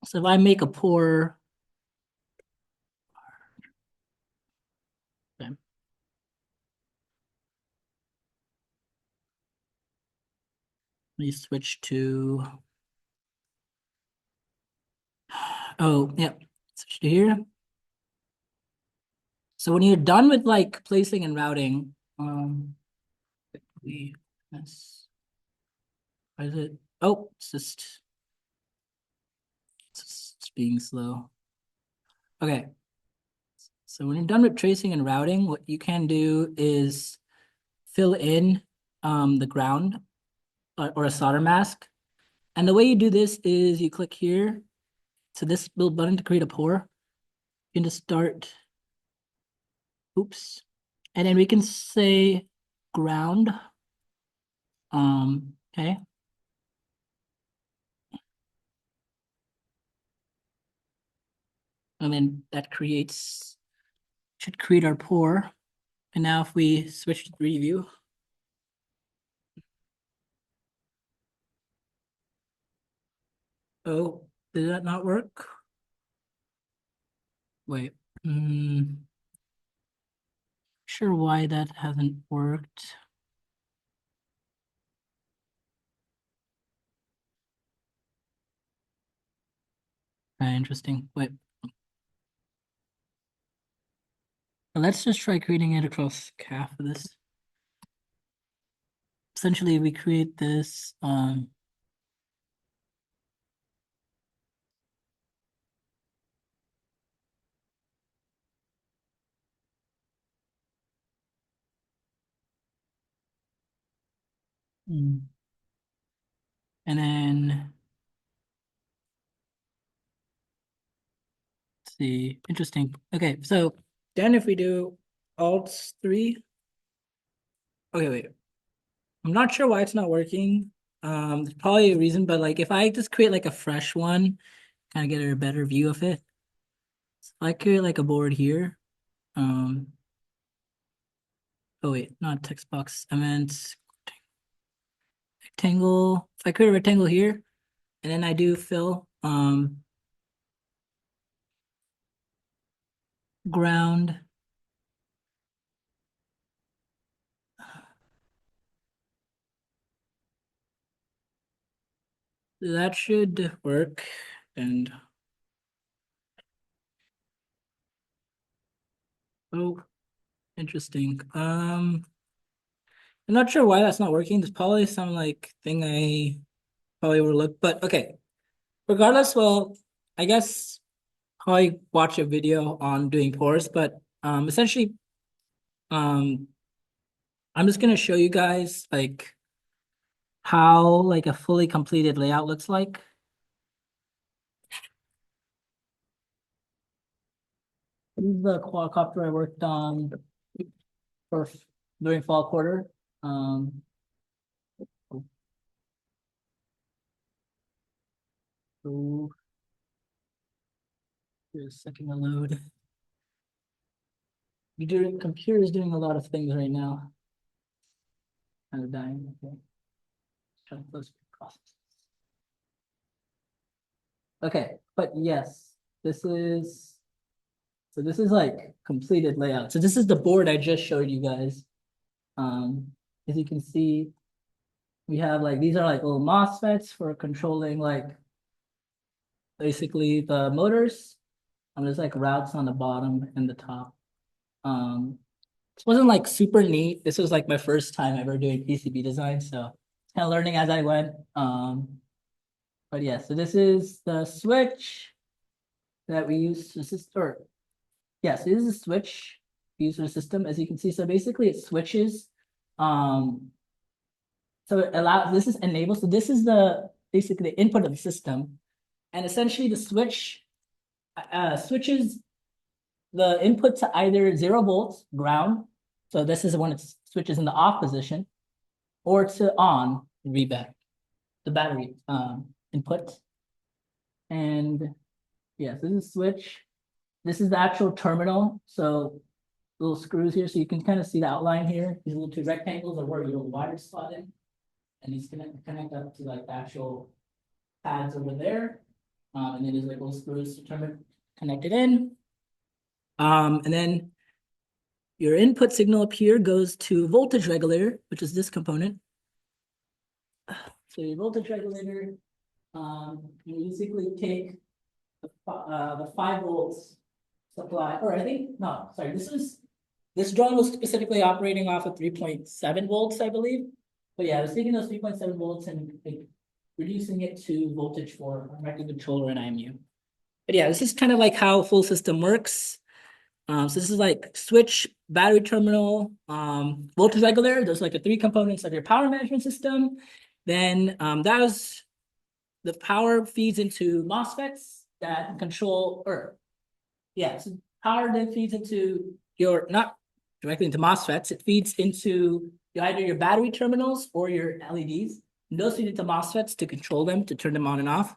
So if I make a pour, okay. Let me switch to, oh, yep, switch to here. So when you're done with like placing and routing, that's, why is it? Oh, it's being slow. Okay. So when you're done with tracing and routing, what you can do is fill in the ground or a solder mask. And the way you do this is you click here. So this little button to create a pour. You can just start, oops. And then we can say ground. Okay. And then that should create our pour. And now if we switch to 3D view. Oh, did that not work? Wait. Sure why that hasn't worked. Interesting. Wait. Let's just try creating it across half of this. Essentially, we create this. And then let's see. Interesting. Okay, so then if we do Alt 3. Okay, wait. I'm not sure why it's not working. There's probably a reason, but like if I just create like a fresh one, kind of get a better view of it. So if I create like a board here. Oh wait, not text box. I meant rectangle. If I create a rectangle here, and then I do fill ground. That should work. And oh, Interesting. I'm not sure why that's not working. There's probably some like thing I probably overlooked, but okay. Regardless, well, I guess probably watch a video on doing pores, but essentially um I'm just gonna show you guys like how like a fully completed layout looks like. This is the quadcopter I worked on for during fall quarter. Um, so here's a second to load. Computer is doing a lot of things right now. Kind of dying. Okay. Try to close process. Okay, but yes, this is like completed layout. So this is the board I just showed you guys. Um, as you can see, we have like these are like little MOSFETs for controlling like basically the motors. There's like routes on the bottom and the top. This wasn't like super neat. This was like my first time ever doing PCB design, so kind of learning as I went. But yeah, so this is the switch that we use to or yeah, so this is a switch we use for the system, as you can see. So basically it switches. Um, so it allows this is enabled. So this is the basically the input of the system. And essentially the switch switches the input to either 0 volts, ground. So this is when it switches in the off position, or to on, rebat, the battery input. And yes, this is switch. This is the actual terminal. So little screws here, so you can kind of see the outline here. These little two rectangles are where your wires slot in, and these connect up to like the actual pads over there. And then there's like little screws to connect it in. And then your input signal up here goes to voltage regulator, which is this component. So your voltage regulator, you basically take the 5 volts supply, or I think, no, sorry, this drone was specifically operating off of 3.7 volts, I believe. But yeah, I was taking those 3.7 volts and like, reducing it to voltage for microcontroller and IMU. But yeah, this is kind of like how full system works. So this is like switch, battery terminal, voltage regulator. Those are like the 3 components of your power management system. Then that was the power feeds into MOSFETs that control, or yeah, so power then feeds into your, not directly into MOSFETs, it feeds into either your battery terminals or your LEDs. And those feed into MOSFETs to control them, to turn them on and off.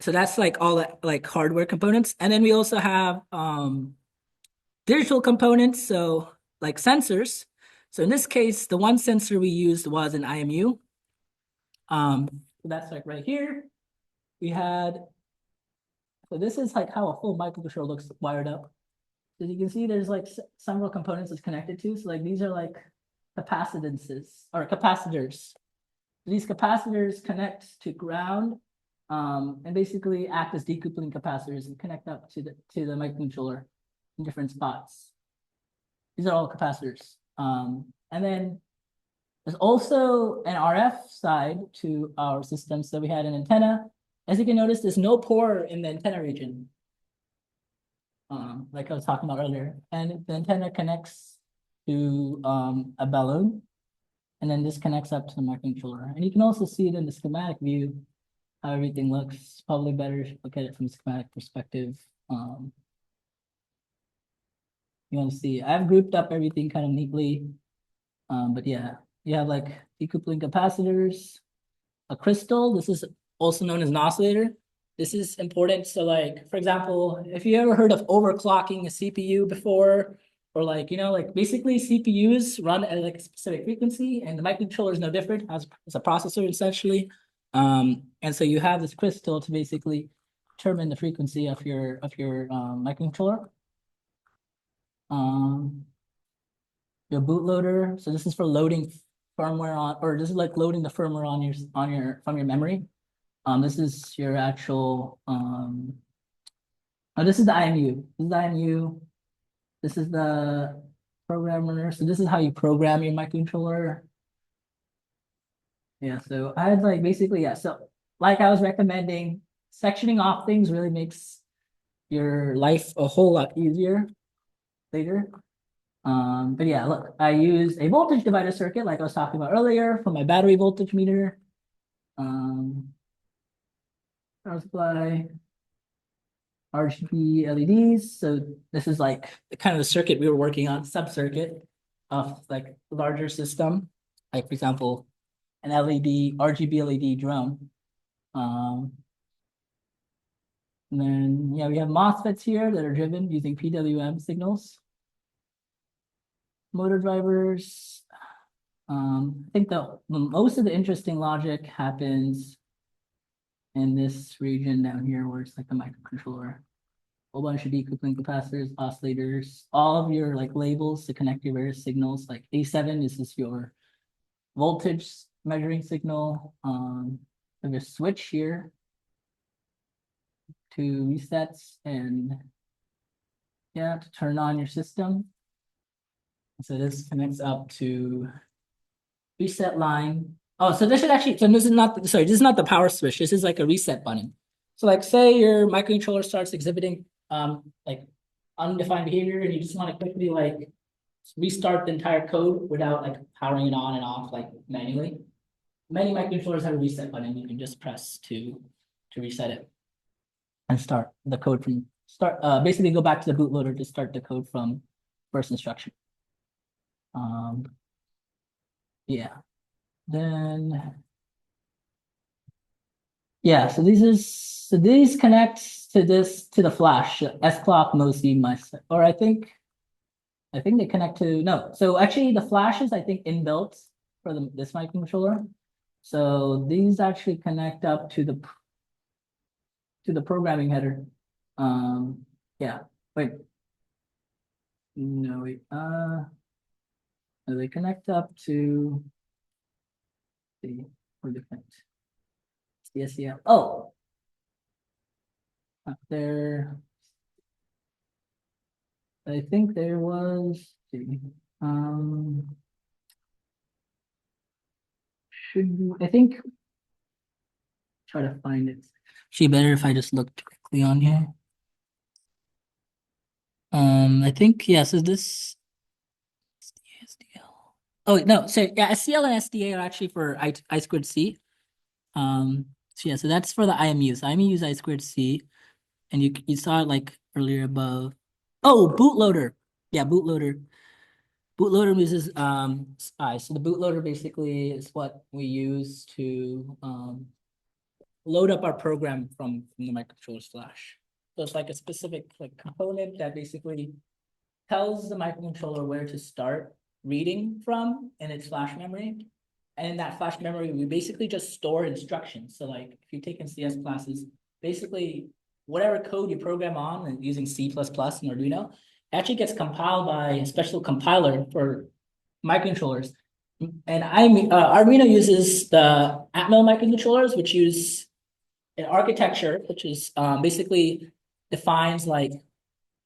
So that's like all that like hardware components. And then we also have digital components, so like sensors. So in this case, the one sensor we used was an IMU. So that's like right here. We had, so this is like how a full microcontroller looks wired up. So you can see there's like several components it's connected to. So like these are like capacitances or capacitors. These capacitors connect to ground and basically act as decoupling capacitors and connect up to the microcontroller in different spots. These are all capacitors. And then there's also an RF side to our system. So we had an antenna. As you can notice, there's no pore in the antenna region. Like I was talking about earlier. And the antenna connects to a balloon. And then this connects up to the microcontroller. And you can also see it in the schematic view, how everything looks. Probably better if you look at it from a schematic perspective. You want to see, I've grouped up everything kind of neatly. But yeah, you have like decoupling capacitors, a crystal. This is also known as an oscillator. This is important. So like, for example, if you ever heard of overclocking a CPU before, or like, you know, like basically CPUs run at like a specific frequency and the microcontroller is no different as a processor essentially. And so you have this crystal to basically determine the frequency of your microcontroller. Your bootloader. So this is for loading firmware on, or this is like loading the firmware from your memory. This is your actual oh, this is the IMU. This is the IMU. This is the programmer. So this is how you program your microcontroller. Yeah, so I had like basically, yeah, so like I was recommending, sectioning off things really makes your life a whole lot easier later. But yeah, look, I use a voltage divider circuit like I was talking about earlier for my battery voltage meter. Power supply, RGB LEDs. So this is like the kind of the circuit we were working on, sub-circuit of like larger system. Like for example, an LED, RGB LED drum. Um, and then yeah, we have MOSFETs here that are driven using PWM signals. Motor drivers. I think the most of the interesting logic happens in this region down here where it's like the microcontroller. Whole bunch of decoupling capacitors, oscillators, all of your like labels to connect your various signals. Like A7 is just your voltage measuring signal. There's a switch here to resets and yeah, to turn on your system. So this connects up to reset line. Oh, so this should actually, so this is not, sorry, this is not the power switch. This is like a reset button. So like say your microcontroller starts exhibiting like undefined behavior and you just want to quickly like restart the entire code without like powering it on and off like manually. Many microcontrollers have a reset button. You can just press to reset it and start the code from start basically go back to the bootloader to start the code from first instruction. Yeah. Then yeah, so these connect to this to the flash S clock mostly must or I think they connect to no. So actually the flash is I think inbuilt for this microcontroller. So these actually connect up to the programming header. Yeah. Wait. No, wait. They connect up to the or different CSCL. Oh, up there. I think there was um should be, I think try to find it. Actually better if I just look directly on here. I think yeah, so this SDL. Oh no, so yeah, SCL and SDA are actually for I squared C. So yeah, so that's for the IMUs. IMUs I squared C, and you saw it like earlier above. Oh, bootloader. Yeah, bootloader. Bootloader uses I. So the bootloader basically is what we use to load up our program from the microcontroller's flash. So it's like a specific like component that basically tells the microcontroller where to start reading from in its flash memory. And in that flash memory, we basically just store instructions. So like if you've taken CS classes, basically whatever code you program on and using C++ and Arduino, actually gets compiled by a special compiler for microcontrollers. And Arduino uses the Atmel microcontrollers, which use an architecture, which is basically defines like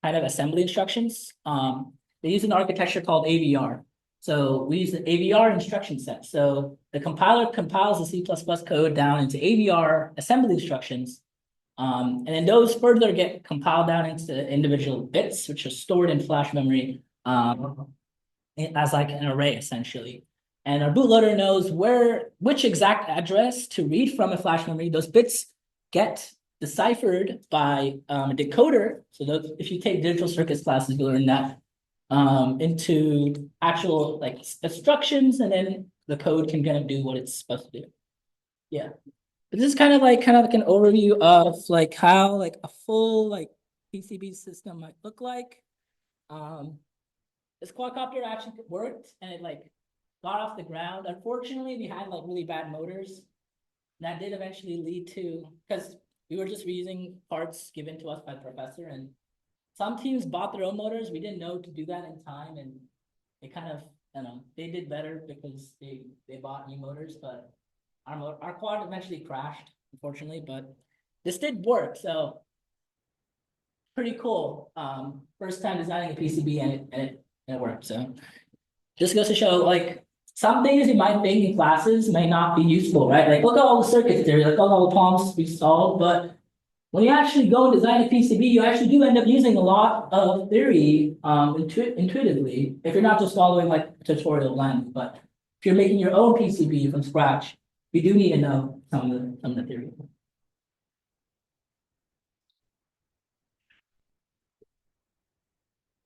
kind of assembly instructions. They use an architecture called AVR. So we use the AVR instruction set. So the compiler compiles the C++ code down into AVR assembly instructions. And then those further get compiled down into individual bits, which are stored in flash memory as like an array essentially. And our bootloader knows which exact address to read from a flash memory. Those bits get deciphered by a decoder. So those, if you take digital circuits classes, you'll learn that into actual like instructions, and then the code can kind of do what it's supposed to do. Yeah. But this is kind of like an overview of like how like a full like PCB system might look like. Um, this quadcopter actually worked and it like got off the ground. Unfortunately, we had like really bad motors. That did eventually lead to because we were just reusing parts given to us by the professor, and some teams bought their own motors. We didn't know to do that in time, and they kind of, you know, they did better because they bought new motors, but our quad eventually crashed, unfortunately, but this did work, so pretty cool. First time designing a PCB and it worked, so. Just goes to show, like, some things you might think in classes may not be useful, right? Like, look at all the circuit theory, like, look at all the problems we solved, but when you actually go and design a PCB, you actually do end up using a lot of theory intuitively, if you're not just following like tutorial lens, but if you're making your own PCB from scratch, you do need to know some of the theory.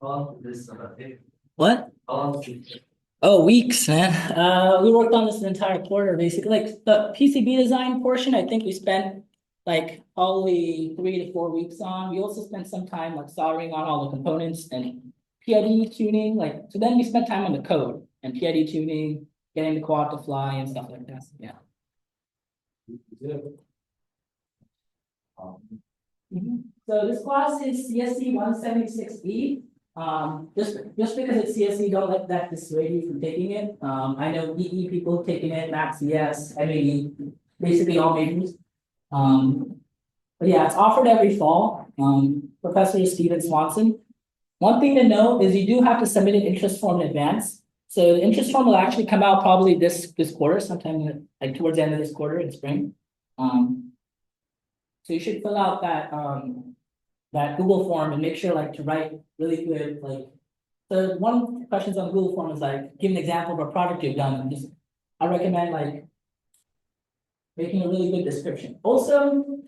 Well, this thing. What? Oh, weeks, man. We worked on this an entire quarter, basically. Like the PCB design portion, I think we spent like probably 3 to 4 weeks on. We also spent some time like soldering on all the components and PID tuning. Like, so then we spent time on the code and PID tuning, getting the quad to fly and stuff like that. Yeah. So this class is CSC 176E. Just because it's CSE, don't let that dissuade you from taking it. I know EE people taking it, Max ES, MAE, basically all majors. But yeah, it's offered every fall. Professor Steven Swanson. One thing to note is you do have to submit an interest form in advance. So the interest form will actually come out probably this quarter, sometime like towards the end of this quarter in spring. So you should fill out that Google form and make sure like to write really good, like, so one of the questions on the Google form is like, give an example of a project you've done. And just, I recommend like making a really good description. Also,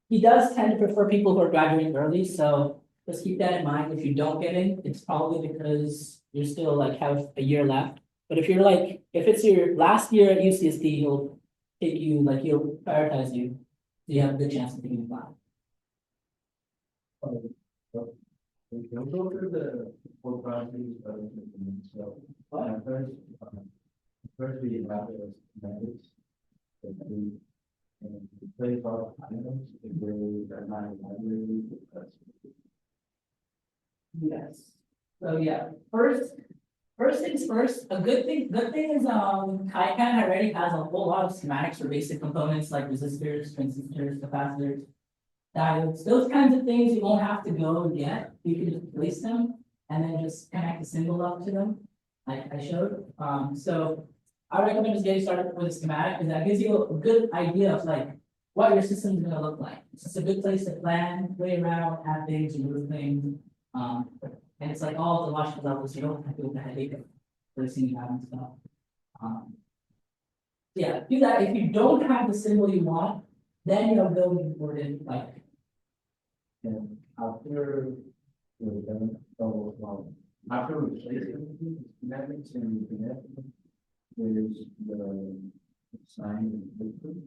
he does tend to prefer people who are graduating early. So just keep that in mind. If you don't get in, it's probably because you're still like have a year left. But if you're like, if it's your last year at UCSD, he'll take you, like he'll prioritize you. So you have a good chance of getting in. We'll go through the four properties of the so first we have the methods that we play for items if they are not library. Yes. So yeah, first things first, a good thing is KiCad already has a whole lot of schematics for basic components like resistors, transistors, capacitors, diodes, those kinds of things you won't have to go and get. You can just place them and then just connect the symbol up to them, like I showed. So I recommend just getting started with a schematic because that gives you a good idea of like what your system is going to look like. It's just a good place to plan, play around, add things, remove things. And it's like all the logical levels, you don't have to go with the headache of placing that and stuff. Yeah, do that. If you don't have the symbol you want, then you'll build important like. And after we're done, after we place everything, schematics and we connect them, there's the sign and footprint.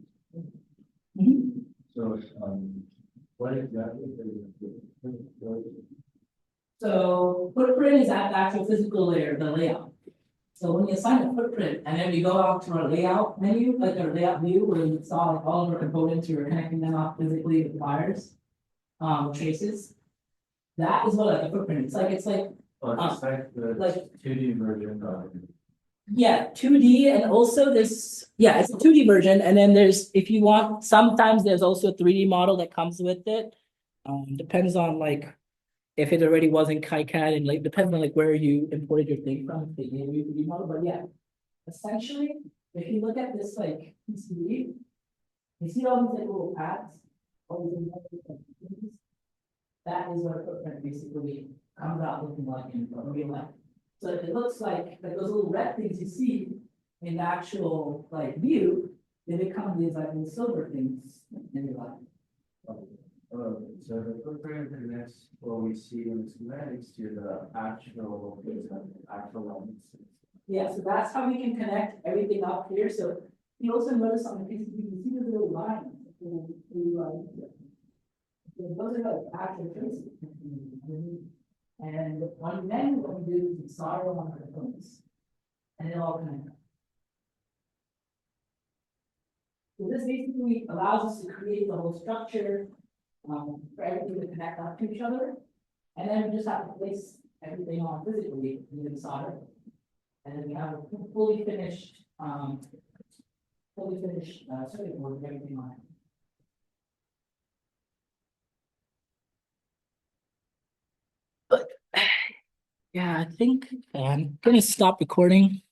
So, what exactly is So footprint is at the actual physical layer, the layout. So when you assign a footprint and then we go out to our layout menu, like our layout view, where we saw like all of our components, we were connecting them up physically with wires, traces. That is what like a footprint. It's like the 2D version of it. Yeah, 2D and also this, yeah, it's a 2D version. And then there's, if you want, sometimes there's also a 3D model that comes with it. Depends on like if it already was in KiCad and like depends on like where you imported your thing from, if they gave you a 3D model. But yeah, essentially, if you look at this like PCB, you see all these like little pads, all these little things. That is what a footprint basically comes out looking like in real life. So it looks like those little red things you see in the actual like view, they become these like little silver things in your life. So the footprint connects what we see in the schematics to the actual elements. Yeah, so that's how we can connect everything up here. So you also notice on the PCB, you see the little lines. Those are like actual traces. And on then what we do is solder on the components. And it all connects. So this basically allows us to create the whole structure for everything to connect up to each other. And then we just have to place everything on physically using solder. And then we have a fully finished circuit board with everything on it. Yeah, I think I'm gonna stop recording.